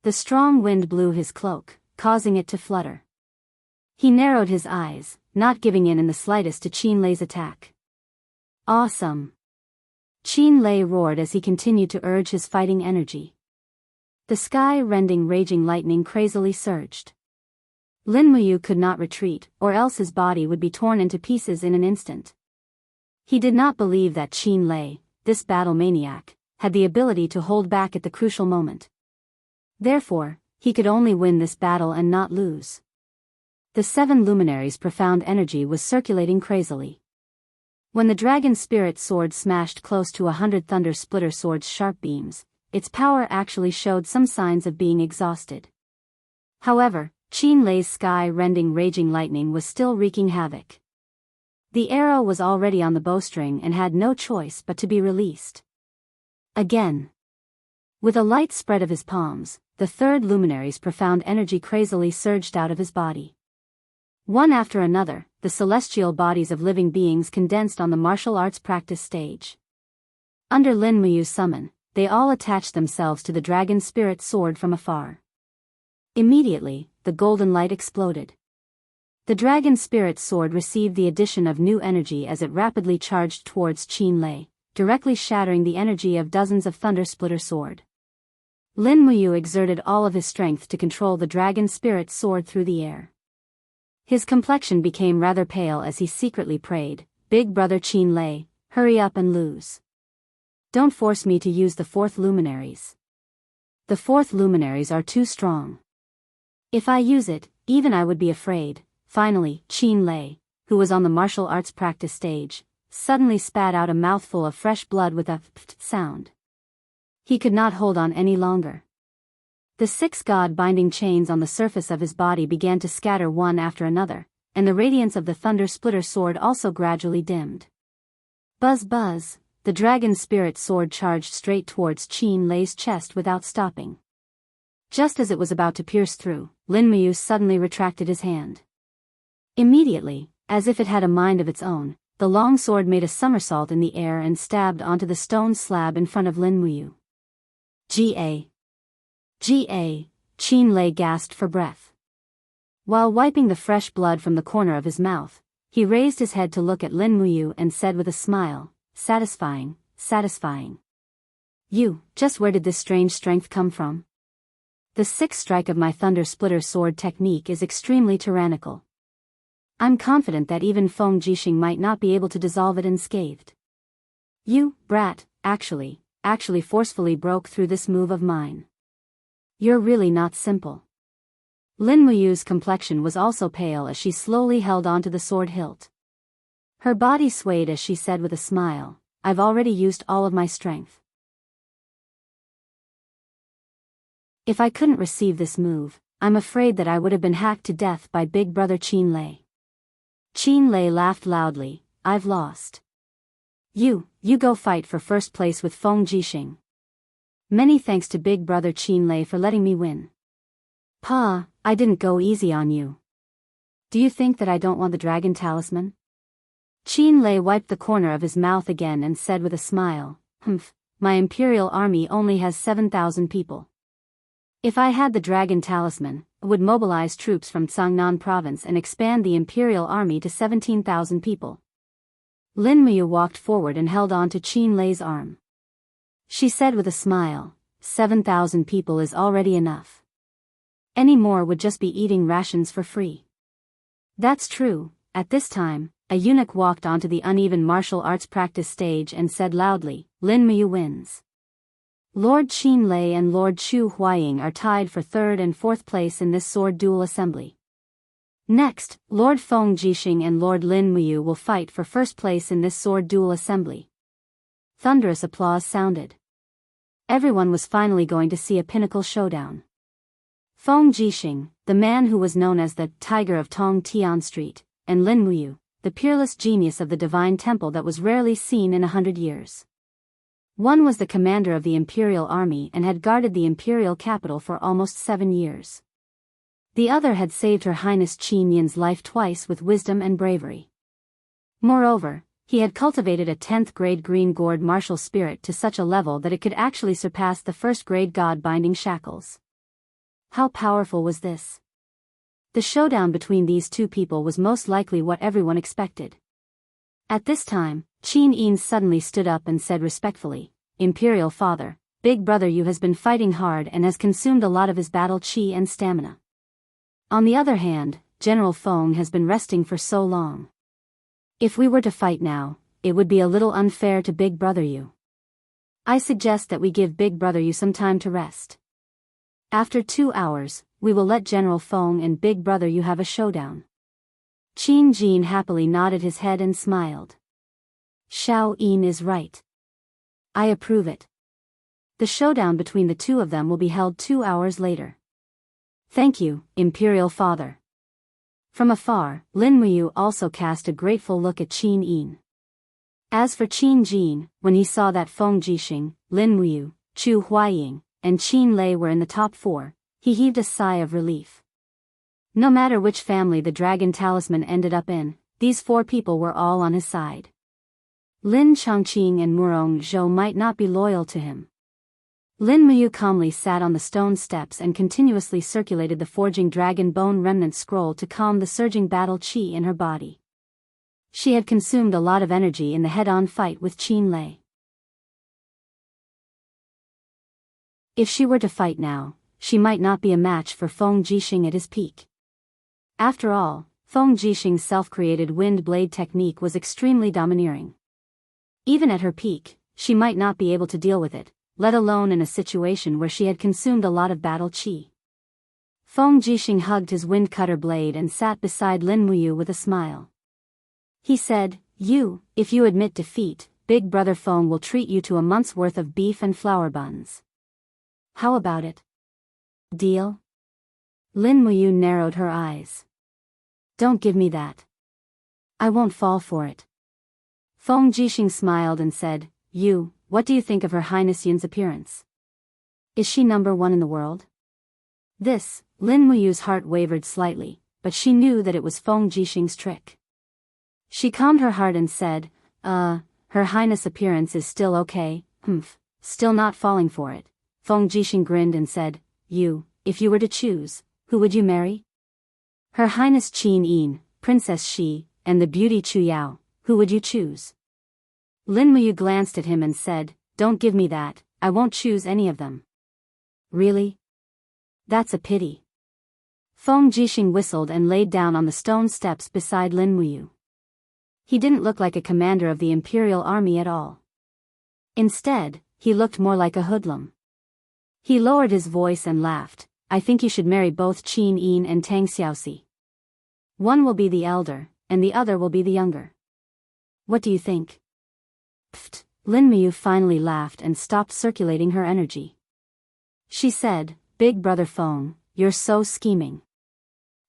The strong wind blew his cloak, causing it to flutter. He narrowed his eyes, not giving in the slightest to Qin Lei's attack. "Awesome!" Qin Lei roared as he continued to urge his fighting energy. The sky-rending raging lightning crazily surged. Lin Muyu could not retreat, or else his body would be torn into pieces in an instant. He did not believe that Qin Lei, this battle maniac, had the ability to hold back at the crucial moment. Therefore, he could only win this battle and not lose. The seven luminaries' profound energy was circulating crazily. When the Dragon Spirit Sword smashed close to 100 Thunder Splitter Sword's sharp beams, its power actually showed some signs of being exhausted. However, Qin Lei's sky-rending raging lightning was still wreaking havoc. The arrow was already on the bowstring and had no choice but to be released. Again. With a light spread of his palms, the third luminary's profound energy crazily surged out of his body. One after another, the celestial bodies of living beings condensed on the martial arts practice stage. Under Lin Muyu's summon, they all attached themselves to the Dragon Spirit Sword from afar. Immediately, the golden light exploded. The Dragon Spirit Sword received the addition of new energy as it rapidly charged towards Qin Lei, directly shattering the energy of dozens of Thunder Splitter sword. Lin Muyu exerted all of his strength to control the dragon spirit sword through the air. His complexion became rather pale as he secretly prayed, "Big brother Qin Lei, hurry up and lose. Don't force me to use the fourth luminaries. The fourth luminaries are too strong. If I use it, even I would be afraid." Finally, Qin Lei, who was on the martial arts practice stage, suddenly spat out a mouthful of fresh blood with a pft sound. He could not hold on any longer. The 6 god-binding chains on the surface of his body began to scatter one after another, and the radiance of the Thunder Splitter sword also gradually dimmed. Buzz buzz, the dragon spirit sword charged straight towards Qin Lei's chest without stopping. Just as it was about to pierce through, Lin Muyu suddenly retracted his hand. Immediately, as if it had a mind of its own, the long sword made a somersault in the air and stabbed onto the stone slab in front of Lin Muyu. Ga! Qin Lei gasped for breath. While wiping the fresh blood from the corner of his mouth, he raised his head to look at Lin Muyu and said with a smile, "Satisfying, satisfying. Just where did this strange strength come from? The 6th strike of my Thunder Splitter sword technique is extremely tyrannical. I'm confident that even Feng Jixing might not be able to dissolve it unscathed. You, brat, actually forcefully broke through this move of mine. You're really not simple." Lin Muyu's complexion was also pale as she slowly held onto the sword hilt. Her body swayed as she said with a smile, "I've already used all of my strength. If I couldn't receive this move, I'm afraid that I would have been hacked to death by big brother Qin Lei." Qin Lei laughed loudly, "I've lost. You go fight for first place with Feng Jixing. Many thanks to big brother Qin Lei for letting me win. Pa, I didn't go easy on you. Do you think that I don't want the dragon talisman?" Qin Lei wiped the corner of his mouth again and said with a smile, "Humph, my imperial army only has 7,000 people. If I had the dragon talisman, I would mobilize troops from Cangnan province and expand the imperial army to 17,000 people." Lin Muyu walked forward and held on to Qin Lei's arm. She said with a smile, 7,000 people is already enough. Any more would just be eating rations for free." "That's true." At this time, a eunuch walked onto the uneven martial arts practice stage and said loudly, "Lin Muyu wins. Lord Qin Lei and Lord Chu Huaying are tied for 3rd and 4th place in this sword duel assembly. Next, Lord Feng Jixing and Lord Lin Muyu will fight for 1st place in this sword duel assembly." Thunderous applause sounded. Everyone was finally going to see a pinnacle showdown. Feng Jixing, the man who was known as the Tiger of Tong Tian Street, and Lin Muyu, the peerless genius of the divine temple that was rarely seen in 100 years. One was the commander of the imperial army and had guarded the imperial capital for almost 7 years. The other had saved Her Highness Qin Yin's life twice with wisdom and bravery. Moreover, he had cultivated a 10th grade green gourd martial spirit to such a level that it could actually surpass the 1st grade god-binding shackles. How powerful was this? The showdown between these two people was most likely what everyone expected. At this time, Qin Yin suddenly stood up and said respectfully, "Imperial Father, big brother Yu has been fighting hard and has consumed a lot of his battle chi and stamina. On the other hand, General Feng has been resting for so long. If we were to fight now, it would be a little unfair to big brother Yu. I suggest that we give big brother Yu some time to rest. After 2 hours, we will let General Feng and big brother Yu have a showdown." Qin Jin happily nodded his head and smiled. "Xiao Yin is right. I approve it. The showdown between the two of them will be held 2 hours later." "Thank you, Imperial Father." From afar, Lin Muyu also cast a grateful look at Qin Yin. As for Qin Jin, when he saw that Feng Jixing, Lin Muyu, Chu Huaying, and Qin Lei were in the top 4, he heaved a sigh of relief. No matter which family the dragon talisman ended up in, these 4 people were all on his side. Lin Chongqing and Murong Zhou might not be loyal to him. Lin Muyu calmly sat on the stone steps and continuously circulated the forging dragon bone remnant scroll to calm the surging battle chi in her body. She had consumed a lot of energy in the head-on fight with Qin Lei. If she were to fight now, she might not be a match for Feng Jixing at his peak. After all, Feng Jixing's self-created wind blade technique was extremely domineering. Even at her peak, she might not be able to deal with it, let alone in a situation where she had consumed a lot of battle qi. Feng Jixing hugged his wind cutter blade and sat beside Lin Muyu with a smile. He said, if you admit defeat, Big Brother Feng will treat you to a month's worth of beef and flour buns. How about it? Deal? Lin Muyu narrowed her eyes. Don't give me that. I won't fall for it. Feng Jixing smiled and said, what do you think of Her Highness Yun's appearance? Is she number one in the world? This, Lin Muyu's heart wavered slightly, but she knew that it was Feng Jixing's trick. She calmed her heart and said, Her Highness' appearance is still okay, still not falling for it. Feng Jixing grinned and said, if you were to choose, who would you marry? Her Highness Qin Yin, Princess Shi, and the beauty Chu Yao, who would you choose? Lin Muyu glanced at him and said, don't give me that, I won't choose any of them. Really? That's a pity. Feng Jixing whistled and laid down on the stone steps beside Lin Muyu. He didn't look like a commander of the imperial army at all. Instead, he looked more like a hoodlum. He lowered his voice and laughed. I think you should marry both Qin Yin and Tang Xiaoxi. One will be the elder, and the other will be the younger. What do you think? Pfft, Lin Muyu finally laughed and stopped circulating her energy. She said, Big Brother Feng, you're so scheming.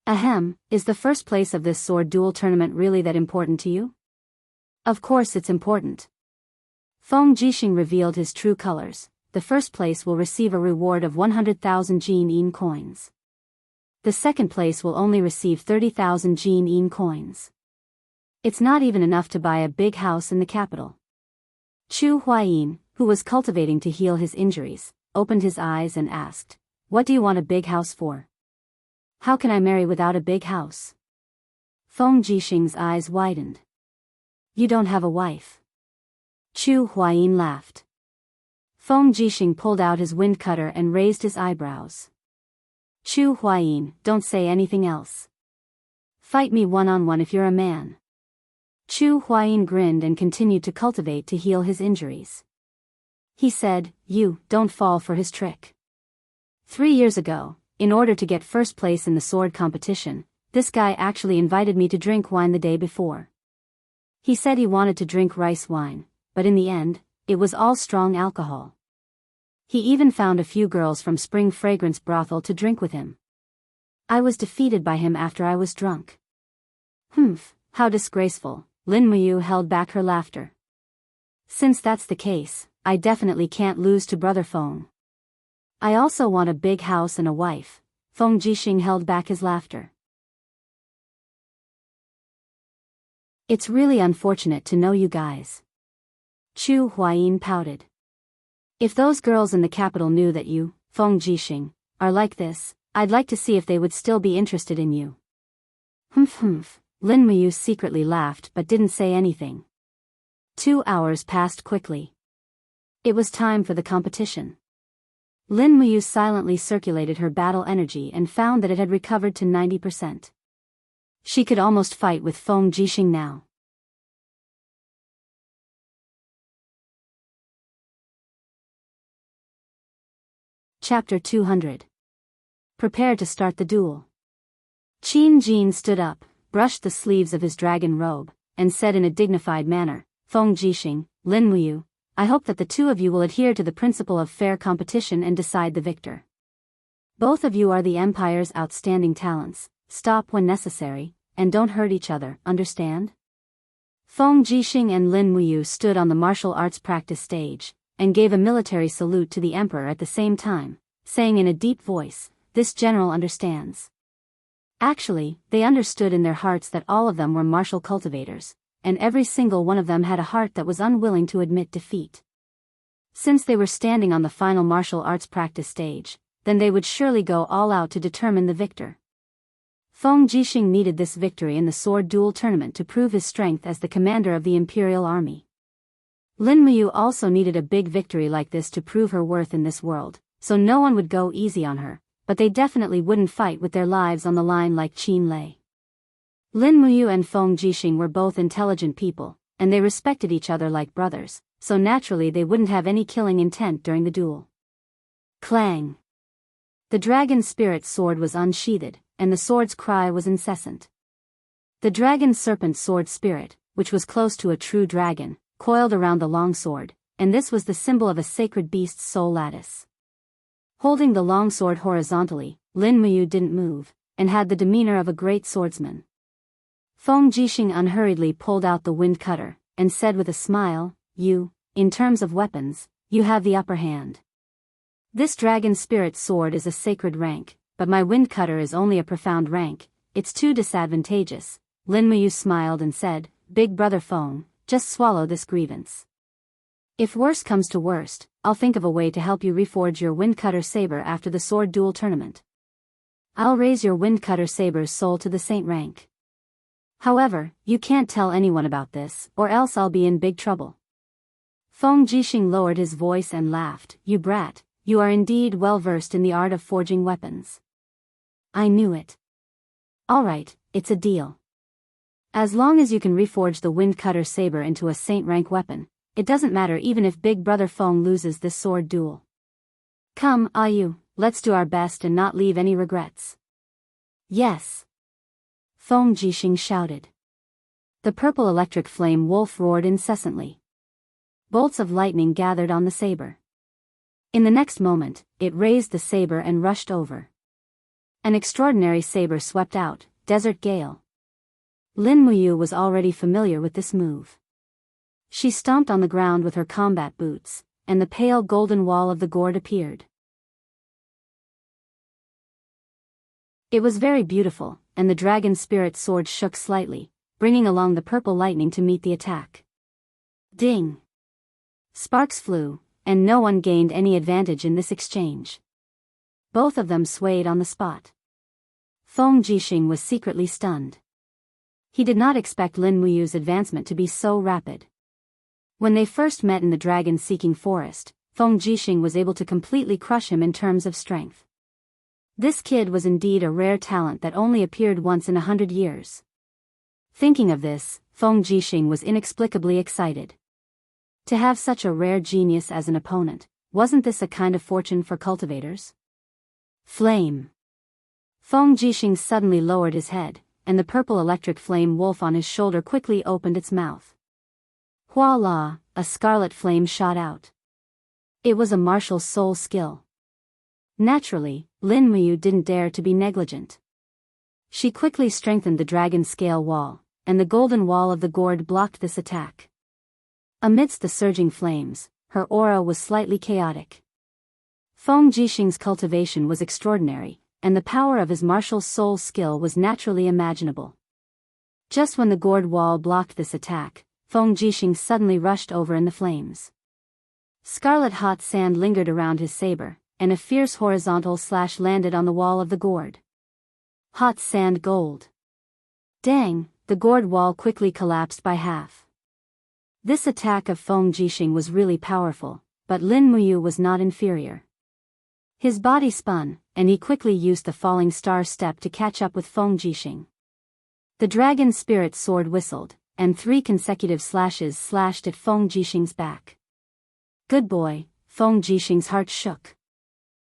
Ahem, is the first place of this sword duel tournament really that important to you? Of course it's important. Feng Jixing revealed his true colors. The first place will receive a reward of 100,000 Qin Yin coins. The second place will only receive 30,000 Qin Yin coins. It's not even enough to buy a big house in the capital. Chu Huayin, who was cultivating to heal his injuries, opened his eyes and asked, what do you want a big house for? How can I marry without a big house? Feng Jixing's eyes widened. You don't have a wife. Chu Huayin laughed. Feng Jixing pulled out his wind cutter and raised his eyebrows. Chu Huayin, don't say anything else. Fight me one-on-one if you're a man. Chu Huayin grinned and continued to cultivate to heal his injuries. He said, don't fall for his trick. 3 years ago, in order to get first place in the sword competition, this guy actually invited me to drink wine the day before. He said he wanted to drink rice wine, but in the end, it was all strong alcohol. He even found a few girls from Spring Fragrance Brothel to drink with him. I was defeated by him after I was drunk. How disgraceful. Lin Muyu held back her laughter. Since that's the case, I definitely can't lose to Brother Feng. I also want a big house and a wife. Feng Jixing held back his laughter. It's really unfortunate to know you guys. Chu Huayin pouted. If those girls in the capital knew that you, Feng Jixing, are like this, I'd like to see if they would still be interested in you. Lin Muyu secretly laughed but didn't say anything. 2 hours passed quickly. It was time for the competition. Lin Muyu silently circulated her battle energy and found that it had recovered to 90%. She could almost fight with Feng Jixing now. Chapter 200. Prepare to start the duel. Qin Jin stood up, brushed the sleeves of his dragon robe, and said in a dignified manner, Feng Jixing, Lin Muyu, I hope that the two of you will adhere to the principle of fair competition and decide the victor. Both of you are the Empire's outstanding talents, stop when necessary, and don't hurt each other, understand? Feng Jixing and Lin Muyu stood on the martial arts practice stage, and gave a military salute to the Emperor at the same time, saying in a deep voice, this general understands. Actually, they understood in their hearts that all of them were martial cultivators, and every single one of them had a heart that was unwilling to admit defeat. Since they were standing on the final martial arts practice stage, then they would surely go all out to determine the victor. Feng Jixing needed this victory in the sword duel tournament to prove his strength as the commander of the imperial army. Lin Muyu also needed a big victory like this to prove her worth in this world, so no one would go easy on her, but they definitely wouldn't fight with their lives on the line like Qin Lei. Lin Muyu and Feng Jixing were both intelligent people, and they respected each other like brothers, so naturally they wouldn't have any killing intent during the duel. Clang! The dragon spirit sword was unsheathed, and the sword's cry was incessant. The dragon serpent sword spirit, which was close to a true dragon, coiled around the long sword, and this was the symbol of a sacred beast's soul lattice. Holding the long sword horizontally, Lin Muyu didn't move, and had the demeanor of a great swordsman. Feng Jixing unhurriedly pulled out the wind cutter, and said with a smile, in terms of weapons, you have the upper hand. This dragon spirit sword is a sacred rank, but my wind cutter is only a profound rank, it's too disadvantageous. Lin Muyu smiled and said, Big brother Feng, just swallow this grievance. If worst comes to worst, I'll think of a way to help you reforge your wind cutter saber after the sword duel tournament. I'll raise your wind cutter saber's soul to the saint rank. However, you can't tell anyone about this, or else I'll be in big trouble. Feng Jixing lowered his voice and laughed, You brat, you are indeed well versed in the art of forging weapons. I knew it. Alright, it's a deal. As long as you can reforge the wind cutter saber into a saint rank weapon, it doesn't matter even if Big Brother Feng loses this sword duel. Come, Ayu, let's do our best and not leave any regrets. Yes. Feng Jixing shouted. The purple electric flame wolf roared incessantly. Bolts of lightning gathered on the saber. In the next moment, it raised the saber and rushed over. An extraordinary saber swept out, Desert Gale. Lin Muyu was already familiar with this move. She stomped on the ground with her combat boots, and the pale golden wall of the gourd appeared. It was very beautiful, and the dragon spirit sword shook slightly, bringing along the purple lightning to meet the attack. Ding! Sparks flew, and no one gained any advantage in this exchange. Both of them swayed on the spot. Feng Jixing was secretly stunned. He did not expect Lin Muyu's advancement to be so rapid. When they first met in the dragon-seeking forest, Feng Jixing was able to completely crush him in terms of strength. This kid was indeed a rare talent that only appeared once in 100 years. Thinking of this, Feng Jixing was inexplicably excited. To have such a rare genius as an opponent, wasn't this a kind of fortune for cultivators? Flame! Feng Jixing suddenly lowered his head, and the purple electric flame wolf on his shoulder quickly opened its mouth. Voila! A scarlet flame shot out. It was a martial soul skill. Naturally, Lin Muyu didn't dare to be negligent. She quickly strengthened the dragon scale wall, and the golden wall of the gourd blocked this attack. Amidst the surging flames, her aura was slightly chaotic. Feng Jixing's cultivation was extraordinary, and the power of his martial soul skill was naturally imaginable. Just when the gourd wall blocked this attack, Feng Jixing suddenly rushed over in the flames. Scarlet hot sand lingered around his saber, and a fierce horizontal slash landed on the wall of the gourd. Hot sand gold. Dang, the gourd wall quickly collapsed by half. This attack of Feng Jixing was really powerful, but Lin Muyu was not inferior. His body spun, and he quickly used the falling star step to catch up with Feng Jixing. The dragon spirit sword whistled, and 3 consecutive slashes slashed at Feng Jixing's back. Good boy, Feng Jixing's heart shook.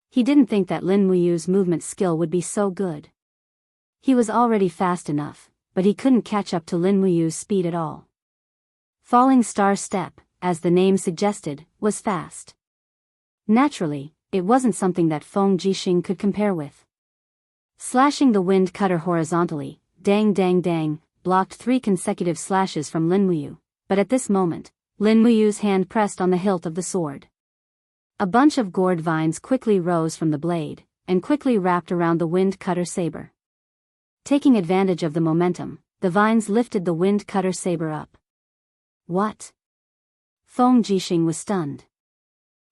He didn't think that Lin Muyu's movement skill would be so good. He was already fast enough, but he couldn't catch up to Lin Muyu's speed at all. Falling star step, as the name suggested, was fast. Naturally, it wasn't something that Feng Jixing could compare with. Slashing the wind cutter horizontally, dang dang dang, blocked 3 consecutive slashes from Lin Muyu, but at this moment, Lin Muyu's hand pressed on the hilt of the sword. A bunch of gourd vines quickly rose from the blade, and quickly wrapped around the wind cutter saber. Taking advantage of the momentum, the vines lifted the wind cutter saber up. What? Feng Jixing was stunned.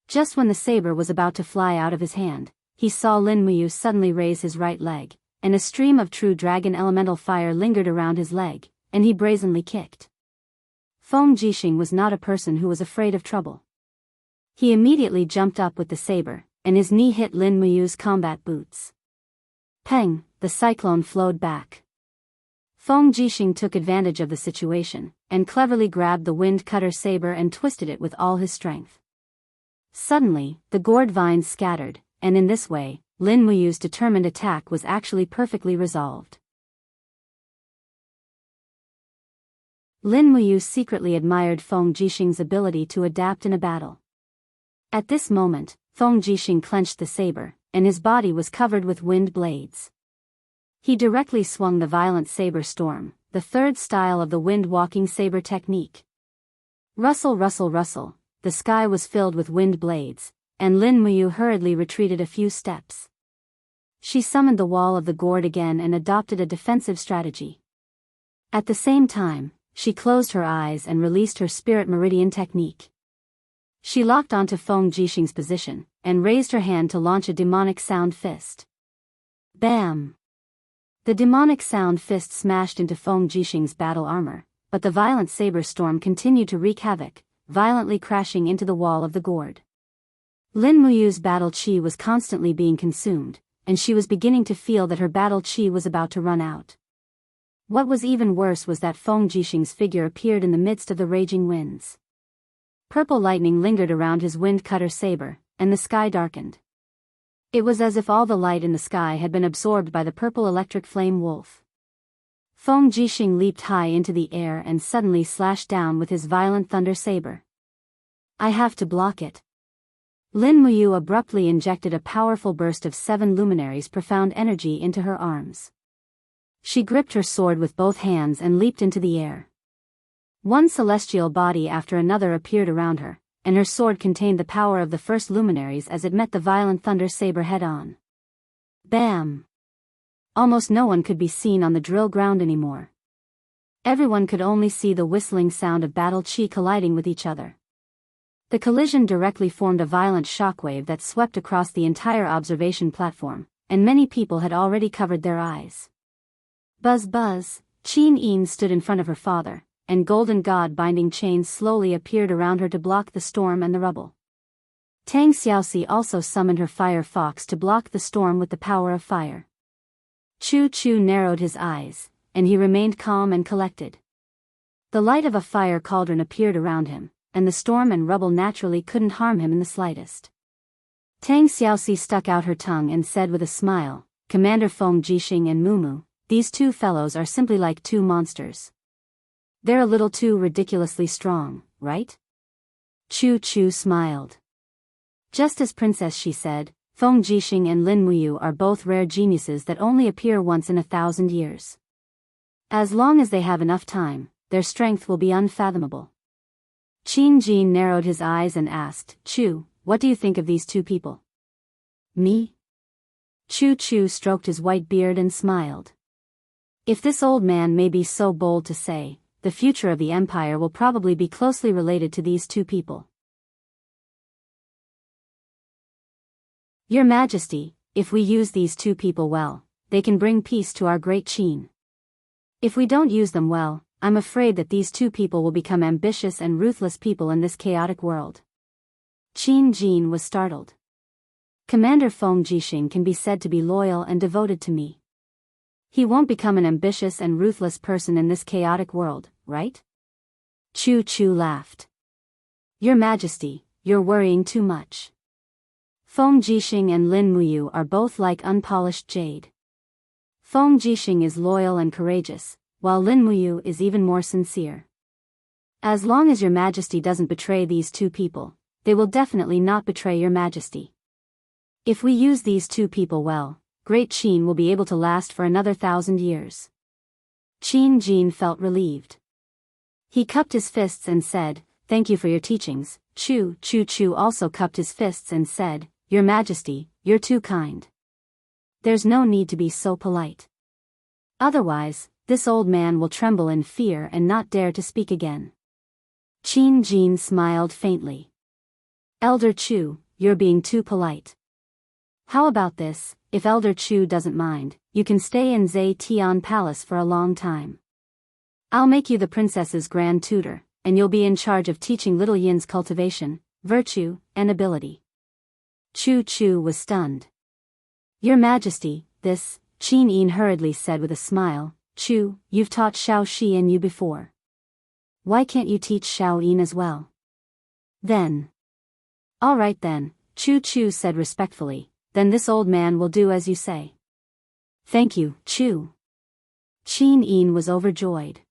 Just when the saber was about to fly out of his hand, he saw Lin Muyu suddenly raise his right leg, and a stream of true dragon elemental fire lingered around his leg, and he brazenly kicked. Feng Jixing was not a person who was afraid of trouble. He immediately jumped up with the saber, and his knee hit Lin Muyu's combat boots. Peng, the cyclone flowed back. Feng Jixing took advantage of the situation, and cleverly grabbed the wind cutter saber and twisted it with all his strength. Suddenly, the gourd vines scattered, and in this way, Lin Muyu's determined attack was actually perfectly resolved. Lin Muyu secretly admired Feng Jixing's ability to adapt in a battle. At this moment, Feng Jixing clenched the saber, and his body was covered with wind blades. He directly swung the violent saber storm, the third style of the wind-walking saber technique. Rustle, rustle, rustle, the sky was filled with wind blades, and Lin Muyu hurriedly retreated a few steps. She summoned the wall of the gourd again and adopted a defensive strategy. At the same time, she closed her eyes and released her spirit meridian technique. She locked onto Feng Jixing's position, and raised her hand to launch a demonic sound fist. Bam! The demonic sound fist smashed into Feng Jixing's battle armor, but the violent saber storm continued to wreak havoc, violently crashing into the wall of the gourd. Lin Muyu's battle chi was constantly being consumed, and she was beginning to feel that her battle chi was about to run out. What was even worse was that Feng Jixing's figure appeared in the midst of the raging winds. Purple lightning lingered around his wind cutter saber, and the sky darkened. It was as if all the light in the sky had been absorbed by the purple electric flame wolf. Feng Jixing leaped high into the air and suddenly slashed down with his violent thunder saber. I have to block it. Lin Muyu abruptly injected a powerful burst of 7 luminaries' profound energy into her arms. She gripped her sword with both hands and leaped into the air. One celestial body after another appeared around her, and her sword contained the power of the first luminaries as it met the violent thunder saber head-on. Bam! Almost no one could be seen on the drill ground anymore. Everyone could only see the whistling sound of battle chi colliding with each other. The collision directly formed a violent shockwave that swept across the entire observation platform, and many people had already covered their eyes. Buzz buzz, Qin Yin stood in front of her father, and golden god-binding chains slowly appeared around her to block the storm and the rubble. Tang Xiaoxi also summoned her fire fox to block the storm with the power of fire. Chu Chu narrowed his eyes, and he remained calm and collected. The light of a fire cauldron appeared around him, and the storm and rubble naturally couldn't harm him in the slightest. Tang Xiaoxi stuck out her tongue and said with a smile, Commander Feng Jixing and Mumu, these two fellows are simply like two monsters. They're a little too ridiculously strong, right? Chu Chu smiled. Just as Princess, she said, Feng Jixing and Lin Muyu are both rare geniuses that only appear once in 1,000 years. As long as they have enough time, their strength will be unfathomable. Qin Jin narrowed his eyes and asked, Chu, what do you think of these two people? Me? Chu Chu stroked his white beard and smiled. If this old man may be so bold to say, the future of the empire will probably be closely related to these two people. Your Majesty, if we use these two people well, they can bring peace to our great Qin. If we don't use them well, I'm afraid that these two people will become ambitious and ruthless people in this chaotic world. Qin Jin was startled. Commander Feng Jixing can be said to be loyal and devoted to me. He won't become an ambitious and ruthless person in this chaotic world, right? Chu Chu laughed. Your Majesty, you're worrying too much. Feng Jixing and Lin Muyu are both like unpolished jade. Feng Jixing is loyal and courageous, while Lin Muyu is even more sincere. As long as your Majesty doesn't betray these two people, they will definitely not betray your Majesty. If we use these two people well, Great Qin will be able to last for another 1,000 years. Qin Jin felt relieved. He cupped his fists and said, Thank you for your teachings. Chu Chu also cupped his fists and said, Your Majesty, you're too kind. There's no need to be so polite. Otherwise, this old man will tremble in fear and not dare to speak again. Qin Jin smiled faintly. Elder Chu, you're being too polite. How about this? If Elder Chu doesn't mind, you can stay in Zai Tian Palace for a long time. I'll make you the princess's grand tutor, and you'll be in charge of teaching little Yin's cultivation, virtue, and ability. Chu Chu was stunned. Your Majesty, this, Qin Yin hurriedly said with a smile, Chu, you've taught Xiao Shi and you before. Why can't you teach Xiao Yin as well? Then. All right then, Chu Chu said respectfully, then this old man will do as you say. Thank you, Chu. Qin Yin was overjoyed.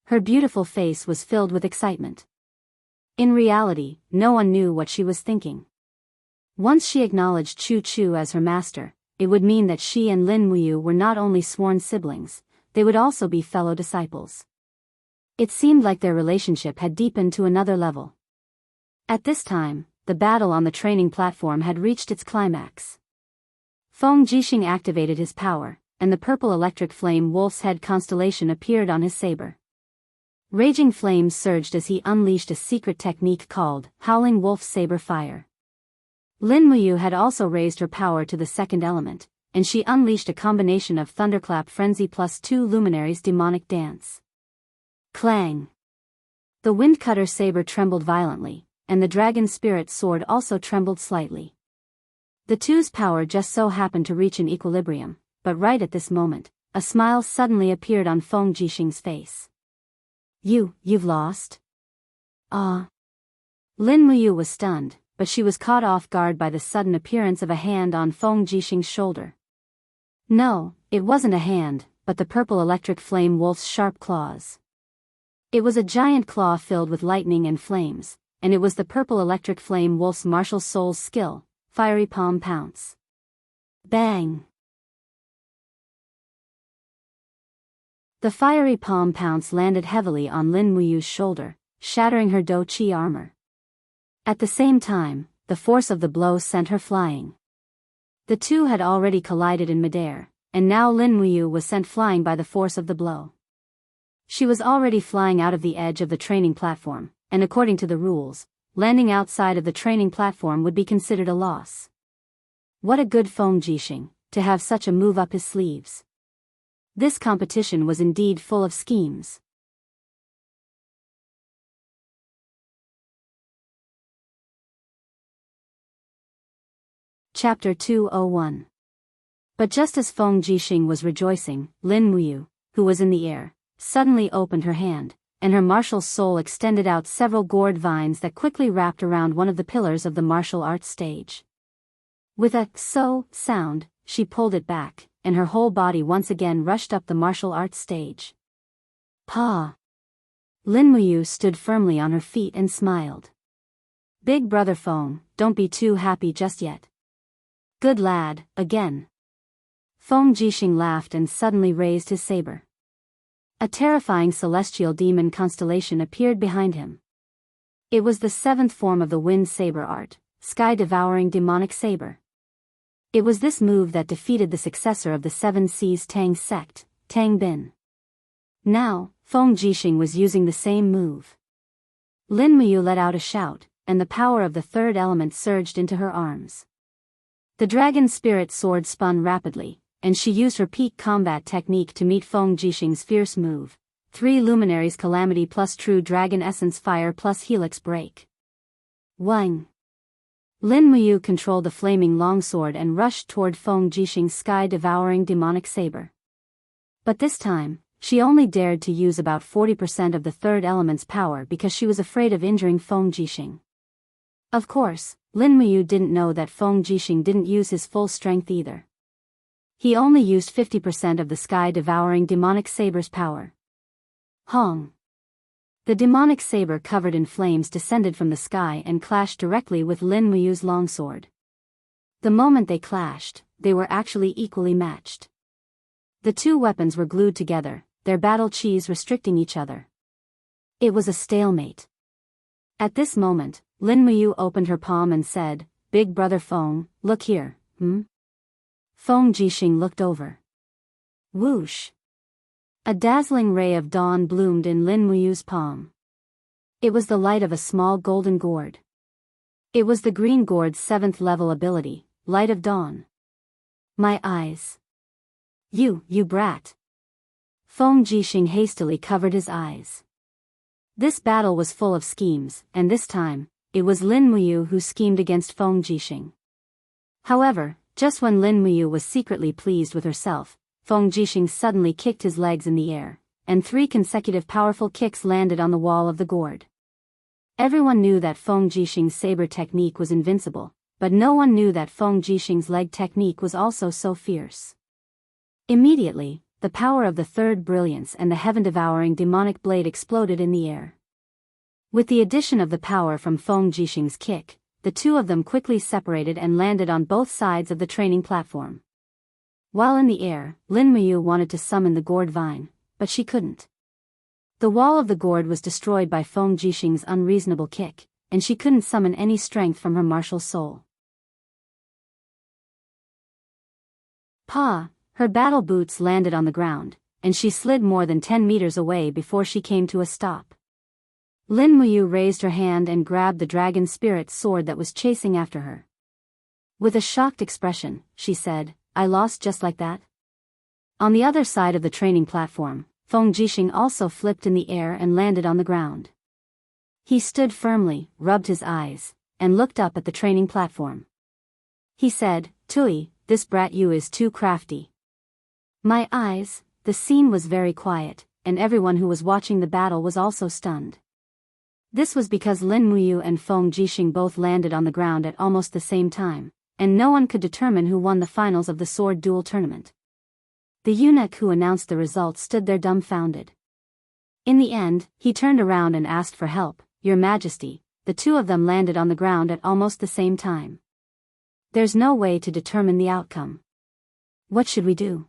Her beautiful face was filled with excitement. In reality, no one knew what she was thinking. Once she acknowledged Chu Chu as her master, it would mean that she and Lin Muyu were not only sworn siblings, they would also be fellow disciples. It seemed like their relationship had deepened to another level. At this time, the battle on the training platform had reached its climax. Feng Jixing activated his power, and the purple electric flame wolf's head constellation appeared on his saber. Raging flames surged as he unleashed a secret technique called Howling Wolf Saber Fire. Lin Muyu had also raised her power to the second element, and she unleashed a combination of Thunderclap Frenzy plus 2 Luminaries Demonic Dance. Clang! The Windcutter saber trembled violently, and the Dragon Spirit sword also trembled slightly. The two's power just so happened to reach an equilibrium, but right at this moment, a smile suddenly appeared on Feng Jixing's face. You've lost? Ah. Lin Muyu was stunned, but she was caught off guard by the sudden appearance of a hand on Feng Jixing's shoulder. No, it wasn't a hand, but the purple electric flame wolf's sharp claws. It was a giant claw filled with lightning and flames, and it was the purple electric flame wolf's martial soul's skill, Fiery Palm Pounce. Bang! The fiery palm pounce landed heavily on Lin Muyu's shoulder, shattering her Do Chi armor. At the same time, the force of the blow sent her flying. The two had already collided in midair, and now Lin Muyu was sent flying by the force of the blow. She was already flying out of the edge of the training platform, and according to the rules, landing outside of the training platform would be considered a loss. What a good Feng Jixing, to have such a move up his sleeves. This competition was indeed full of schemes. Chapter 201. But just as Feng Jixing was rejoicing, Lin Muyu, who was in the air, suddenly opened her hand, and her martial soul extended out several gourd vines that quickly wrapped around one of the pillars of the martial arts stage. With a so sound, she pulled it back, and her whole body once again rushed up the martial arts stage. Pa! Lin Muyu stood firmly on her feet and smiled. Big brother Feng, don't be too happy just yet. Good lad, again. Feng Jixing laughed and suddenly raised his saber. A terrifying celestial demon constellation appeared behind him. It was the seventh form of the wind saber art, sky-devouring demonic saber. It was this move that defeated the successor of the Seven Seas Tang sect, Tang Bin. Now, Feng Jixing was using the same move. Lin Muyu let out a shout, and the power of the third element surged into her arms. The dragon spirit sword spun rapidly, and she used her peak combat technique to meet Feng Jixing's fierce move, 3 Luminaries Calamity plus True Dragon Essence Fire plus Helix Break. Wang! Lin Muyu controlled the flaming longsword and rushed toward Feng Jixing's sky-devouring demonic saber. But this time, she only dared to use about 40% of the third element's power because she was afraid of injuring Feng Jixing. Of course, Lin Muyu didn't know that Feng Jixing didn't use his full strength either. He only used 50% of the sky-devouring demonic saber's power. Hong! The demonic saber covered in flames descended from the sky and clashed directly with Lin Muyu's longsword. The moment they clashed, they were actually equally matched. The two weapons were glued together, their battle chis restricting each other. It was a stalemate. At this moment, Lin Muyu opened her palm and said, Big brother Feng, look here, Feng Jixing looked over. Whoosh! A dazzling ray of dawn bloomed in Lin Muyu's palm. It was the light of a small golden gourd. It was the green gourd's 7th level ability, Light of Dawn. My eyes. You brat. Feng Jixing hastily covered his eyes. This battle was full of schemes, and this time, it was Lin Muyu who schemed against Feng Jixing. However, just when Lin Muyu was secretly pleased with herself, Feng Jixing suddenly kicked his legs in the air, and 3 consecutive powerful kicks landed on the wall of the gourd. Everyone knew that Feng Jixing's saber technique was invincible, but no one knew that Feng Jixing's leg technique was also so fierce. Immediately, the power of the third brilliance and the heaven-devouring demonic blade exploded in the air. With the addition of the power from Feng Jixing's kick, the two of them quickly separated and landed on both sides of the training platform. While in the air, Lin Muyu wanted to summon the gourd vine, but she couldn't. The wall of the gourd was destroyed by Feng Jixing's unreasonable kick, and she couldn't summon any strength from her martial soul. Her battle boots landed on the ground, and she slid more than 10 meters away before she came to a stop. Lin Muyu raised her hand and grabbed the dragon spirit sword that was chasing after her. With a shocked expression, she said, "I lost just like that?" On the other side of the training platform, Feng Jixing also flipped in the air and landed on the ground. He stood firmly, rubbed his eyes, and looked up at the training platform. He said, "Tui, this brat Yu is too crafty." My eyes. The scene was very quiet, and everyone who was watching the battle was also stunned. This was because Lin Muyu and Feng Jixing both landed on the ground at almost the same time, and no one could determine who won the finals of the sword duel tournament. The eunuch who announced the results stood there dumbfounded. In the end, he turned around and asked for help. "Your Majesty, the two of them landed on the ground at almost the same time. There's no way to determine the outcome. What should we do?"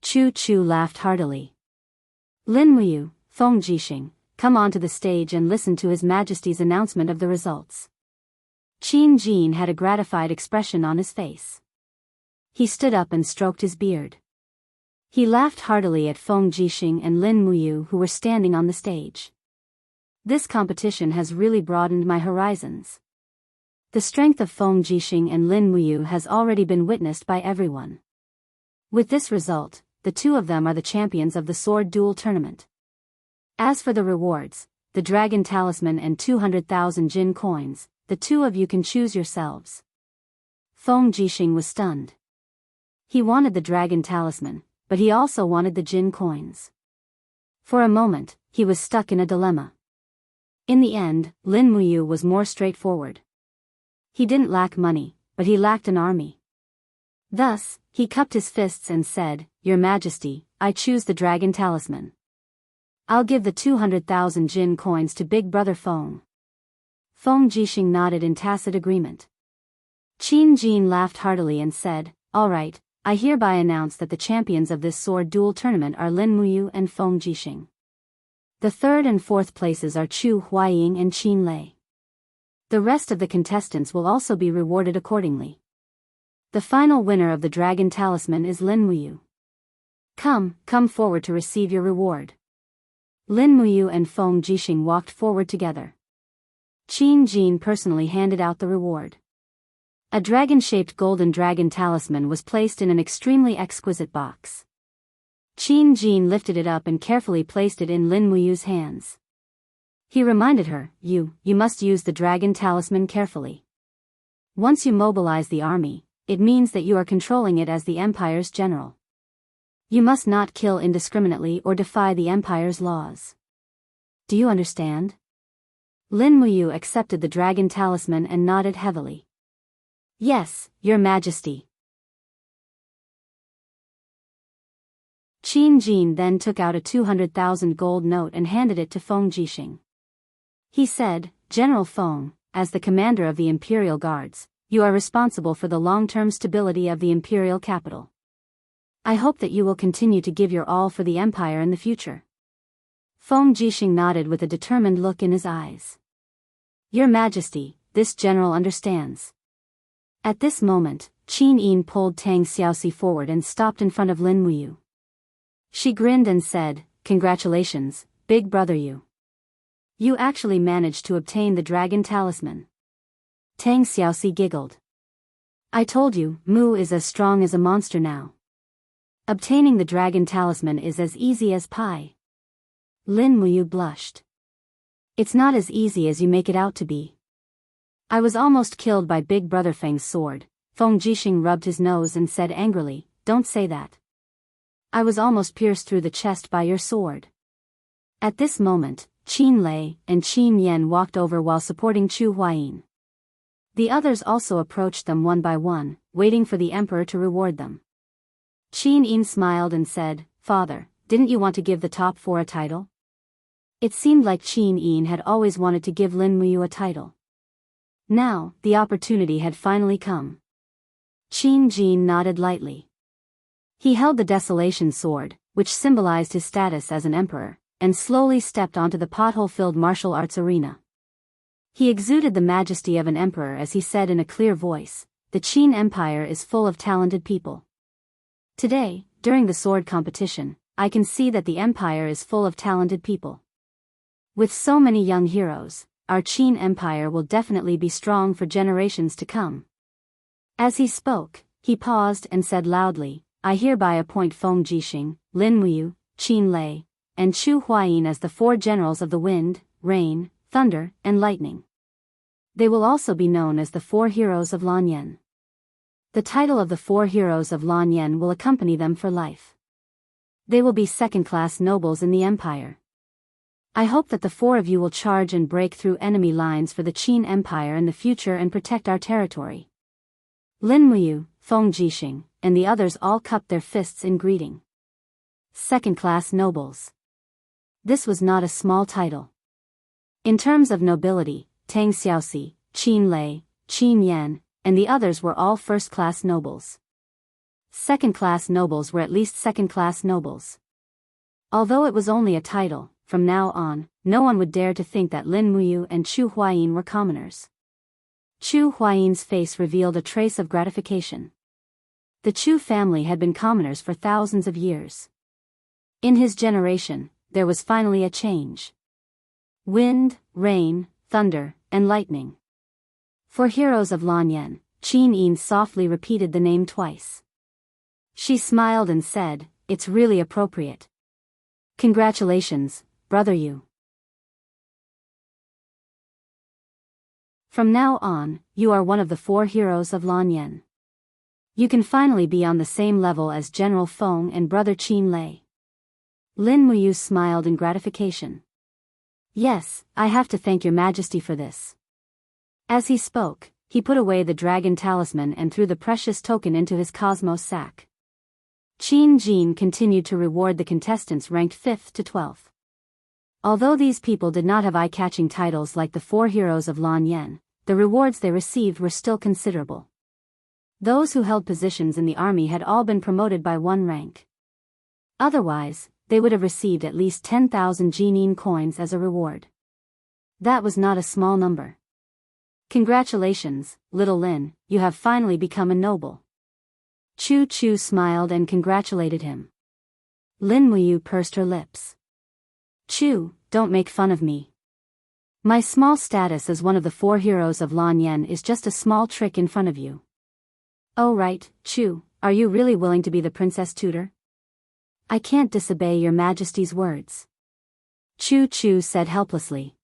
Chu Chu laughed heartily. "Lin Muyu, Feng Jixing, come onto the stage and listen to His Majesty's announcement of the results." Qin Jin had a gratified expression on his face. He stood up and stroked his beard. He laughed heartily at Feng Jixing and Lin Muyu who were standing on the stage. "This competition has really broadened my horizons. The strength of Feng Jixing and Lin Muyu has already been witnessed by everyone. With this result, the two of them are the champions of the sword duel tournament. As for the rewards, the dragon talisman and 200,000 Jin coins, the two of you can choose yourselves." Feng Jixing was stunned. He wanted the dragon talisman, but he also wanted the Jin coins. For a moment, he was stuck in a dilemma. In the end, Lin Muyu was more straightforward. He didn't lack money, but he lacked an army. Thus, he cupped his fists and said, "Your Majesty, I choose the dragon talisman. I'll give the 200,000 Jin coins to Big Brother Feng." Feng Jixing nodded in tacit agreement. Qin Jin laughed heartily and said, "All right, I hereby announce that the champions of this sword duel tournament are Lin Muyu and Feng Jixing. The third and fourth places are Chu Huaying and Qin Lei. The rest of the contestants will also be rewarded accordingly. The final winner of the dragon talisman is Lin Muyu. Come forward to receive your reward." Lin Muyu and Feng Jixing walked forward together. Qin Jin personally handed out the reward. A dragon-shaped golden dragon talisman was placed in an extremely exquisite box. Qin Jin lifted it up and carefully placed it in Lin Muyu's hands. He reminded her, You must use the dragon talisman carefully. Once you mobilize the army, it means that you are controlling it as the Empire's general. You must not kill indiscriminately or defy the Empire's laws. Do you understand?" Lin Muyu accepted the dragon talisman and nodded heavily. "Yes, Your Majesty." Qin Jin then took out a 200,000 gold note and handed it to Feng Jixing. He said, "General Feng, as the commander of the Imperial Guards, you are responsible for the long-term stability of the Imperial capital. I hope that you will continue to give your all for the Empire in the future." Feng Jixing nodded with a determined look in his eyes. "Your Majesty, this general understands." At this moment, Qin Yin pulled Tang Xiaoxi forward and stopped in front of Lin Muyu. She grinned and said, "Congratulations, Big Brother Yu. You actually managed to obtain the dragon talisman." Tang Xiaoxi giggled. "I told you, Mu is as strong as a monster now. Obtaining the dragon talisman is as easy as pie." Lin Muyu blushed. "It's not as easy as you make it out to be. I was almost killed by Big Brother Feng's sword, Feng Jixing rubbed his nose and said angrily, "Don't say that. I was almost pierced through the chest by your sword." At this moment, Qin Lei and Qin Yan walked over while supporting Chu Huayin. The others also approached them one by one, waiting for the emperor to reward them. Qin Yin smiled and said, "Father, didn't you want to give the top 4 a title?" It seemed like Qin Yin had always wanted to give Lin Muyu a title. Now, the opportunity had finally come. Qin Jin nodded lightly. He held the Desolation Sword, which symbolized his status as an emperor, and slowly stepped onto the pothole-filled martial arts arena. He exuded the majesty of an emperor as he said in a clear voice, "The Qin Empire is full of talented people. Today, during the sword competition, I can see that the empire is full of talented people. With so many young heroes, our Qin Empire will definitely be strong for generations to come." As he spoke, he paused and said loudly, "I hereby appoint Feng Jixing, Lin Muyu, Qin Lei, and Chu Huayin as the 4 generals of the wind, rain, thunder, and lightning. They will also be known as the 4 heroes of Lanyan. The title of the 4 heroes of Lanyan will accompany them for life. They will be second-class nobles in the empire. I hope that the 4 of you will charge and break through enemy lines for the Qin Empire in the future and protect our territory." Lin Muyu, Feng Jixing, and the others all cupped their fists in greeting. Second-class nobles. This was not a small title. In terms of nobility, Tang Xiaoxi, Qin Lei, Qin Yan, and the others were all first-class nobles. Second-class nobles were at least second-class nobles. Although it was only a title, from now on, no one would dare to think that Lin Muyu and Chu Huayin were commoners. Chu Huayin's face revealed a trace of gratification. The Chu family had been commoners for thousands of years. In his generation, there was finally a change. Wind, rain, thunder, and lightning. For heroes of Lanyan, Qin Yin softly repeated the name twice. She smiled and said, "It's really appropriate. Congratulations, brother Yu. From now on, you are one of the 4 heroes of Lanyan. You can finally be on the same level as General Feng and brother Qin Lei." Lin Muyu smiled in gratification. "Yes, I have to thank your majesty for this." As he spoke, he put away the dragon talisman and threw the precious token into his cosmos sack. Qin Jin continued to reward the contestants ranked 5th to 12th. Although these people did not have eye-catching titles like the 4 heroes of Lanyan, the rewards they received were still considerable. Those who held positions in the army had all been promoted by 1 rank. Otherwise, they would have received at least 10,000 Jinin coins as a reward. That was not a small number. "Congratulations, little Lin, you have finally become a noble." Chu Chu smiled and congratulated him. Lin Muyu pursed her lips. "Chu, don't make fun of me. My small status as one of the 4 heroes of Lanyan is just a small trick in front of you." "Oh right, Chu, are you really willing to be the princess tutor?" "I can't disobey your majesty's words," Chu Chu said helplessly.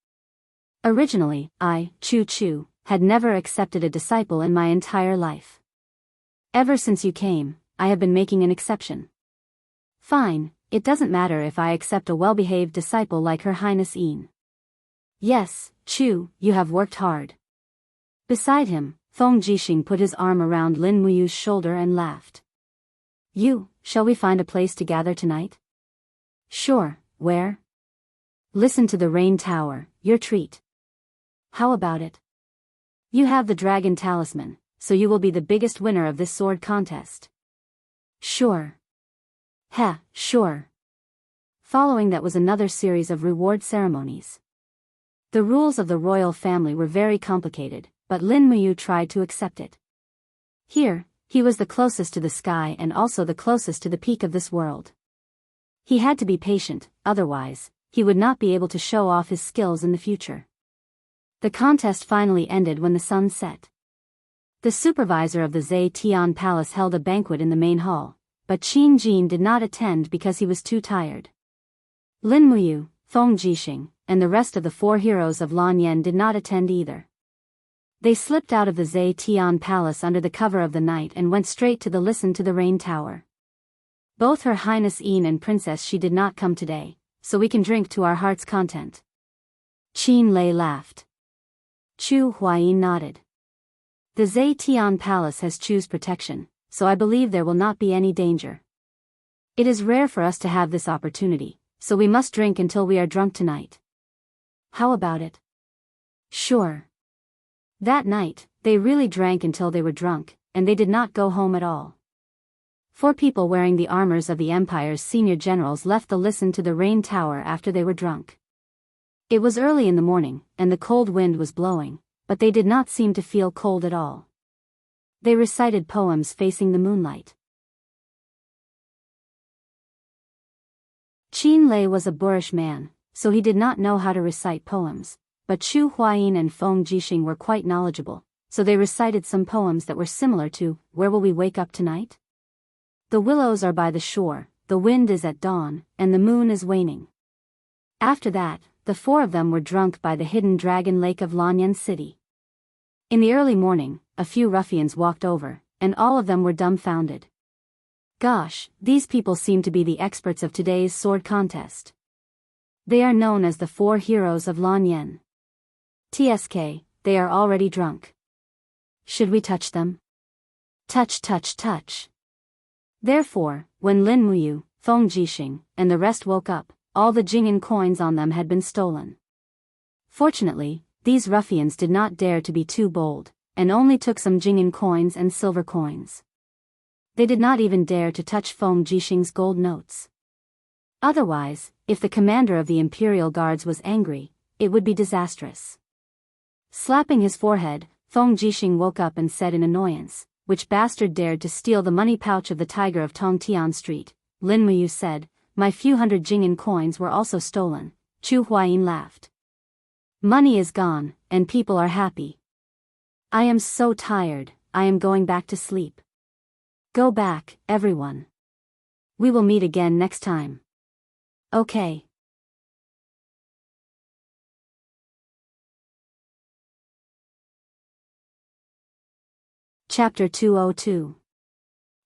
"Originally, I, Chu Chu, had never accepted a disciple in my entire life. Ever since you came, I have been making an exception." "Fine, it doesn't matter if I accept a well-behaved disciple like Her Highness Yin." "Yes, Chu, you have worked hard." Beside him, Feng Jixing put his arm around Lin Muyu's shoulder and laughed. Shall we find a place to gather tonight?" "Sure, where?" "Listen to the Rain Tower, your treat." "How about it?" "You have the dragon talisman, so you will be the biggest winner of this sword contest." "Sure." Sure." Following that was another series of reward ceremonies. The rules of the royal family were very complicated, but Lin Muyu tried to accept it. Here, he was the closest to the sky and also the closest to the peak of this world. He had to be patient, otherwise, he would not be able to show off his skills in the future. The contest finally ended when the sun set. The supervisor of the Zhe Tian Palace held a banquet in the main hall, but Qin Jin did not attend because he was too tired. Lin Muyu, Feng Jixing, and the rest of the 4 heroes of Lanyan did not attend either. They slipped out of the Zetian palace under the cover of the night and went straight to the Listen to the Rain Tower. Both Her Highness Een and Princess She did not come today, so we can drink to our heart's content. Qin Lei laughed. Chu Huayin nodded. The Zetian palace has Chu's protection, so I believe there will not be any danger. It is rare for us to have this opportunity, so we must drink until we are drunk tonight. How about it? Sure. That night, they really drank until they were drunk, and they did not go home at all. 4 people wearing the armors of the Empire's senior generals left the Listen to the Rain Tower after they were drunk. It was early in the morning, and the cold wind was blowing, but they did not seem to feel cold at all. They recited poems facing the moonlight. Qin Lei was a boorish man, so he did not know how to recite poems, but Chu Huayin and Feng Jixing were quite knowledgeable, so they recited some poems that were similar to, Where will we wake up tonight? The willows are by the shore, the wind is at dawn, and the moon is waning. After that, the 4 of them were drunk by the hidden dragon lake of Lanyan City. In the early morning, a few ruffians walked over, and all of them were dumbfounded. Gosh, these people seem to be the experts of today's sword contest. They are known as the 4 heroes of Lanyan. TSK, they are already drunk. Should we touch them? Touch, touch, touch. Therefore, when Lin Muyu, Feng Jixing, and the rest woke up, all the Jing'an coins on them had been stolen. Fortunately, these ruffians did not dare to be too bold, and only took some Jing'an coins and silver coins. They did not even dare to touch Feng Jixing's gold notes. Otherwise, if the commander of the Imperial Guards was angry, it would be disastrous. Slapping his forehead, Feng Jixing woke up and said in annoyance, Which bastard dared to steal the money pouch of the tiger of Tongtian Street? Lin Muyu said, My few hundred Jing'an coins were also stolen. Chu Huayin laughed. Money is gone, and people are happy. I am so tired, I am going back to sleep. Go back, everyone. We will meet again next time. Okay. Chapter 202.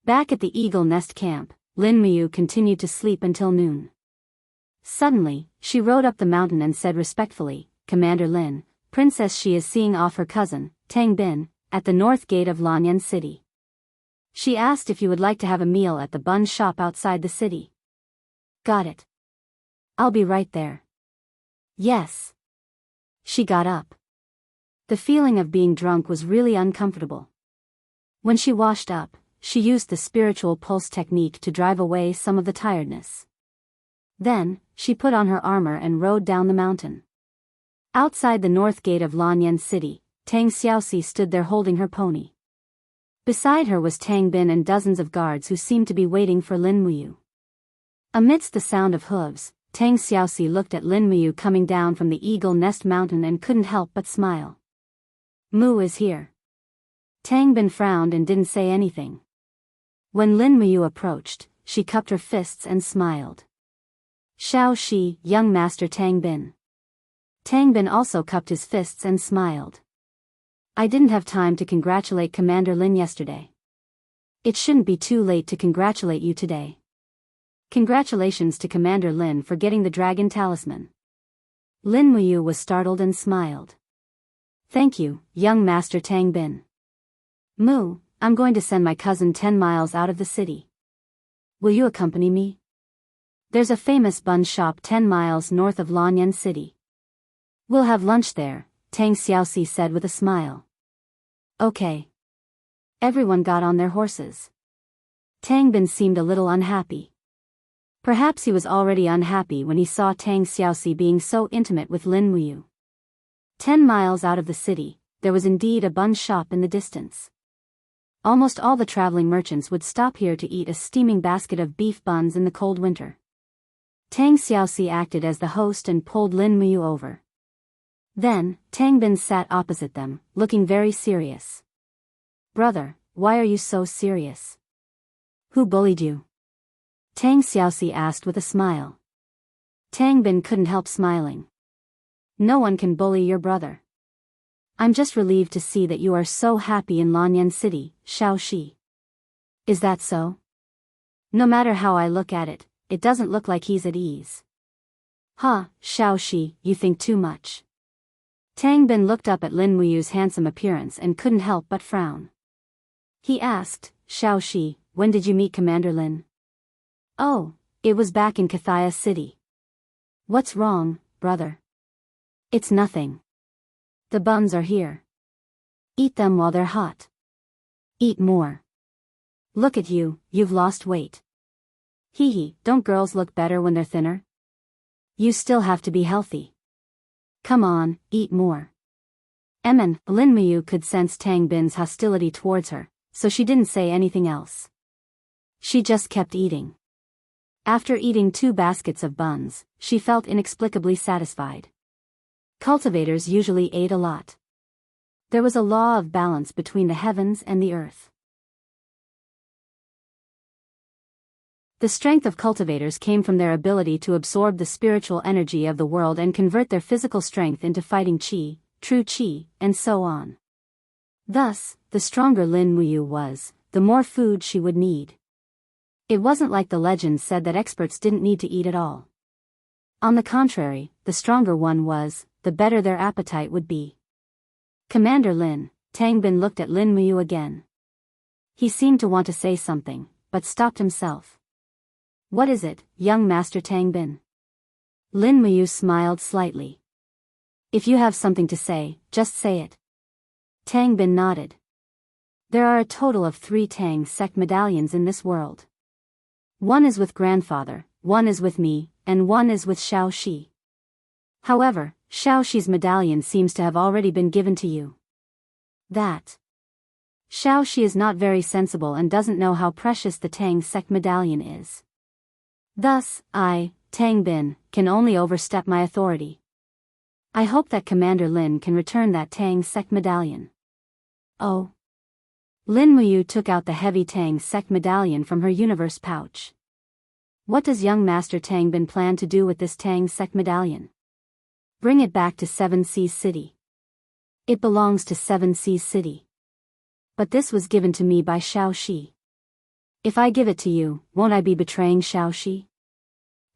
Back at the Eagle Nest camp, Lin Muyu continued to sleep until noon. Suddenly, she rode up the mountain and said respectfully, Commander Lin, Princess She is seeing off her cousin, Tang Bin, at the north gate of Lanyan City. She asked if you would like to have a meal at the bun shop outside the city. Got it. I'll be right there. Yes. She got up. The feeling of being drunk was really uncomfortable. When she washed up, she used the spiritual pulse technique to drive away some of the tiredness. Then, she put on her armor and rode down the mountain. Outside the north gate of Lanyan City, Tang Xiaoxi stood there holding her pony. Beside her was Tang Bin and dozens of guards who seemed to be waiting for Lin Muyu. Amidst the sound of hooves, Tang Xiaoxi looked at Lin Muyu coming down from the Eagle Nest Mountain and couldn't help but smile. Mu is here. Tang Bin frowned and didn't say anything. When Lin Muyu approached, she cupped her fists and smiled. Shao Shi, young master Tang Bin. Tang Bin also cupped his fists and smiled. I didn't have time to congratulate Commander Lin yesterday. It shouldn't be too late to congratulate you today. Congratulations to Commander Lin for getting the dragon talisman. Lin Muyu was startled and smiled. Thank you, young master Tang Bin. Mu, I'm going to send my cousin 10 miles out of the city. Will you accompany me? There's a famous bun shop 10 miles north of Lanyan City. We'll have lunch there, Tang Xiaoxi said with a smile. Okay. Everyone got on their horses. Tang Bin seemed a little unhappy. Perhaps he was already unhappy when he saw Tang Xiaoxi being so intimate with Lin Muyu. 10 miles out of the city, there was indeed a bun shop in the distance. Almost all the traveling merchants would stop here to eat a steaming basket of beef buns in the cold winter. Tang Xiaoxi acted as the host and pulled Lin Muyu over. Then, Tang Bin sat opposite them, looking very serious. Brother, why are you so serious? Who bullied you? Tang Xiaoxi asked with a smile. Tang Bin couldn't help smiling. No one can bully your brother. I'm just relieved to see that you are so happy in Lanyan City, Xiaoxi. Is that so? No matter how I look at it, it doesn't look like he's at ease. Ha, Xiaoxi, you think too much. Tang Bin looked up at Lin Muyu's handsome appearance and couldn't help but frown. He asked, Xiaoxi, when did you meet Commander Lin? Oh, it was back in Kathia City. What's wrong, brother? It's nothing. The buns are here. Eat them while they're hot. Eat more. Look at you, you've lost weight. Hee hee, don't girls look better when they're thinner? You still have to be healthy. Come on, eat more. Lin Muyu could sense Tang Bin's hostility towards her, so she didn't say anything else. She just kept eating. After eating 2 baskets of buns, she felt inexplicably satisfied. Cultivators usually ate a lot. There was a law of balance between the heavens and the earth. The strength of cultivators came from their ability to absorb the spiritual energy of the world and convert their physical strength into fighting qi, true qi, and so on. Thus, the stronger Lin Muyu was, the more food she would need. It wasn't like the legend said that experts didn't need to eat at all. On the contrary, the stronger one was, the better their appetite would be. Commander Lin, Tang Bin looked at Lin Muyu again. He seemed to want to say something, but stopped himself. What is it, young Master Tang Bin? Lin Muyu smiled slightly. If you have something to say, just say it. Tang Bin nodded. There are a total of 3 Tang sect medallions in this world. One is with grandfather, one is with me, and one is with Xiaoxi. However, Xiaoxi's medallion seems to have already been given to you. That. Xiaoxi is not very sensible and doesn't know how precious the Tang sect medallion is. Thus, I, Tang Bin, can only overstep my authority. I hope that Commander Lin can return that Tang sect medallion. Oh. Lin Muyu took out the heavy Tang sect medallion from her universe pouch. What does young Master Tang Bin plan to do with this Tang sect medallion? Bring it back to 7 Seas City. It belongs to 7 Seas City. But this was given to me by Xiaoxi. If I give it to you, won't I be betraying Xiaoxi?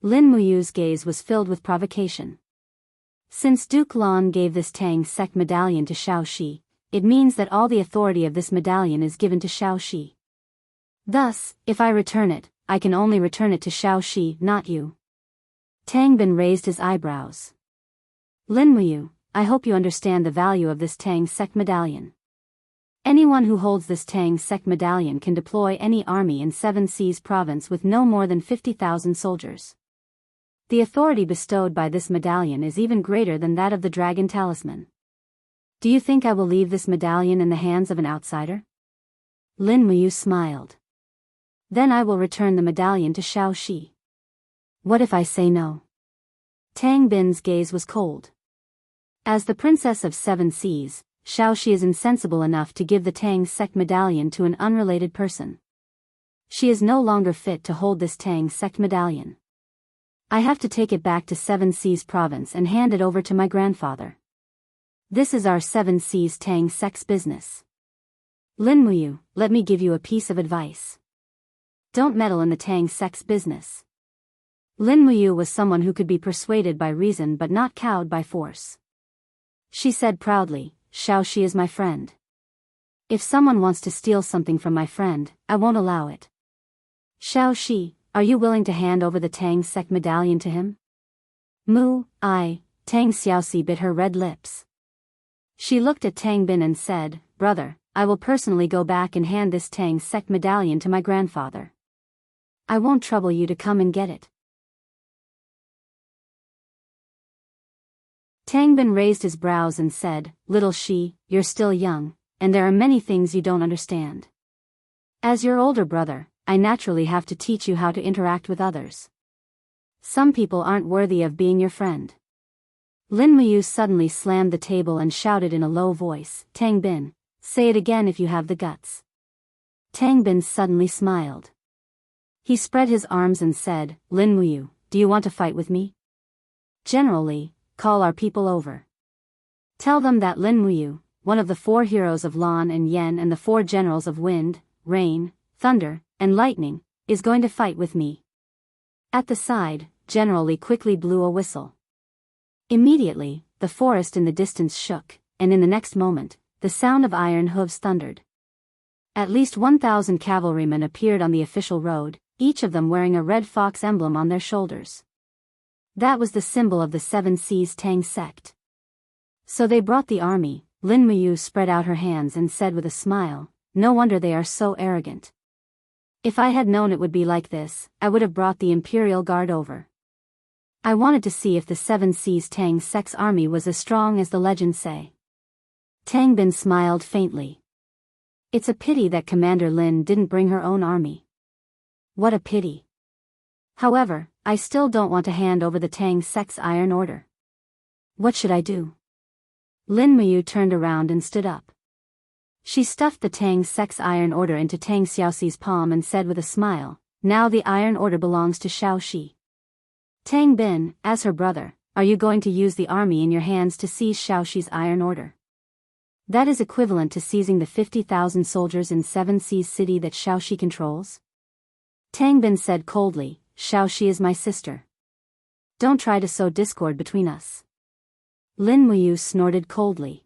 Lin Muyu's gaze was filled with provocation. Since Duke Lan gave this Tang sect medallion to Xiaoxi, it means that all the authority of this medallion is given to Xiaoxi. Thus, if I return it, I can only return it to Xiaoxi, not you. Tang Bin raised his eyebrows. Lin Muyu, I hope you understand the value of this Tang sect medallion. Anyone who holds this Tang sect medallion can deploy any army in 7 Seas province with no more than 50,000 soldiers. The authority bestowed by this medallion is even greater than that of the dragon talisman. Do you think I will leave this medallion in the hands of an outsider? Lin Muyu smiled. Then I will return the medallion to Xiaoxi. What if I say no? Tang Bin's gaze was cold. As the princess of 7 Seas, Xiaoxi is insensible enough to give the Tang sect medallion to an unrelated person. She is no longer fit to hold this Tang sect medallion. I have to take it back to 7 Seas province and hand it over to my grandfather. This is our 7 Seas Tang sect's business. Lin Muyu, let me give you a piece of advice. Don't meddle in the Tang sect's business. Lin Muyu was someone who could be persuaded by reason but not cowed by force. She said proudly, Xiaoxi is my friend. If someone wants to steal something from my friend, I won't allow it. Xiaoxi, are you willing to hand over the Tang sect medallion to him? Tang Xiaoxi bit her red lips. She looked at Tang Bin and said, Brother, I will personally go back and hand this Tang sect medallion to my grandfather. I won't trouble you to come and get it. Tang Bin raised his brows and said, Little Shi, you're still young, and there are many things you don't understand. As your older brother, I naturally have to teach you how to interact with others. Some people aren't worthy of being your friend. Lin Muyu suddenly slammed the table and shouted in a low voice, Tang Bin, say it again if you have the guts. Tang Bin suddenly smiled. He spread his arms and said, Lin Muyu, do you want to fight with me? Generally, call our people over. Tell them that Lin Muyu, one of the 4 heroes of Lan and Yen and the 4 generals of wind, rain, thunder, and lightning, is going to fight with me. At the side, General Li quickly blew a whistle. Immediately, the forest in the distance shook, and in the next moment, the sound of iron hooves thundered. At least 1,000 cavalrymen appeared on the official road, each of them wearing a red fox emblem on their shoulders. That was the symbol of the Seven Seas Tang sect. So they brought the army. Lin Muyu spread out her hands and said with a smile, "No wonder they are so arrogant. If I had known it would be like this, I would have brought the Imperial Guard over. I wanted to see if the Seven Seas Tang sect's army was as strong as the legends say." Tang Bin smiled faintly. It's a pity that Commander Lin didn't bring her own army. What a pity. However, I still don't want to hand over the Tang sect's iron order. What should I do? Lin Muyu turned around and stood up. She stuffed the Tang sect's iron order into Tang Xiaoxi's palm and said with a smile, "Now the iron order belongs to Xiaoxi." Tang Bin, as her brother, are you going to use the army in your hands to seize Xiaoxi's iron order? That is equivalent to seizing the 50,000 soldiers in Seven Seas City that Xiaoxi controls? Tang Bin said coldly, "Xiaoxi is my sister. Don't try to sow discord between us." Lin Muyu snorted coldly.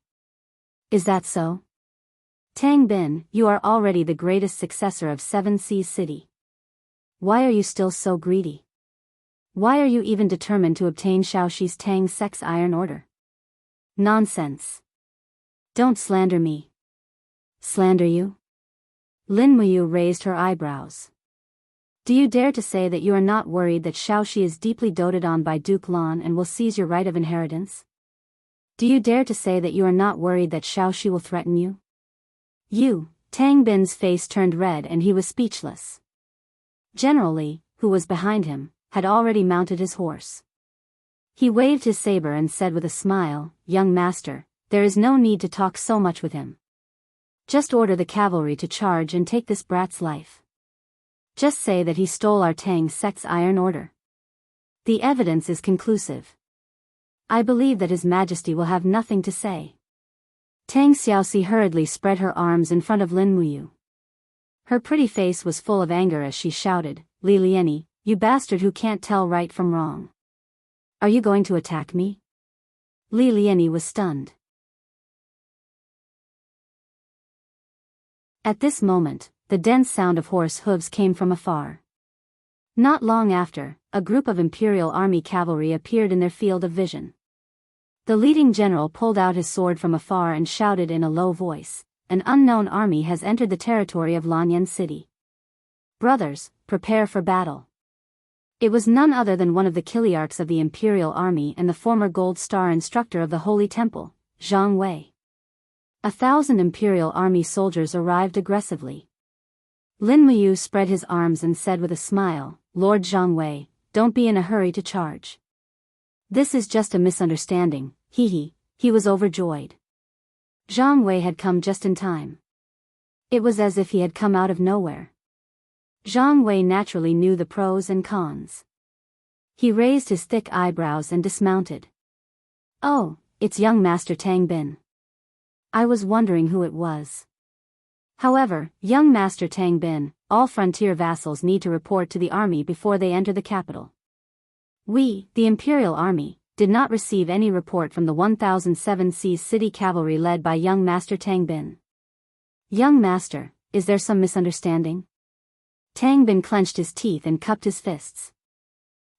Is that so? Tang Bin, you are already the greatest successor of Seven Seas City. Why are you still so greedy? Why are you even determined to obtain Xiaoxi's Tang sect's iron order? Nonsense. Don't slander me. Slander you? Lin Muyu raised her eyebrows. Do you dare to say that you are not worried that Xiaoxi is deeply doted on by Duke Lan and will seize your right of inheritance? Do you dare to say that you are not worried that Xiaoxi will threaten you? You, Tang Bin's face turned red and he was speechless. General Li, who was behind him, had already mounted his horse. He waved his saber and said with a smile, "Young master, there is no need to talk so much with him. Just order the cavalry to charge and take this brat's life. Just say that he stole our Tang sect's iron order. The evidence is conclusive. I believe that His Majesty will have nothing to say." Tang Xiaoxi hurriedly spread her arms in front of Lin Muyu. Her pretty face was full of anger as she shouted, "Li Liani, you bastard who can't tell right from wrong. Are you going to attack me?" Li Liani was stunned. At this moment, the dense sound of horse hooves came from afar. Not long after, a group of Imperial Army cavalry appeared in their field of vision. The leading general pulled out his sword from afar and shouted in a low voice, "An unknown army has entered the territory of Lanyan City. Brothers, prepare for battle." It was none other than one of the Kiliarchs of the Imperial Army and the former Gold Star instructor of the Holy Temple, Zhang Wei. 1,000 Imperial Army soldiers arrived aggressively. Lin Muyu spread his arms and said with a smile, "Lord Zhang Wei, don't be in a hurry to charge. This is just a misunderstanding." He was overjoyed. Zhang Wei had come just in time. It was as if he had come out of nowhere. Zhang Wei naturally knew the pros and cons. He raised his thick eyebrows and dismounted. "Oh, it's young Master Tang Bin. I was wondering who it was." However, young Master Tang Bin, all frontier vassals need to report to the army before they enter the capital. We, the Imperial Army, did not receive any report from the 1007 Seas City Cavalry led by young Master Tang Bin. Young Master, is there some misunderstanding? Tang Bin clenched his teeth and cupped his fists.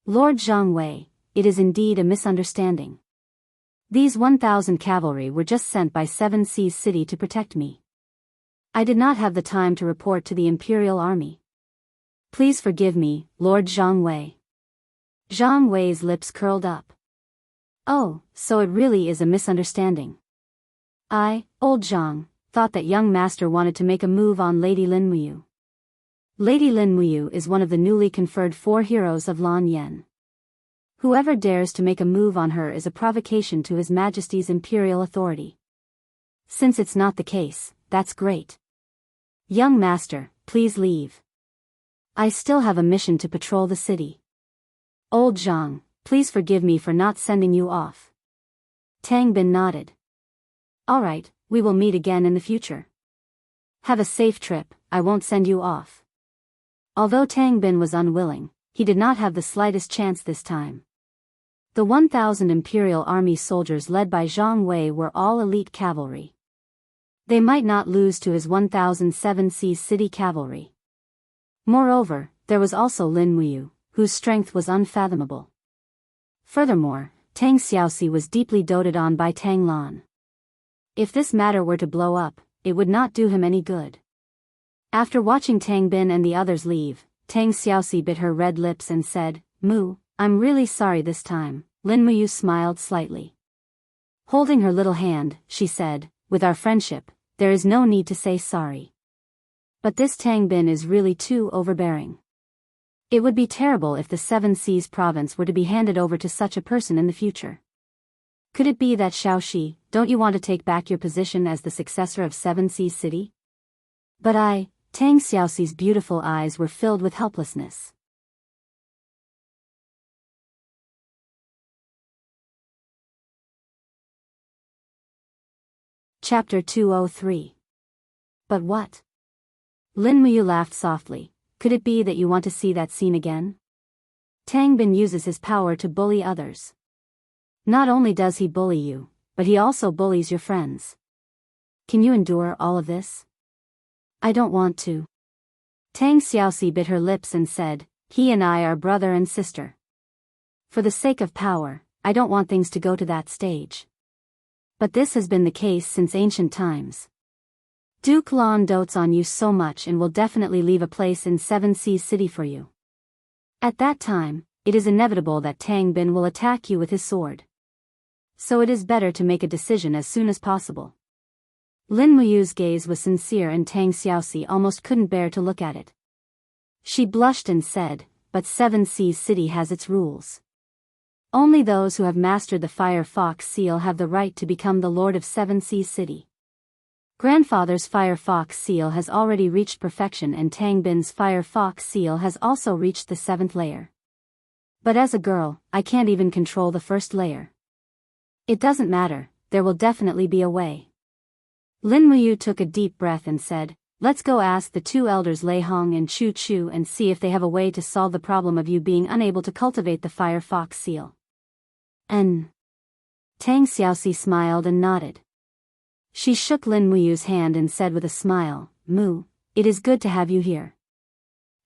Lord Zhang Wei, it is indeed a misunderstanding. These 1000 cavalry were just sent by Seven Seas City to protect me. I did not have the time to report to the Imperial Army. Please forgive me, Lord Zhang Wei. Zhang Wei's lips curled up. Oh, so it really is a misunderstanding. Old Zhang, thought that young master wanted to make a move on Lady Lin Muyu. Lady Lin Muyu is one of the newly conferred 4 heroes of Lan Yen. Whoever dares to make a move on her is a provocation to His Majesty's imperial authority. Since it's not the case, that's great. Young master, please leave. I still have a mission to patrol the city. Old Zhang, please forgive me for not sending you off. Tang Bin nodded. Alright, We will meet again in the future. Have a safe trip, I won't send you off. Although Tang Bin was unwilling, he did not have the slightest chance this time. The 1,000 Imperial Army soldiers led by Zhang Wei were all elite cavalry. They might not lose to his 1,007 Seas City cavalry. Moreover, there was also Lin Muyu, whose strength was unfathomable. Furthermore, Tang Xiaoxi was deeply doted on by Tang Lan. If this matter were to blow up, it would not do him any good. After watching Tang Bin and the others leave, Tang Xiaoxi bit her red lips and said, "Mu, I'm really sorry this time." Lin Muyu smiled slightly. Holding her little hand, she said, "With our friendship, there is no need to say sorry. But this Tang Bin is really too overbearing. It would be terrible if the Seven Seas province were to be handed over to such a person in the future. Could it be that Xiaoxi, don't you want to take back your position as the successor of Seven Seas City?" But Tang Xiaoxi's beautiful eyes were filled with helplessness. Chapter 203. But what? Lin Muyu laughed softly. Could it be that you want to see that scene again? Tang Bin uses his power to bully others. Not only does he bully you, but he also bullies your friends. Can you endure all of this? I don't want to. Tang Xiaoxi bit her lips and said, "He and I are brother and sister. For the sake of power, I don't want things to go to that stage. But this has been the case since ancient times. Duke Lan dotes on you so much and will definitely leave a place in Seven Seas City for you. At that time, it is inevitable that Tang Bin will attack you with his sword. So it is better to make a decision as soon as possible." Lin Muyu's gaze was sincere and Tang Xiaoxi almost couldn't bear to look at it. She blushed and said, "But Seven Seas City has its rules. Only those who have mastered the Fire Fox Seal have the right to become the Lord of Seven Seas City. Grandfather's Fire Fox Seal has already reached perfection and Tang Bin's Fire Fox Seal has also reached the 7th layer. But as a girl, I can't even control the 1st layer. It doesn't matter, there will definitely be a way." Lin Muyu took a deep breath and said, "Let's go ask the 2 elders Lei Hong and Chu Chu and see if they have a way to solve the problem of you being unable to cultivate the Fire Fox Seal." Tang Xiaoxi smiled and nodded. She shook Lin Muyu's hand and said with a smile, "Mu, it is good to have you here."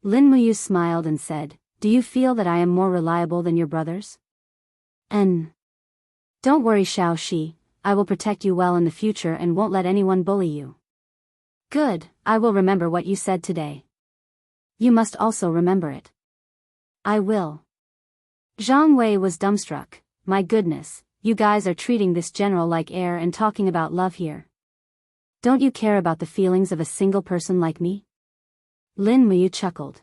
Lin Muyu smiled and said, "Do you feel that I am more reliable than your brothers?" "Don't worry, Xiaoxi, I will protect you well in the future and won't let anyone bully you." "Good, I will remember what you said today." "You must also remember it." "I will." Zhang Wei was dumbstruck. "My goodness, you guys are treating this general like air and talking about love here. Don't you care about the feelings of a single person like me?" Lin Muyu chuckled.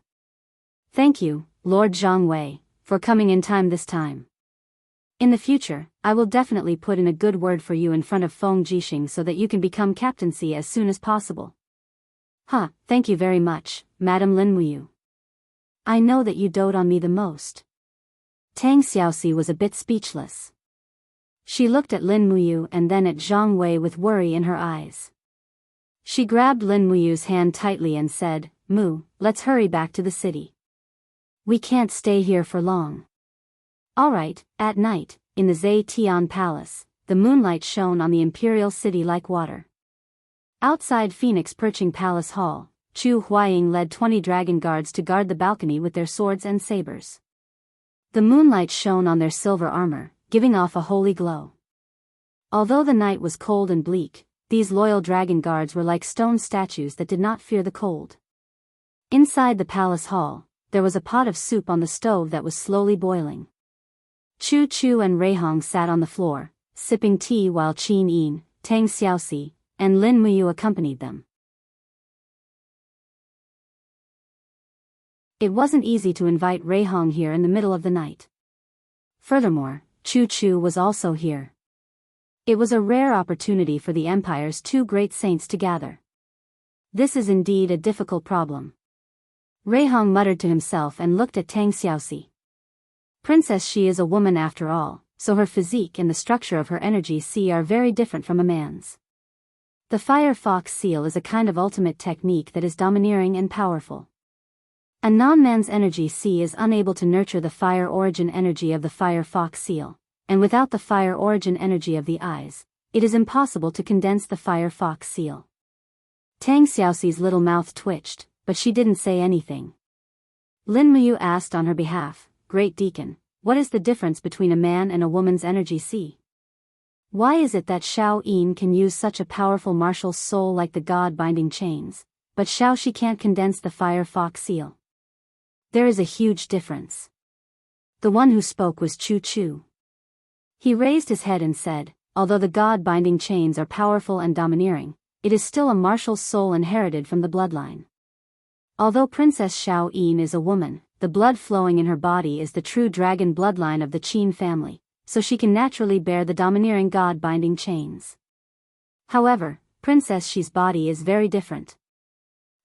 "Thank you, Lord Zhang Wei, for coming in time this time. In the future, I will definitely put in a good word for you in front of Feng Jixing so that you can become captaincy as soon as possible." Thank you very much, Madam Lin Muyu. I know that you dote on me the most." Tang Xiaoxi was a bit speechless. She looked at Lin Muyu and then at Zhang Wei with worry in her eyes. She grabbed Lin Muyu's hand tightly and said, "Mu, let's hurry back to the city. We can't stay here for long." Alright. At night, in the Zetian Palace, the moonlight shone on the imperial city like water. Outside Phoenix Perching Palace Hall, Chu Huaying led 20 dragon guards to guard the balcony with their swords and sabers. The moonlight shone on their silver armor, giving off a holy glow. Although the night was cold and bleak, these loyal dragon guards were like stone statues that did not fear the cold. Inside the palace hall, there was a pot of soup on the stove that was slowly boiling. Chu Chu and Rei Hong sat on the floor, sipping tea while Qin Yin, Tang Xiaoxi, and Lin Muyu accompanied them. It wasn't easy to invite Rei Hong here in the middle of the night. Furthermore, Chu Chu was also here. It was a rare opportunity for the Empire's 2 great saints to gather. This is indeed a difficult problem. Rei Hong muttered to himself and looked at Tang Xiaoxi. Princess she is a woman after all, so her physique and the structure of her energy are very different from a man's. The fire fox seal is a kind of ultimate technique that is domineering and powerful. A non-man's energy sea is unable to nurture the fire origin energy of the fire fox seal, and without the fire origin energy of the eyes, it is impossible to condense the fire fox seal. Tang Xiaoxi's little mouth twitched, but she didn't say anything. Lin Muyu asked on her behalf, Great Deacon, what is the difference between a man and a woman's energy sea? Why is it that Xiao Yin can use such a powerful martial soul like the god-binding chains, but Xiao Shi can't condense the fire fox seal? There is a huge difference. The one who spoke was Chu Chu. He raised his head and said, although the god-binding chains are powerful and domineering, it is still a martial soul inherited from the bloodline. Although Princess Xiao Yin is a woman, the blood flowing in her body is the true dragon bloodline of the Qin family, so she can naturally bear the domineering god-binding chains. However, Princess Xi's body is very different.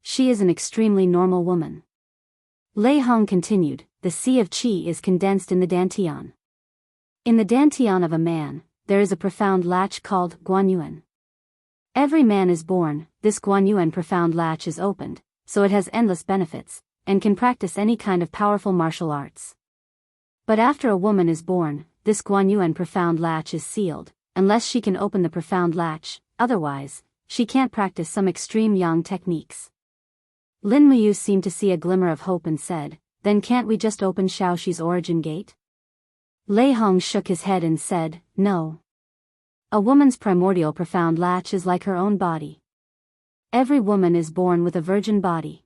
She is an extremely normal woman. Lei Hong continued, the sea of qi is condensed in the dantian. In the dantian of a man, there is a profound latch called guanyuan. Every man is born, this guanyuan profound latch is opened, so it has endless benefits, and can practice any kind of powerful martial arts. But after a woman is born, this guanyuan profound latch is sealed, unless she can open the profound latch, otherwise, she can't practice some extreme yang techniques. Lin Muyu seemed to see a glimmer of hope and said, then can't we just open Xiaoxi's origin gate? Lei Hong shook his head and said, no. A woman's primordial profound latch is like her own body. Every woman is born with a virgin body.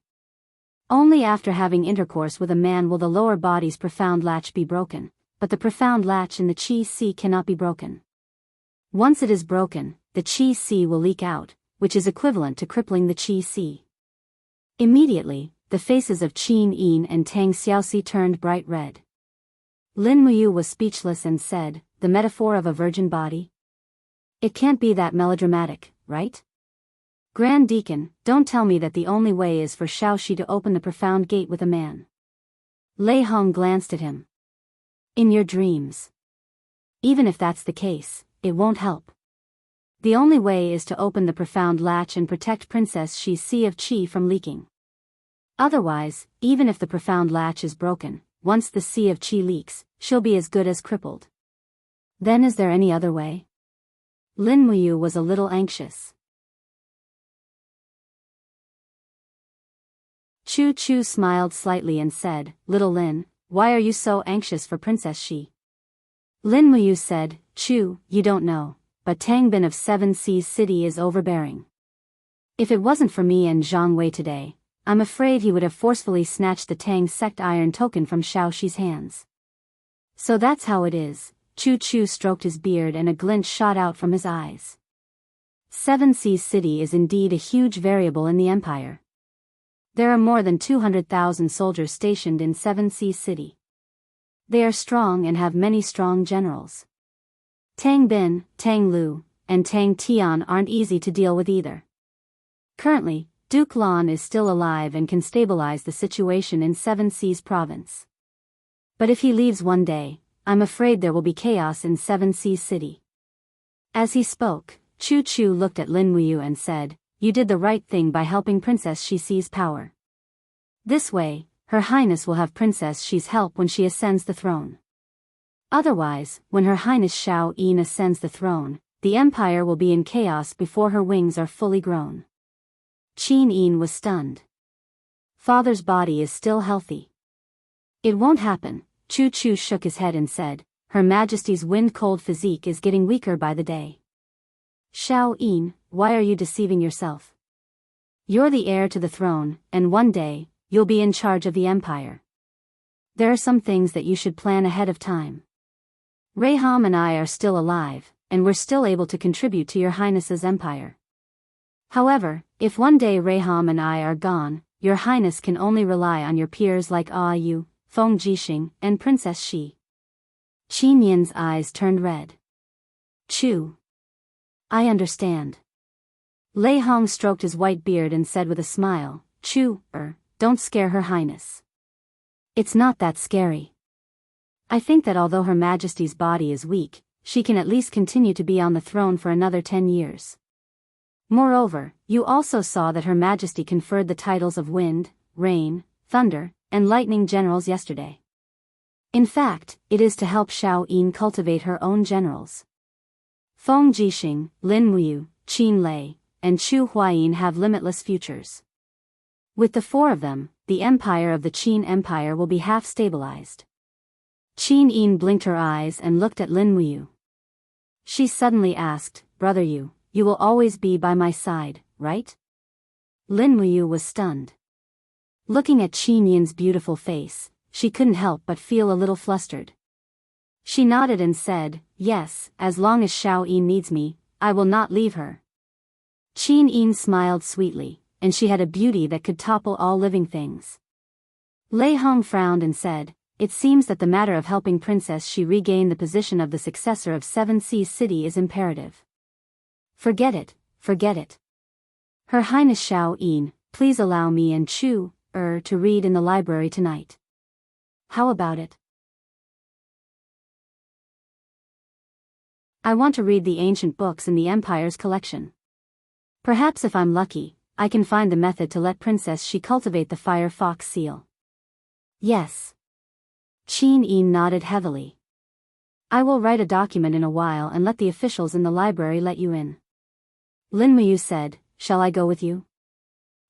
Only after having intercourse with a man will the lower body's profound latch be broken, but the profound latch in the qi sea cannot be broken. Once it is broken, the qi sea will leak out, which is equivalent to crippling the qi sea. Immediately, the faces of Qin Yin and Tang Xiaoxi turned bright red. Lin Muyu was speechless and said, the metaphor of a virgin body? It can't be that melodramatic, right? Grand Deacon, don't tell me that the only way is for Xiaoxi to open the profound gate with a man. Lei Hong glanced at him. In your dreams. Even if that's the case, it won't help. The only way is to open the profound latch and protect Princess Xi's sea of qi from leaking. Otherwise, even if the profound latch is broken, once the sea of qi leaks, she'll be as good as crippled. Then is there any other way? Lin Muyu was a little anxious. Chu Chu smiled slightly and said, Little Lin, why are you so anxious for Princess Xi? Lin Muyu said, Chu, you don't know, but Tang Bin of Seven Seas City is overbearing. If it wasn't for me and Zhang Wei today, I'm afraid he would have forcefully snatched the Tang sect iron token from Xiaoxi's hands. So that's how it is. Chu Chu stroked his beard and a glint shot out from his eyes. Seven Seas City is indeed a huge variable in the empire. There are more than 200,000 soldiers stationed in Seven Seas City. They are strong and have many strong generals. Tang Bin, Tang Lu, and Tang Tian aren't easy to deal with either. Currently, Duke Lan is still alive and can stabilize the situation in Seven Seas Province. But if he leaves one day, I'm afraid there will be chaos in Seven Seas City. As he spoke, Chu Chu looked at Lin Muyu and said, You did the right thing by helping Princess Xi seize power. This way, Her Highness will have Princess Xi's help when she ascends the throne. Otherwise, when Her Highness Xiao Yin ascends the throne, the empire will be in chaos before her wings are fully grown. Qin Yin was stunned. Father's body is still healthy. It won't happen. Chu Chu shook his head and said, Her Majesty's wind-cold physique is getting weaker by the day. Xiao Yin, why are you deceiving yourself? You're the heir to the throne, and one day, you'll be in charge of the empire. There are some things that you should plan ahead of time. Reham and I are still alive, and we're still able to contribute to your Highness's empire. However, if one day Reham and I are gone, your Highness can only rely on your peers like Yu, Feng Jixing, and Princess Xi. Qin Yin's eyes turned red. Chu. I understand. Lei Hong stroked his white beard and said with a smile, Chu, don't scare Her Highness. It's not that scary. I think that although Her Majesty's body is weak, she can at least continue to be on the throne for another 10 years. Moreover, you also saw that Her Majesty conferred the titles of Wind, Rain, Thunder, and Lightning generals yesterday. In fact, it is to help Xiao Yin cultivate her own generals. Feng Jixing, Lin Muyu, Qin Lei, and Chu Huayin have limitless futures. With the four of them, the empire of the Qin Empire will be half stabilized. Qin Yin blinked her eyes and looked at Lin Muyu. She suddenly asked, Brother Yu, you will always be by my side, right? Lin Muyu was stunned. Looking at Qin Yin's beautiful face, she couldn't help but feel a little flustered. She nodded and said, yes, as long as Xiao Yin needs me, I will not leave her. Qin Yin smiled sweetly, and she had a beauty that could topple all living things. Lei Hong frowned and said, it seems that the matter of helping Princess Shi regain the position of the successor of Seven Seas City is imperative. Forget it, forget it. Her Highness Xiao Yin, please allow me and Chu, to read in the library tonight. How about it? I want to read the ancient books in the Empire's collection. Perhaps if I'm lucky, I can find the method to let Princess Shi cultivate the Fire Fox seal. Yes. Qin Yin nodded heavily. I will write a document in a while and let the officials in the library let you in. Lin Muyu said, shall I go with you?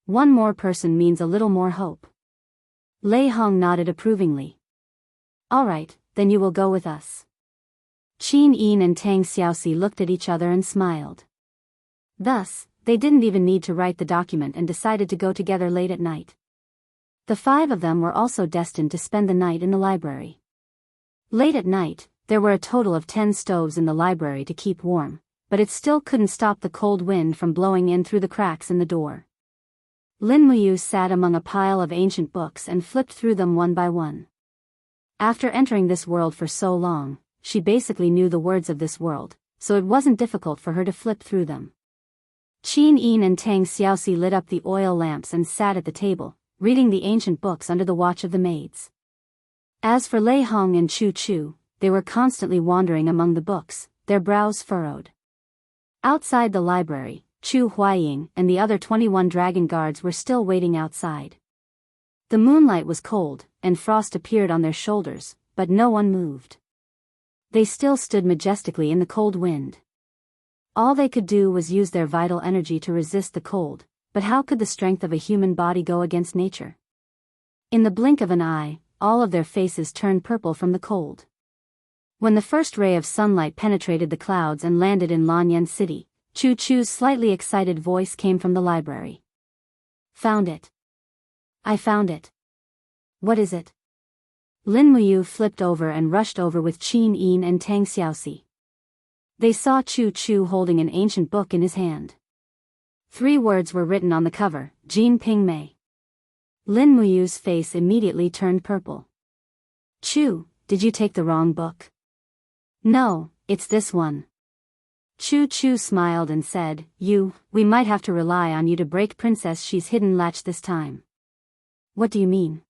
One more person means a little more hope. Lei Hong nodded approvingly. All right, then you will go with us. Qin Yin and Tang Xiaoxi looked at each other and smiled. Thus, they didn't even need to write the document and decided to go together late at night. The five of them were also destined to spend the night in the library. Late at night, there were a total of 10 stoves in the library to keep warm, but it still couldn't stop the cold wind from blowing in through the cracks in the door. Lin Muyu sat among a pile of ancient books and flipped through them one by one. After entering this world for so long, she basically knew the words of this world, so it wasn't difficult for her to flip through them. Qin Yin and Tang Xiaoxi lit up the oil lamps and sat at the table, reading the ancient books under the watch of the maids. As for Lei Hong and Chu Chu, they were constantly wandering among the books, their brows furrowed. Outside the library, Chu Huaying and the other 21 dragon guards were still waiting outside. The moonlight was cold, and frost appeared on their shoulders, but no one moved. They still stood majestically in the cold wind. All they could do was use their vital energy to resist the cold, but how could the strength of a human body go against nature? In the blink of an eye, all of their faces turned purple from the cold. When the first ray of sunlight penetrated the clouds and landed in Lanyan City, Chu Chu's slightly excited voice came from the library. Found it. I found it. What is it? Lin Muyu flipped over and rushed over with Qin Yin and Tang Xiaoxi. They saw Chu Chu holding an ancient book in his hand. 3 words were written on the cover, Jin Ping Mei. Lin Muyu's face immediately turned purple. Chu, did you take the wrong book? No, it's this one. Chu Chu smiled and said, we might have to rely on you to break Princess Shi's hidden latch this time. What do you mean?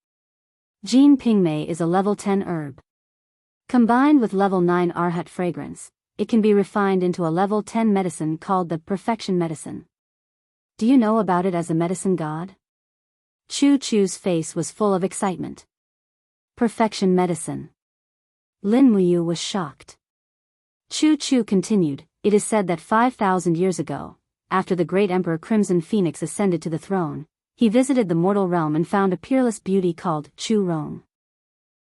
Jin Ping Mei is a level 10 herb. Combined with level 9 Arhat fragrance, it can be refined into a level 10 medicine called the Perfection Medicine. Do you know about it as a medicine god? Chu Chu's face was full of excitement. Perfection medicine. Lin Muyu was shocked. Chu Chu continued, it is said that 5,000 years ago, after the great Emperor Crimson Phoenix ascended to the throne, he visited the mortal realm and found a peerless beauty called Chu Rong.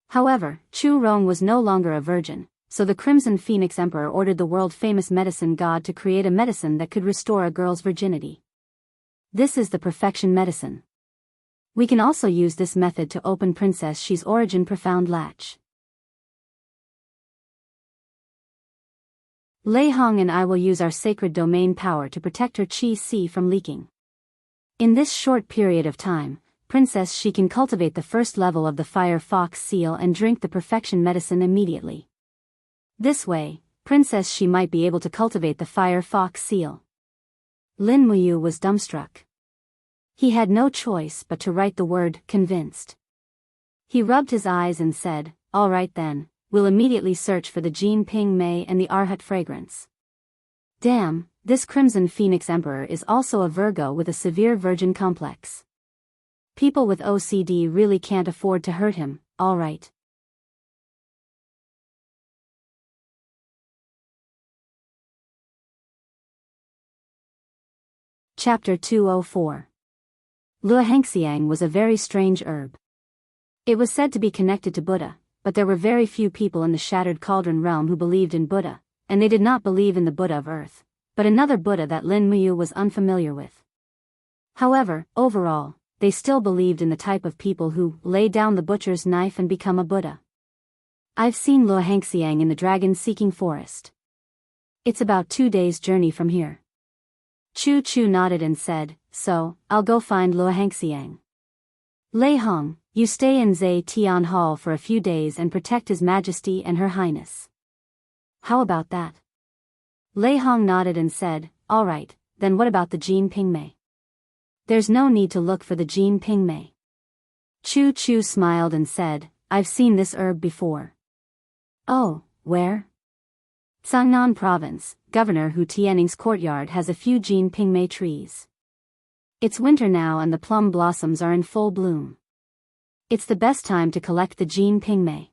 However, Chu Rong was no longer a virgin, so the Crimson Phoenix Emperor ordered the world-famous medicine god to create a medicine that could restore a girl's virginity. This is the Perfection Medicine. We can also use this method to open Princess Shi's origin profound latch. Lei Hong and I will use our sacred domain power to protect her Qi Si from leaking. In this short period of time, Princess Shi can cultivate the first level of the Fire Fox seal and drink the Perfection Medicine immediately. This way, Princess Shi might be able to cultivate the Fire Fox seal. Lin Muyu was dumbstruck. He had no choice but to write the word convinced. He rubbed his eyes and said, all right then, we'll immediately search for the Jin Ping Mei and the Arhat fragrance. Damn, This Crimson Phoenix Emperor is also a Virgo with a severe virgin complex. People with OCD really can't afford to hurt him, alright. Chapter 204. Luohengxiang was a very strange herb. It was said to be connected to Buddha, but there were very few people in the Shattered Cauldron realm who believed in Buddha, and they did not believe in the Buddha of Earth, but another Buddha that Lin Muyu was unfamiliar with. However, overall, they still believed in the type of people who lay down the butcher's knife and become a Buddha. I've seen Luohengxiang in the dragon-seeking forest. It's about 2 days' journey from here. Chu Chu nodded and said, so, I'll go find Luohengxiang. Lei Hong, you stay in Zhe Tian Hall for a few days and protect His Majesty and Her Highness. How about that? Lei Hong nodded and said, alright, then what about the Jean Pingmei? There's no need to look for the Jean Pingmei. Chu Chu smiled and said, I've seen this herb before. Oh, where? Cangnan Province, Governor Hu Tianing's courtyard has a few Jean Pingmei trees. It's winter now and the plum blossoms are in full bloom. It's the best time to collect the Jean Pingmei.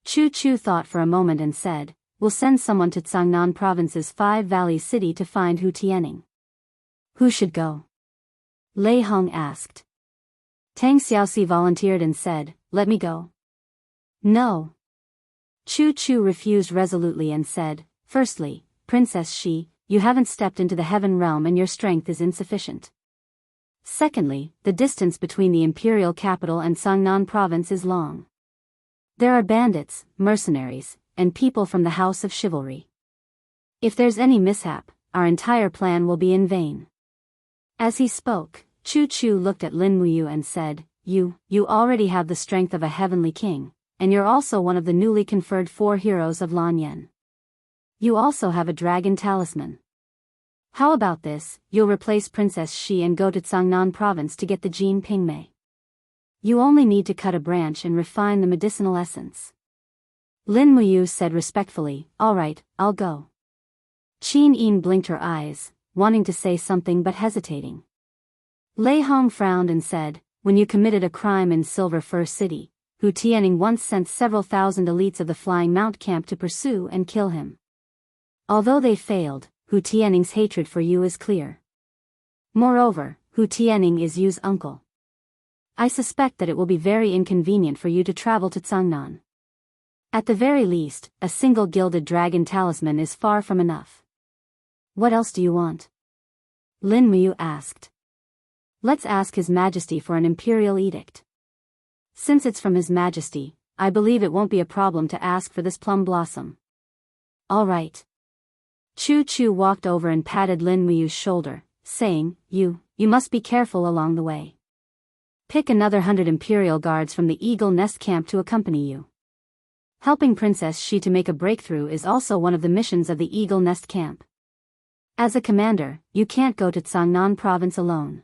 Chu Chu thought for a moment and said, we'll send someone to Cangnan Province's Five Valleys city to find Hu Tianing. Who should go? Lei Hong asked. Tang Xiaoxi volunteered and said, let me go. No. Chu Chu refused resolutely and said, firstly, Princess Shi, you haven't stepped into the heaven realm and your strength is insufficient. Secondly, the distance between the imperial capital and Cangnan province is long. There are bandits, mercenaries, and people from the house of chivalry. If there's any mishap, our entire plan will be in vain. As he spoke, Chu Chu looked at Lin Muyu and said, you already have the strength of a heavenly king, and you're also one of the newly conferred 4 heroes of Lanyan. You also have a dragon talisman. How about this, you'll replace Princess Shi and go to Cangnan province to get the Jean Pingmei. You only need to cut a branch and refine the medicinal essence. Lin Muyu said respectfully, alright, I'll go. Qin Yin blinked her eyes, wanting to say something but hesitating. Lei Hong frowned and said, when you committed a crime in Silver Fir City, Hu Tianing once sent several thousand elites of the Flying Mount camp to pursue and kill him. Although they failed, Hu Tianing's hatred for you is clear. Moreover, Hu Tianing is Yu's uncle. I suspect that it will be very inconvenient for you to travel to Cangnan. At the very least, a single gilded dragon talisman is far from enough. What else do you want? Lin Muyu asked. Let's ask His Majesty for an imperial edict. Since it's from His Majesty, I believe it won't be a problem to ask for this plum blossom. All right. Chu Chu walked over and patted Lin Muyu's shoulder, saying, you must be careful along the way. Pick another 100 imperial guards from the Eagle Nest camp to accompany you. Helping Princess Shi to make a breakthrough is also one of the missions of the Eagle Nest camp. As a commander, you can't go to Cangnan province alone.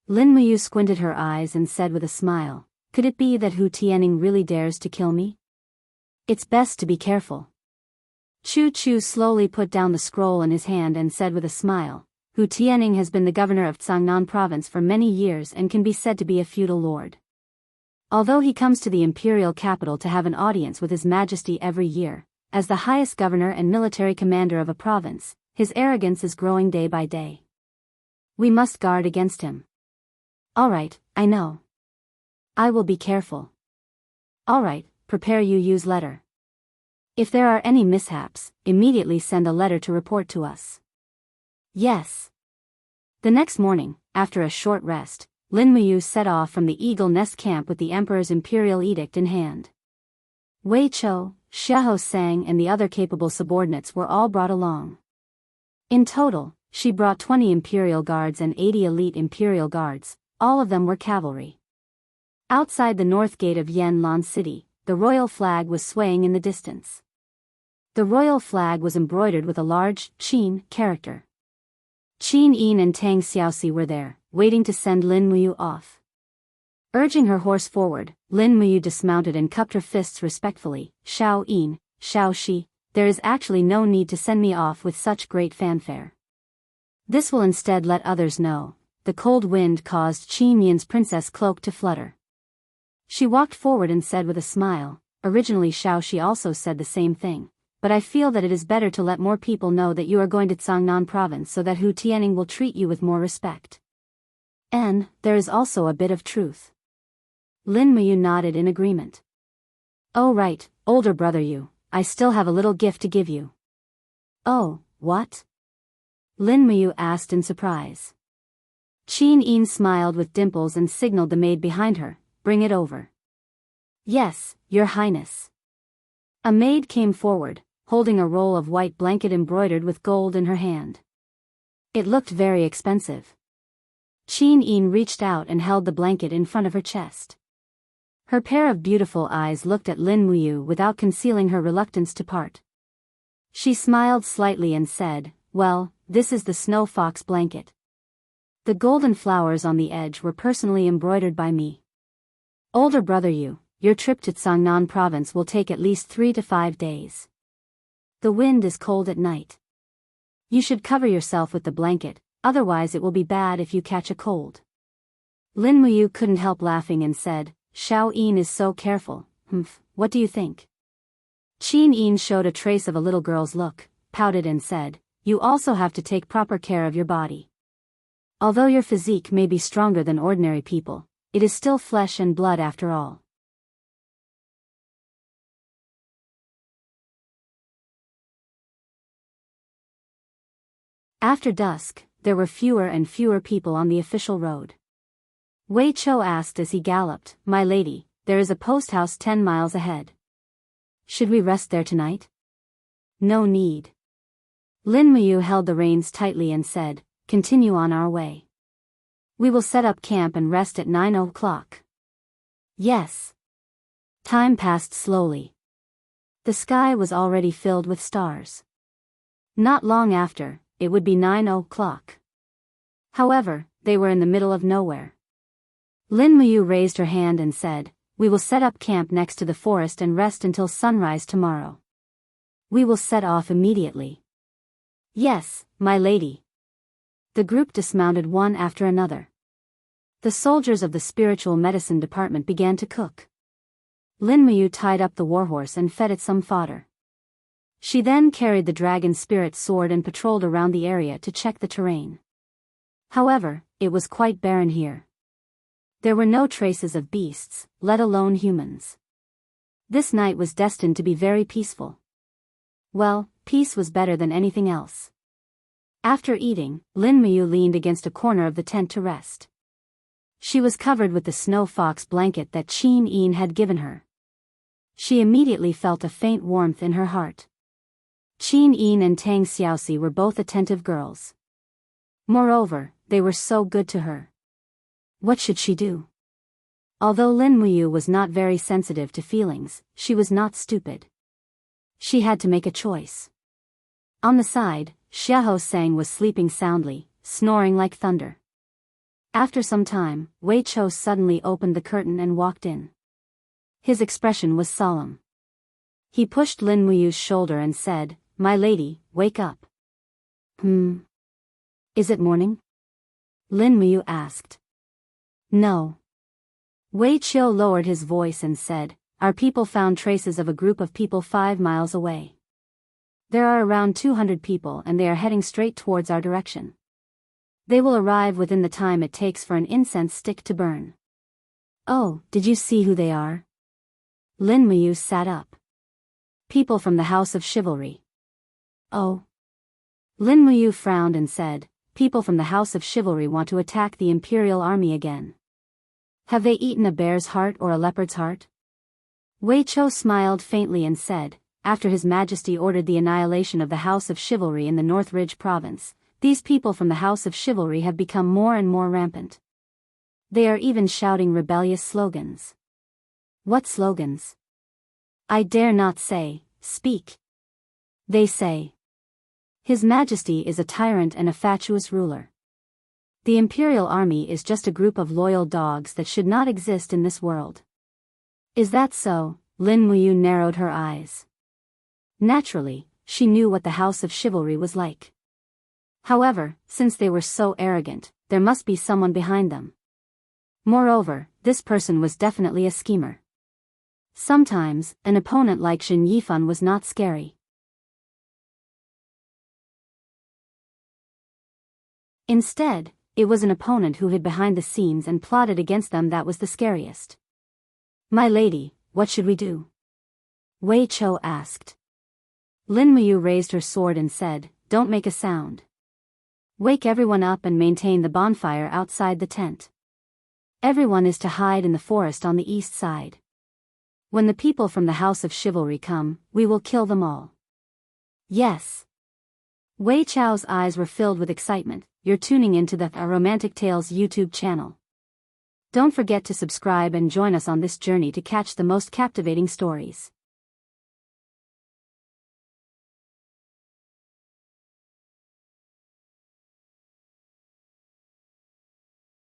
Lin Muyu squinted her eyes and said with a smile, could it be that Hu Tianing really dares to kill me? It's best to be careful. Chu Chu slowly put down the scroll in his hand and said with a smile, Hu Tianing has been the governor of Cangnan province for many years and can be said to be a feudal lord. Although he comes to the imperial capital to have an audience with His Majesty every year, as the highest governor and military commander of a province, his arrogance is growing day by day. We must guard against him. Alright, I know. I will be careful. Alright, prepare Yu's letter. If there are any mishaps, immediately send a letter to report to us. Yes. The next morning, after a short rest, Lin Muyu set off from the Eagle Nest camp with the Emperor's imperial edict in hand. Wei Chou, Xiahou Sang and the other capable subordinates were all brought along. In total, she brought 20 imperial guards and 80 elite imperial guards, all of them were cavalry. Outside the north gate of Yanlan City, the royal flag was swaying in the distance. The royal flag was embroidered with a large Qin character. Qin Yin and Tang Xiaoxi were there, waiting to send Lin Muyu off. Urging her horse forward, Lin Muyu dismounted and cupped her fists respectfully. Xiao Yin, Xiao Shi, there is actually no need to send me off with such great fanfare. This will instead let others know. The cold wind caused Qin Yin's princess cloak to flutter. She walked forward and said with a smile, originally Xiao Shi also said the same thing, but I feel that it is better to let more people know that you are going to Cangnan province so that Hu Tianning will treat you with more respect. And there is also a bit of truth. Lin Muyu nodded in agreement. Oh right, older brother you, I still have a little gift to give you. Oh, what? Lin Muyu asked in surprise. Qin Yin smiled with dimples and signaled the maid behind her, bring it over. Yes, your highness. A maid came forward, holding a roll of white blanket embroidered with gold in her hand. It looked very expensive. Qin Yin reached out and held the blanket in front of her chest. Her pair of beautiful eyes looked at Lin Muyu without concealing her reluctance to part. She smiled slightly and said, well, this is the snow fox blanket. The golden flowers on the edge were personally embroidered by me. Older brother you, your trip to Cangnan province will take at least 3 to 5 days. The wind is cold at night. You should cover yourself with the blanket, otherwise it will be bad if you catch a cold. Lin Muyu couldn't help laughing and said, Xiao Yin is so careful, what do you think? Qin Yin showed a trace of a little girl's look, pouted and said, you also have to take proper care of your body. Although your physique may be stronger than ordinary people, it is still flesh and blood after all. After dusk, there were fewer and fewer people on the official road. Wei Chou asked as he galloped, my lady, there is a post house 10 miles ahead. Should we rest there tonight? No need. Lin Muyu held the reins tightly and said, continue on our way. We will set up camp and rest at 9 o'clock. Yes. Time passed slowly. The sky was already filled with stars. Not long after, it would be 9 o'clock. However, they were in the middle of nowhere. Lin Muyu raised her hand and said, we will set up camp next to the forest and rest until sunrise tomorrow. We will set off immediately. Yes, my lady. The group dismounted one after another. The soldiers of the spiritual medicine department began to cook. Lin Muyu tied up the warhorse and fed it some fodder. She then carried the dragon spirit sword and patrolled around the area to check the terrain. However, it was quite barren here. There were no traces of beasts, let alone humans. This night was destined to be very peaceful. Well, peace was better than anything else. After eating, Lin Muyu leaned against a corner of the tent to rest. She was covered with the snow fox blanket that Qin Yin had given her. She immediately felt a faint warmth in her heart. Qin Yin and Tang Xiaoxi were both attentive girls. Moreover, they were so good to her. What should she do? Although Lin Muyu was not very sensitive to feelings, she was not stupid. She had to make a choice. On the side, Xiahou Sang was sleeping soundly, snoring like thunder. After some time, Wei Chou suddenly opened the curtain and walked in. His expression was solemn. He pushed Lin Muyu's shoulder and said, my lady, wake up. Is it morning? Lin Muyu asked. No. Wei Chou lowered his voice and said, our people found traces of a group of people 5 miles away. There are around 200 people and they are heading straight towards our direction. They will arrive within the time it takes for an incense stick to burn. Oh, did you see who they are? Lin Muyu sat up. People from the House of Chivalry. Oh. Lin Muyu frowned and said, people from the House of Chivalry want to attack the Imperial Army again. Have they eaten a bear's heart or a leopard's heart? Wei Chou smiled faintly and said, after His Majesty ordered the annihilation of the House of Chivalry in the North Ridge province, these people from the House of Chivalry have become more and more rampant. They are even shouting rebellious slogans. What slogans? I dare not say, speak. They say, His Majesty is a tyrant and a fatuous ruler. The Imperial Army is just a group of loyal dogs that should not exist in this world. Is that so? Lin Muyu narrowed her eyes. Naturally, she knew what the House of Chivalry was like. However, since they were so arrogant, there must be someone behind them. Moreover, this person was definitely a schemer. Sometimes, an opponent like Shen Yifan was not scary. Instead, it was an opponent who hid behind the scenes and plotted against them that was the scariest. "My lady, what should we do?" Wei Chou asked. Lin Muyu raised her sword and said, "Don't make a sound. Wake everyone up and maintain the bonfire outside the tent. Everyone is to hide in the forest on the east side. When the people from the House of Chivalry come, we will kill them all." "Yes." Wei Chou's eyes were filled with excitement. You're tuning into the Romantic Tales YouTube channel. Don't forget to subscribe and join us on this journey to catch the most captivating stories.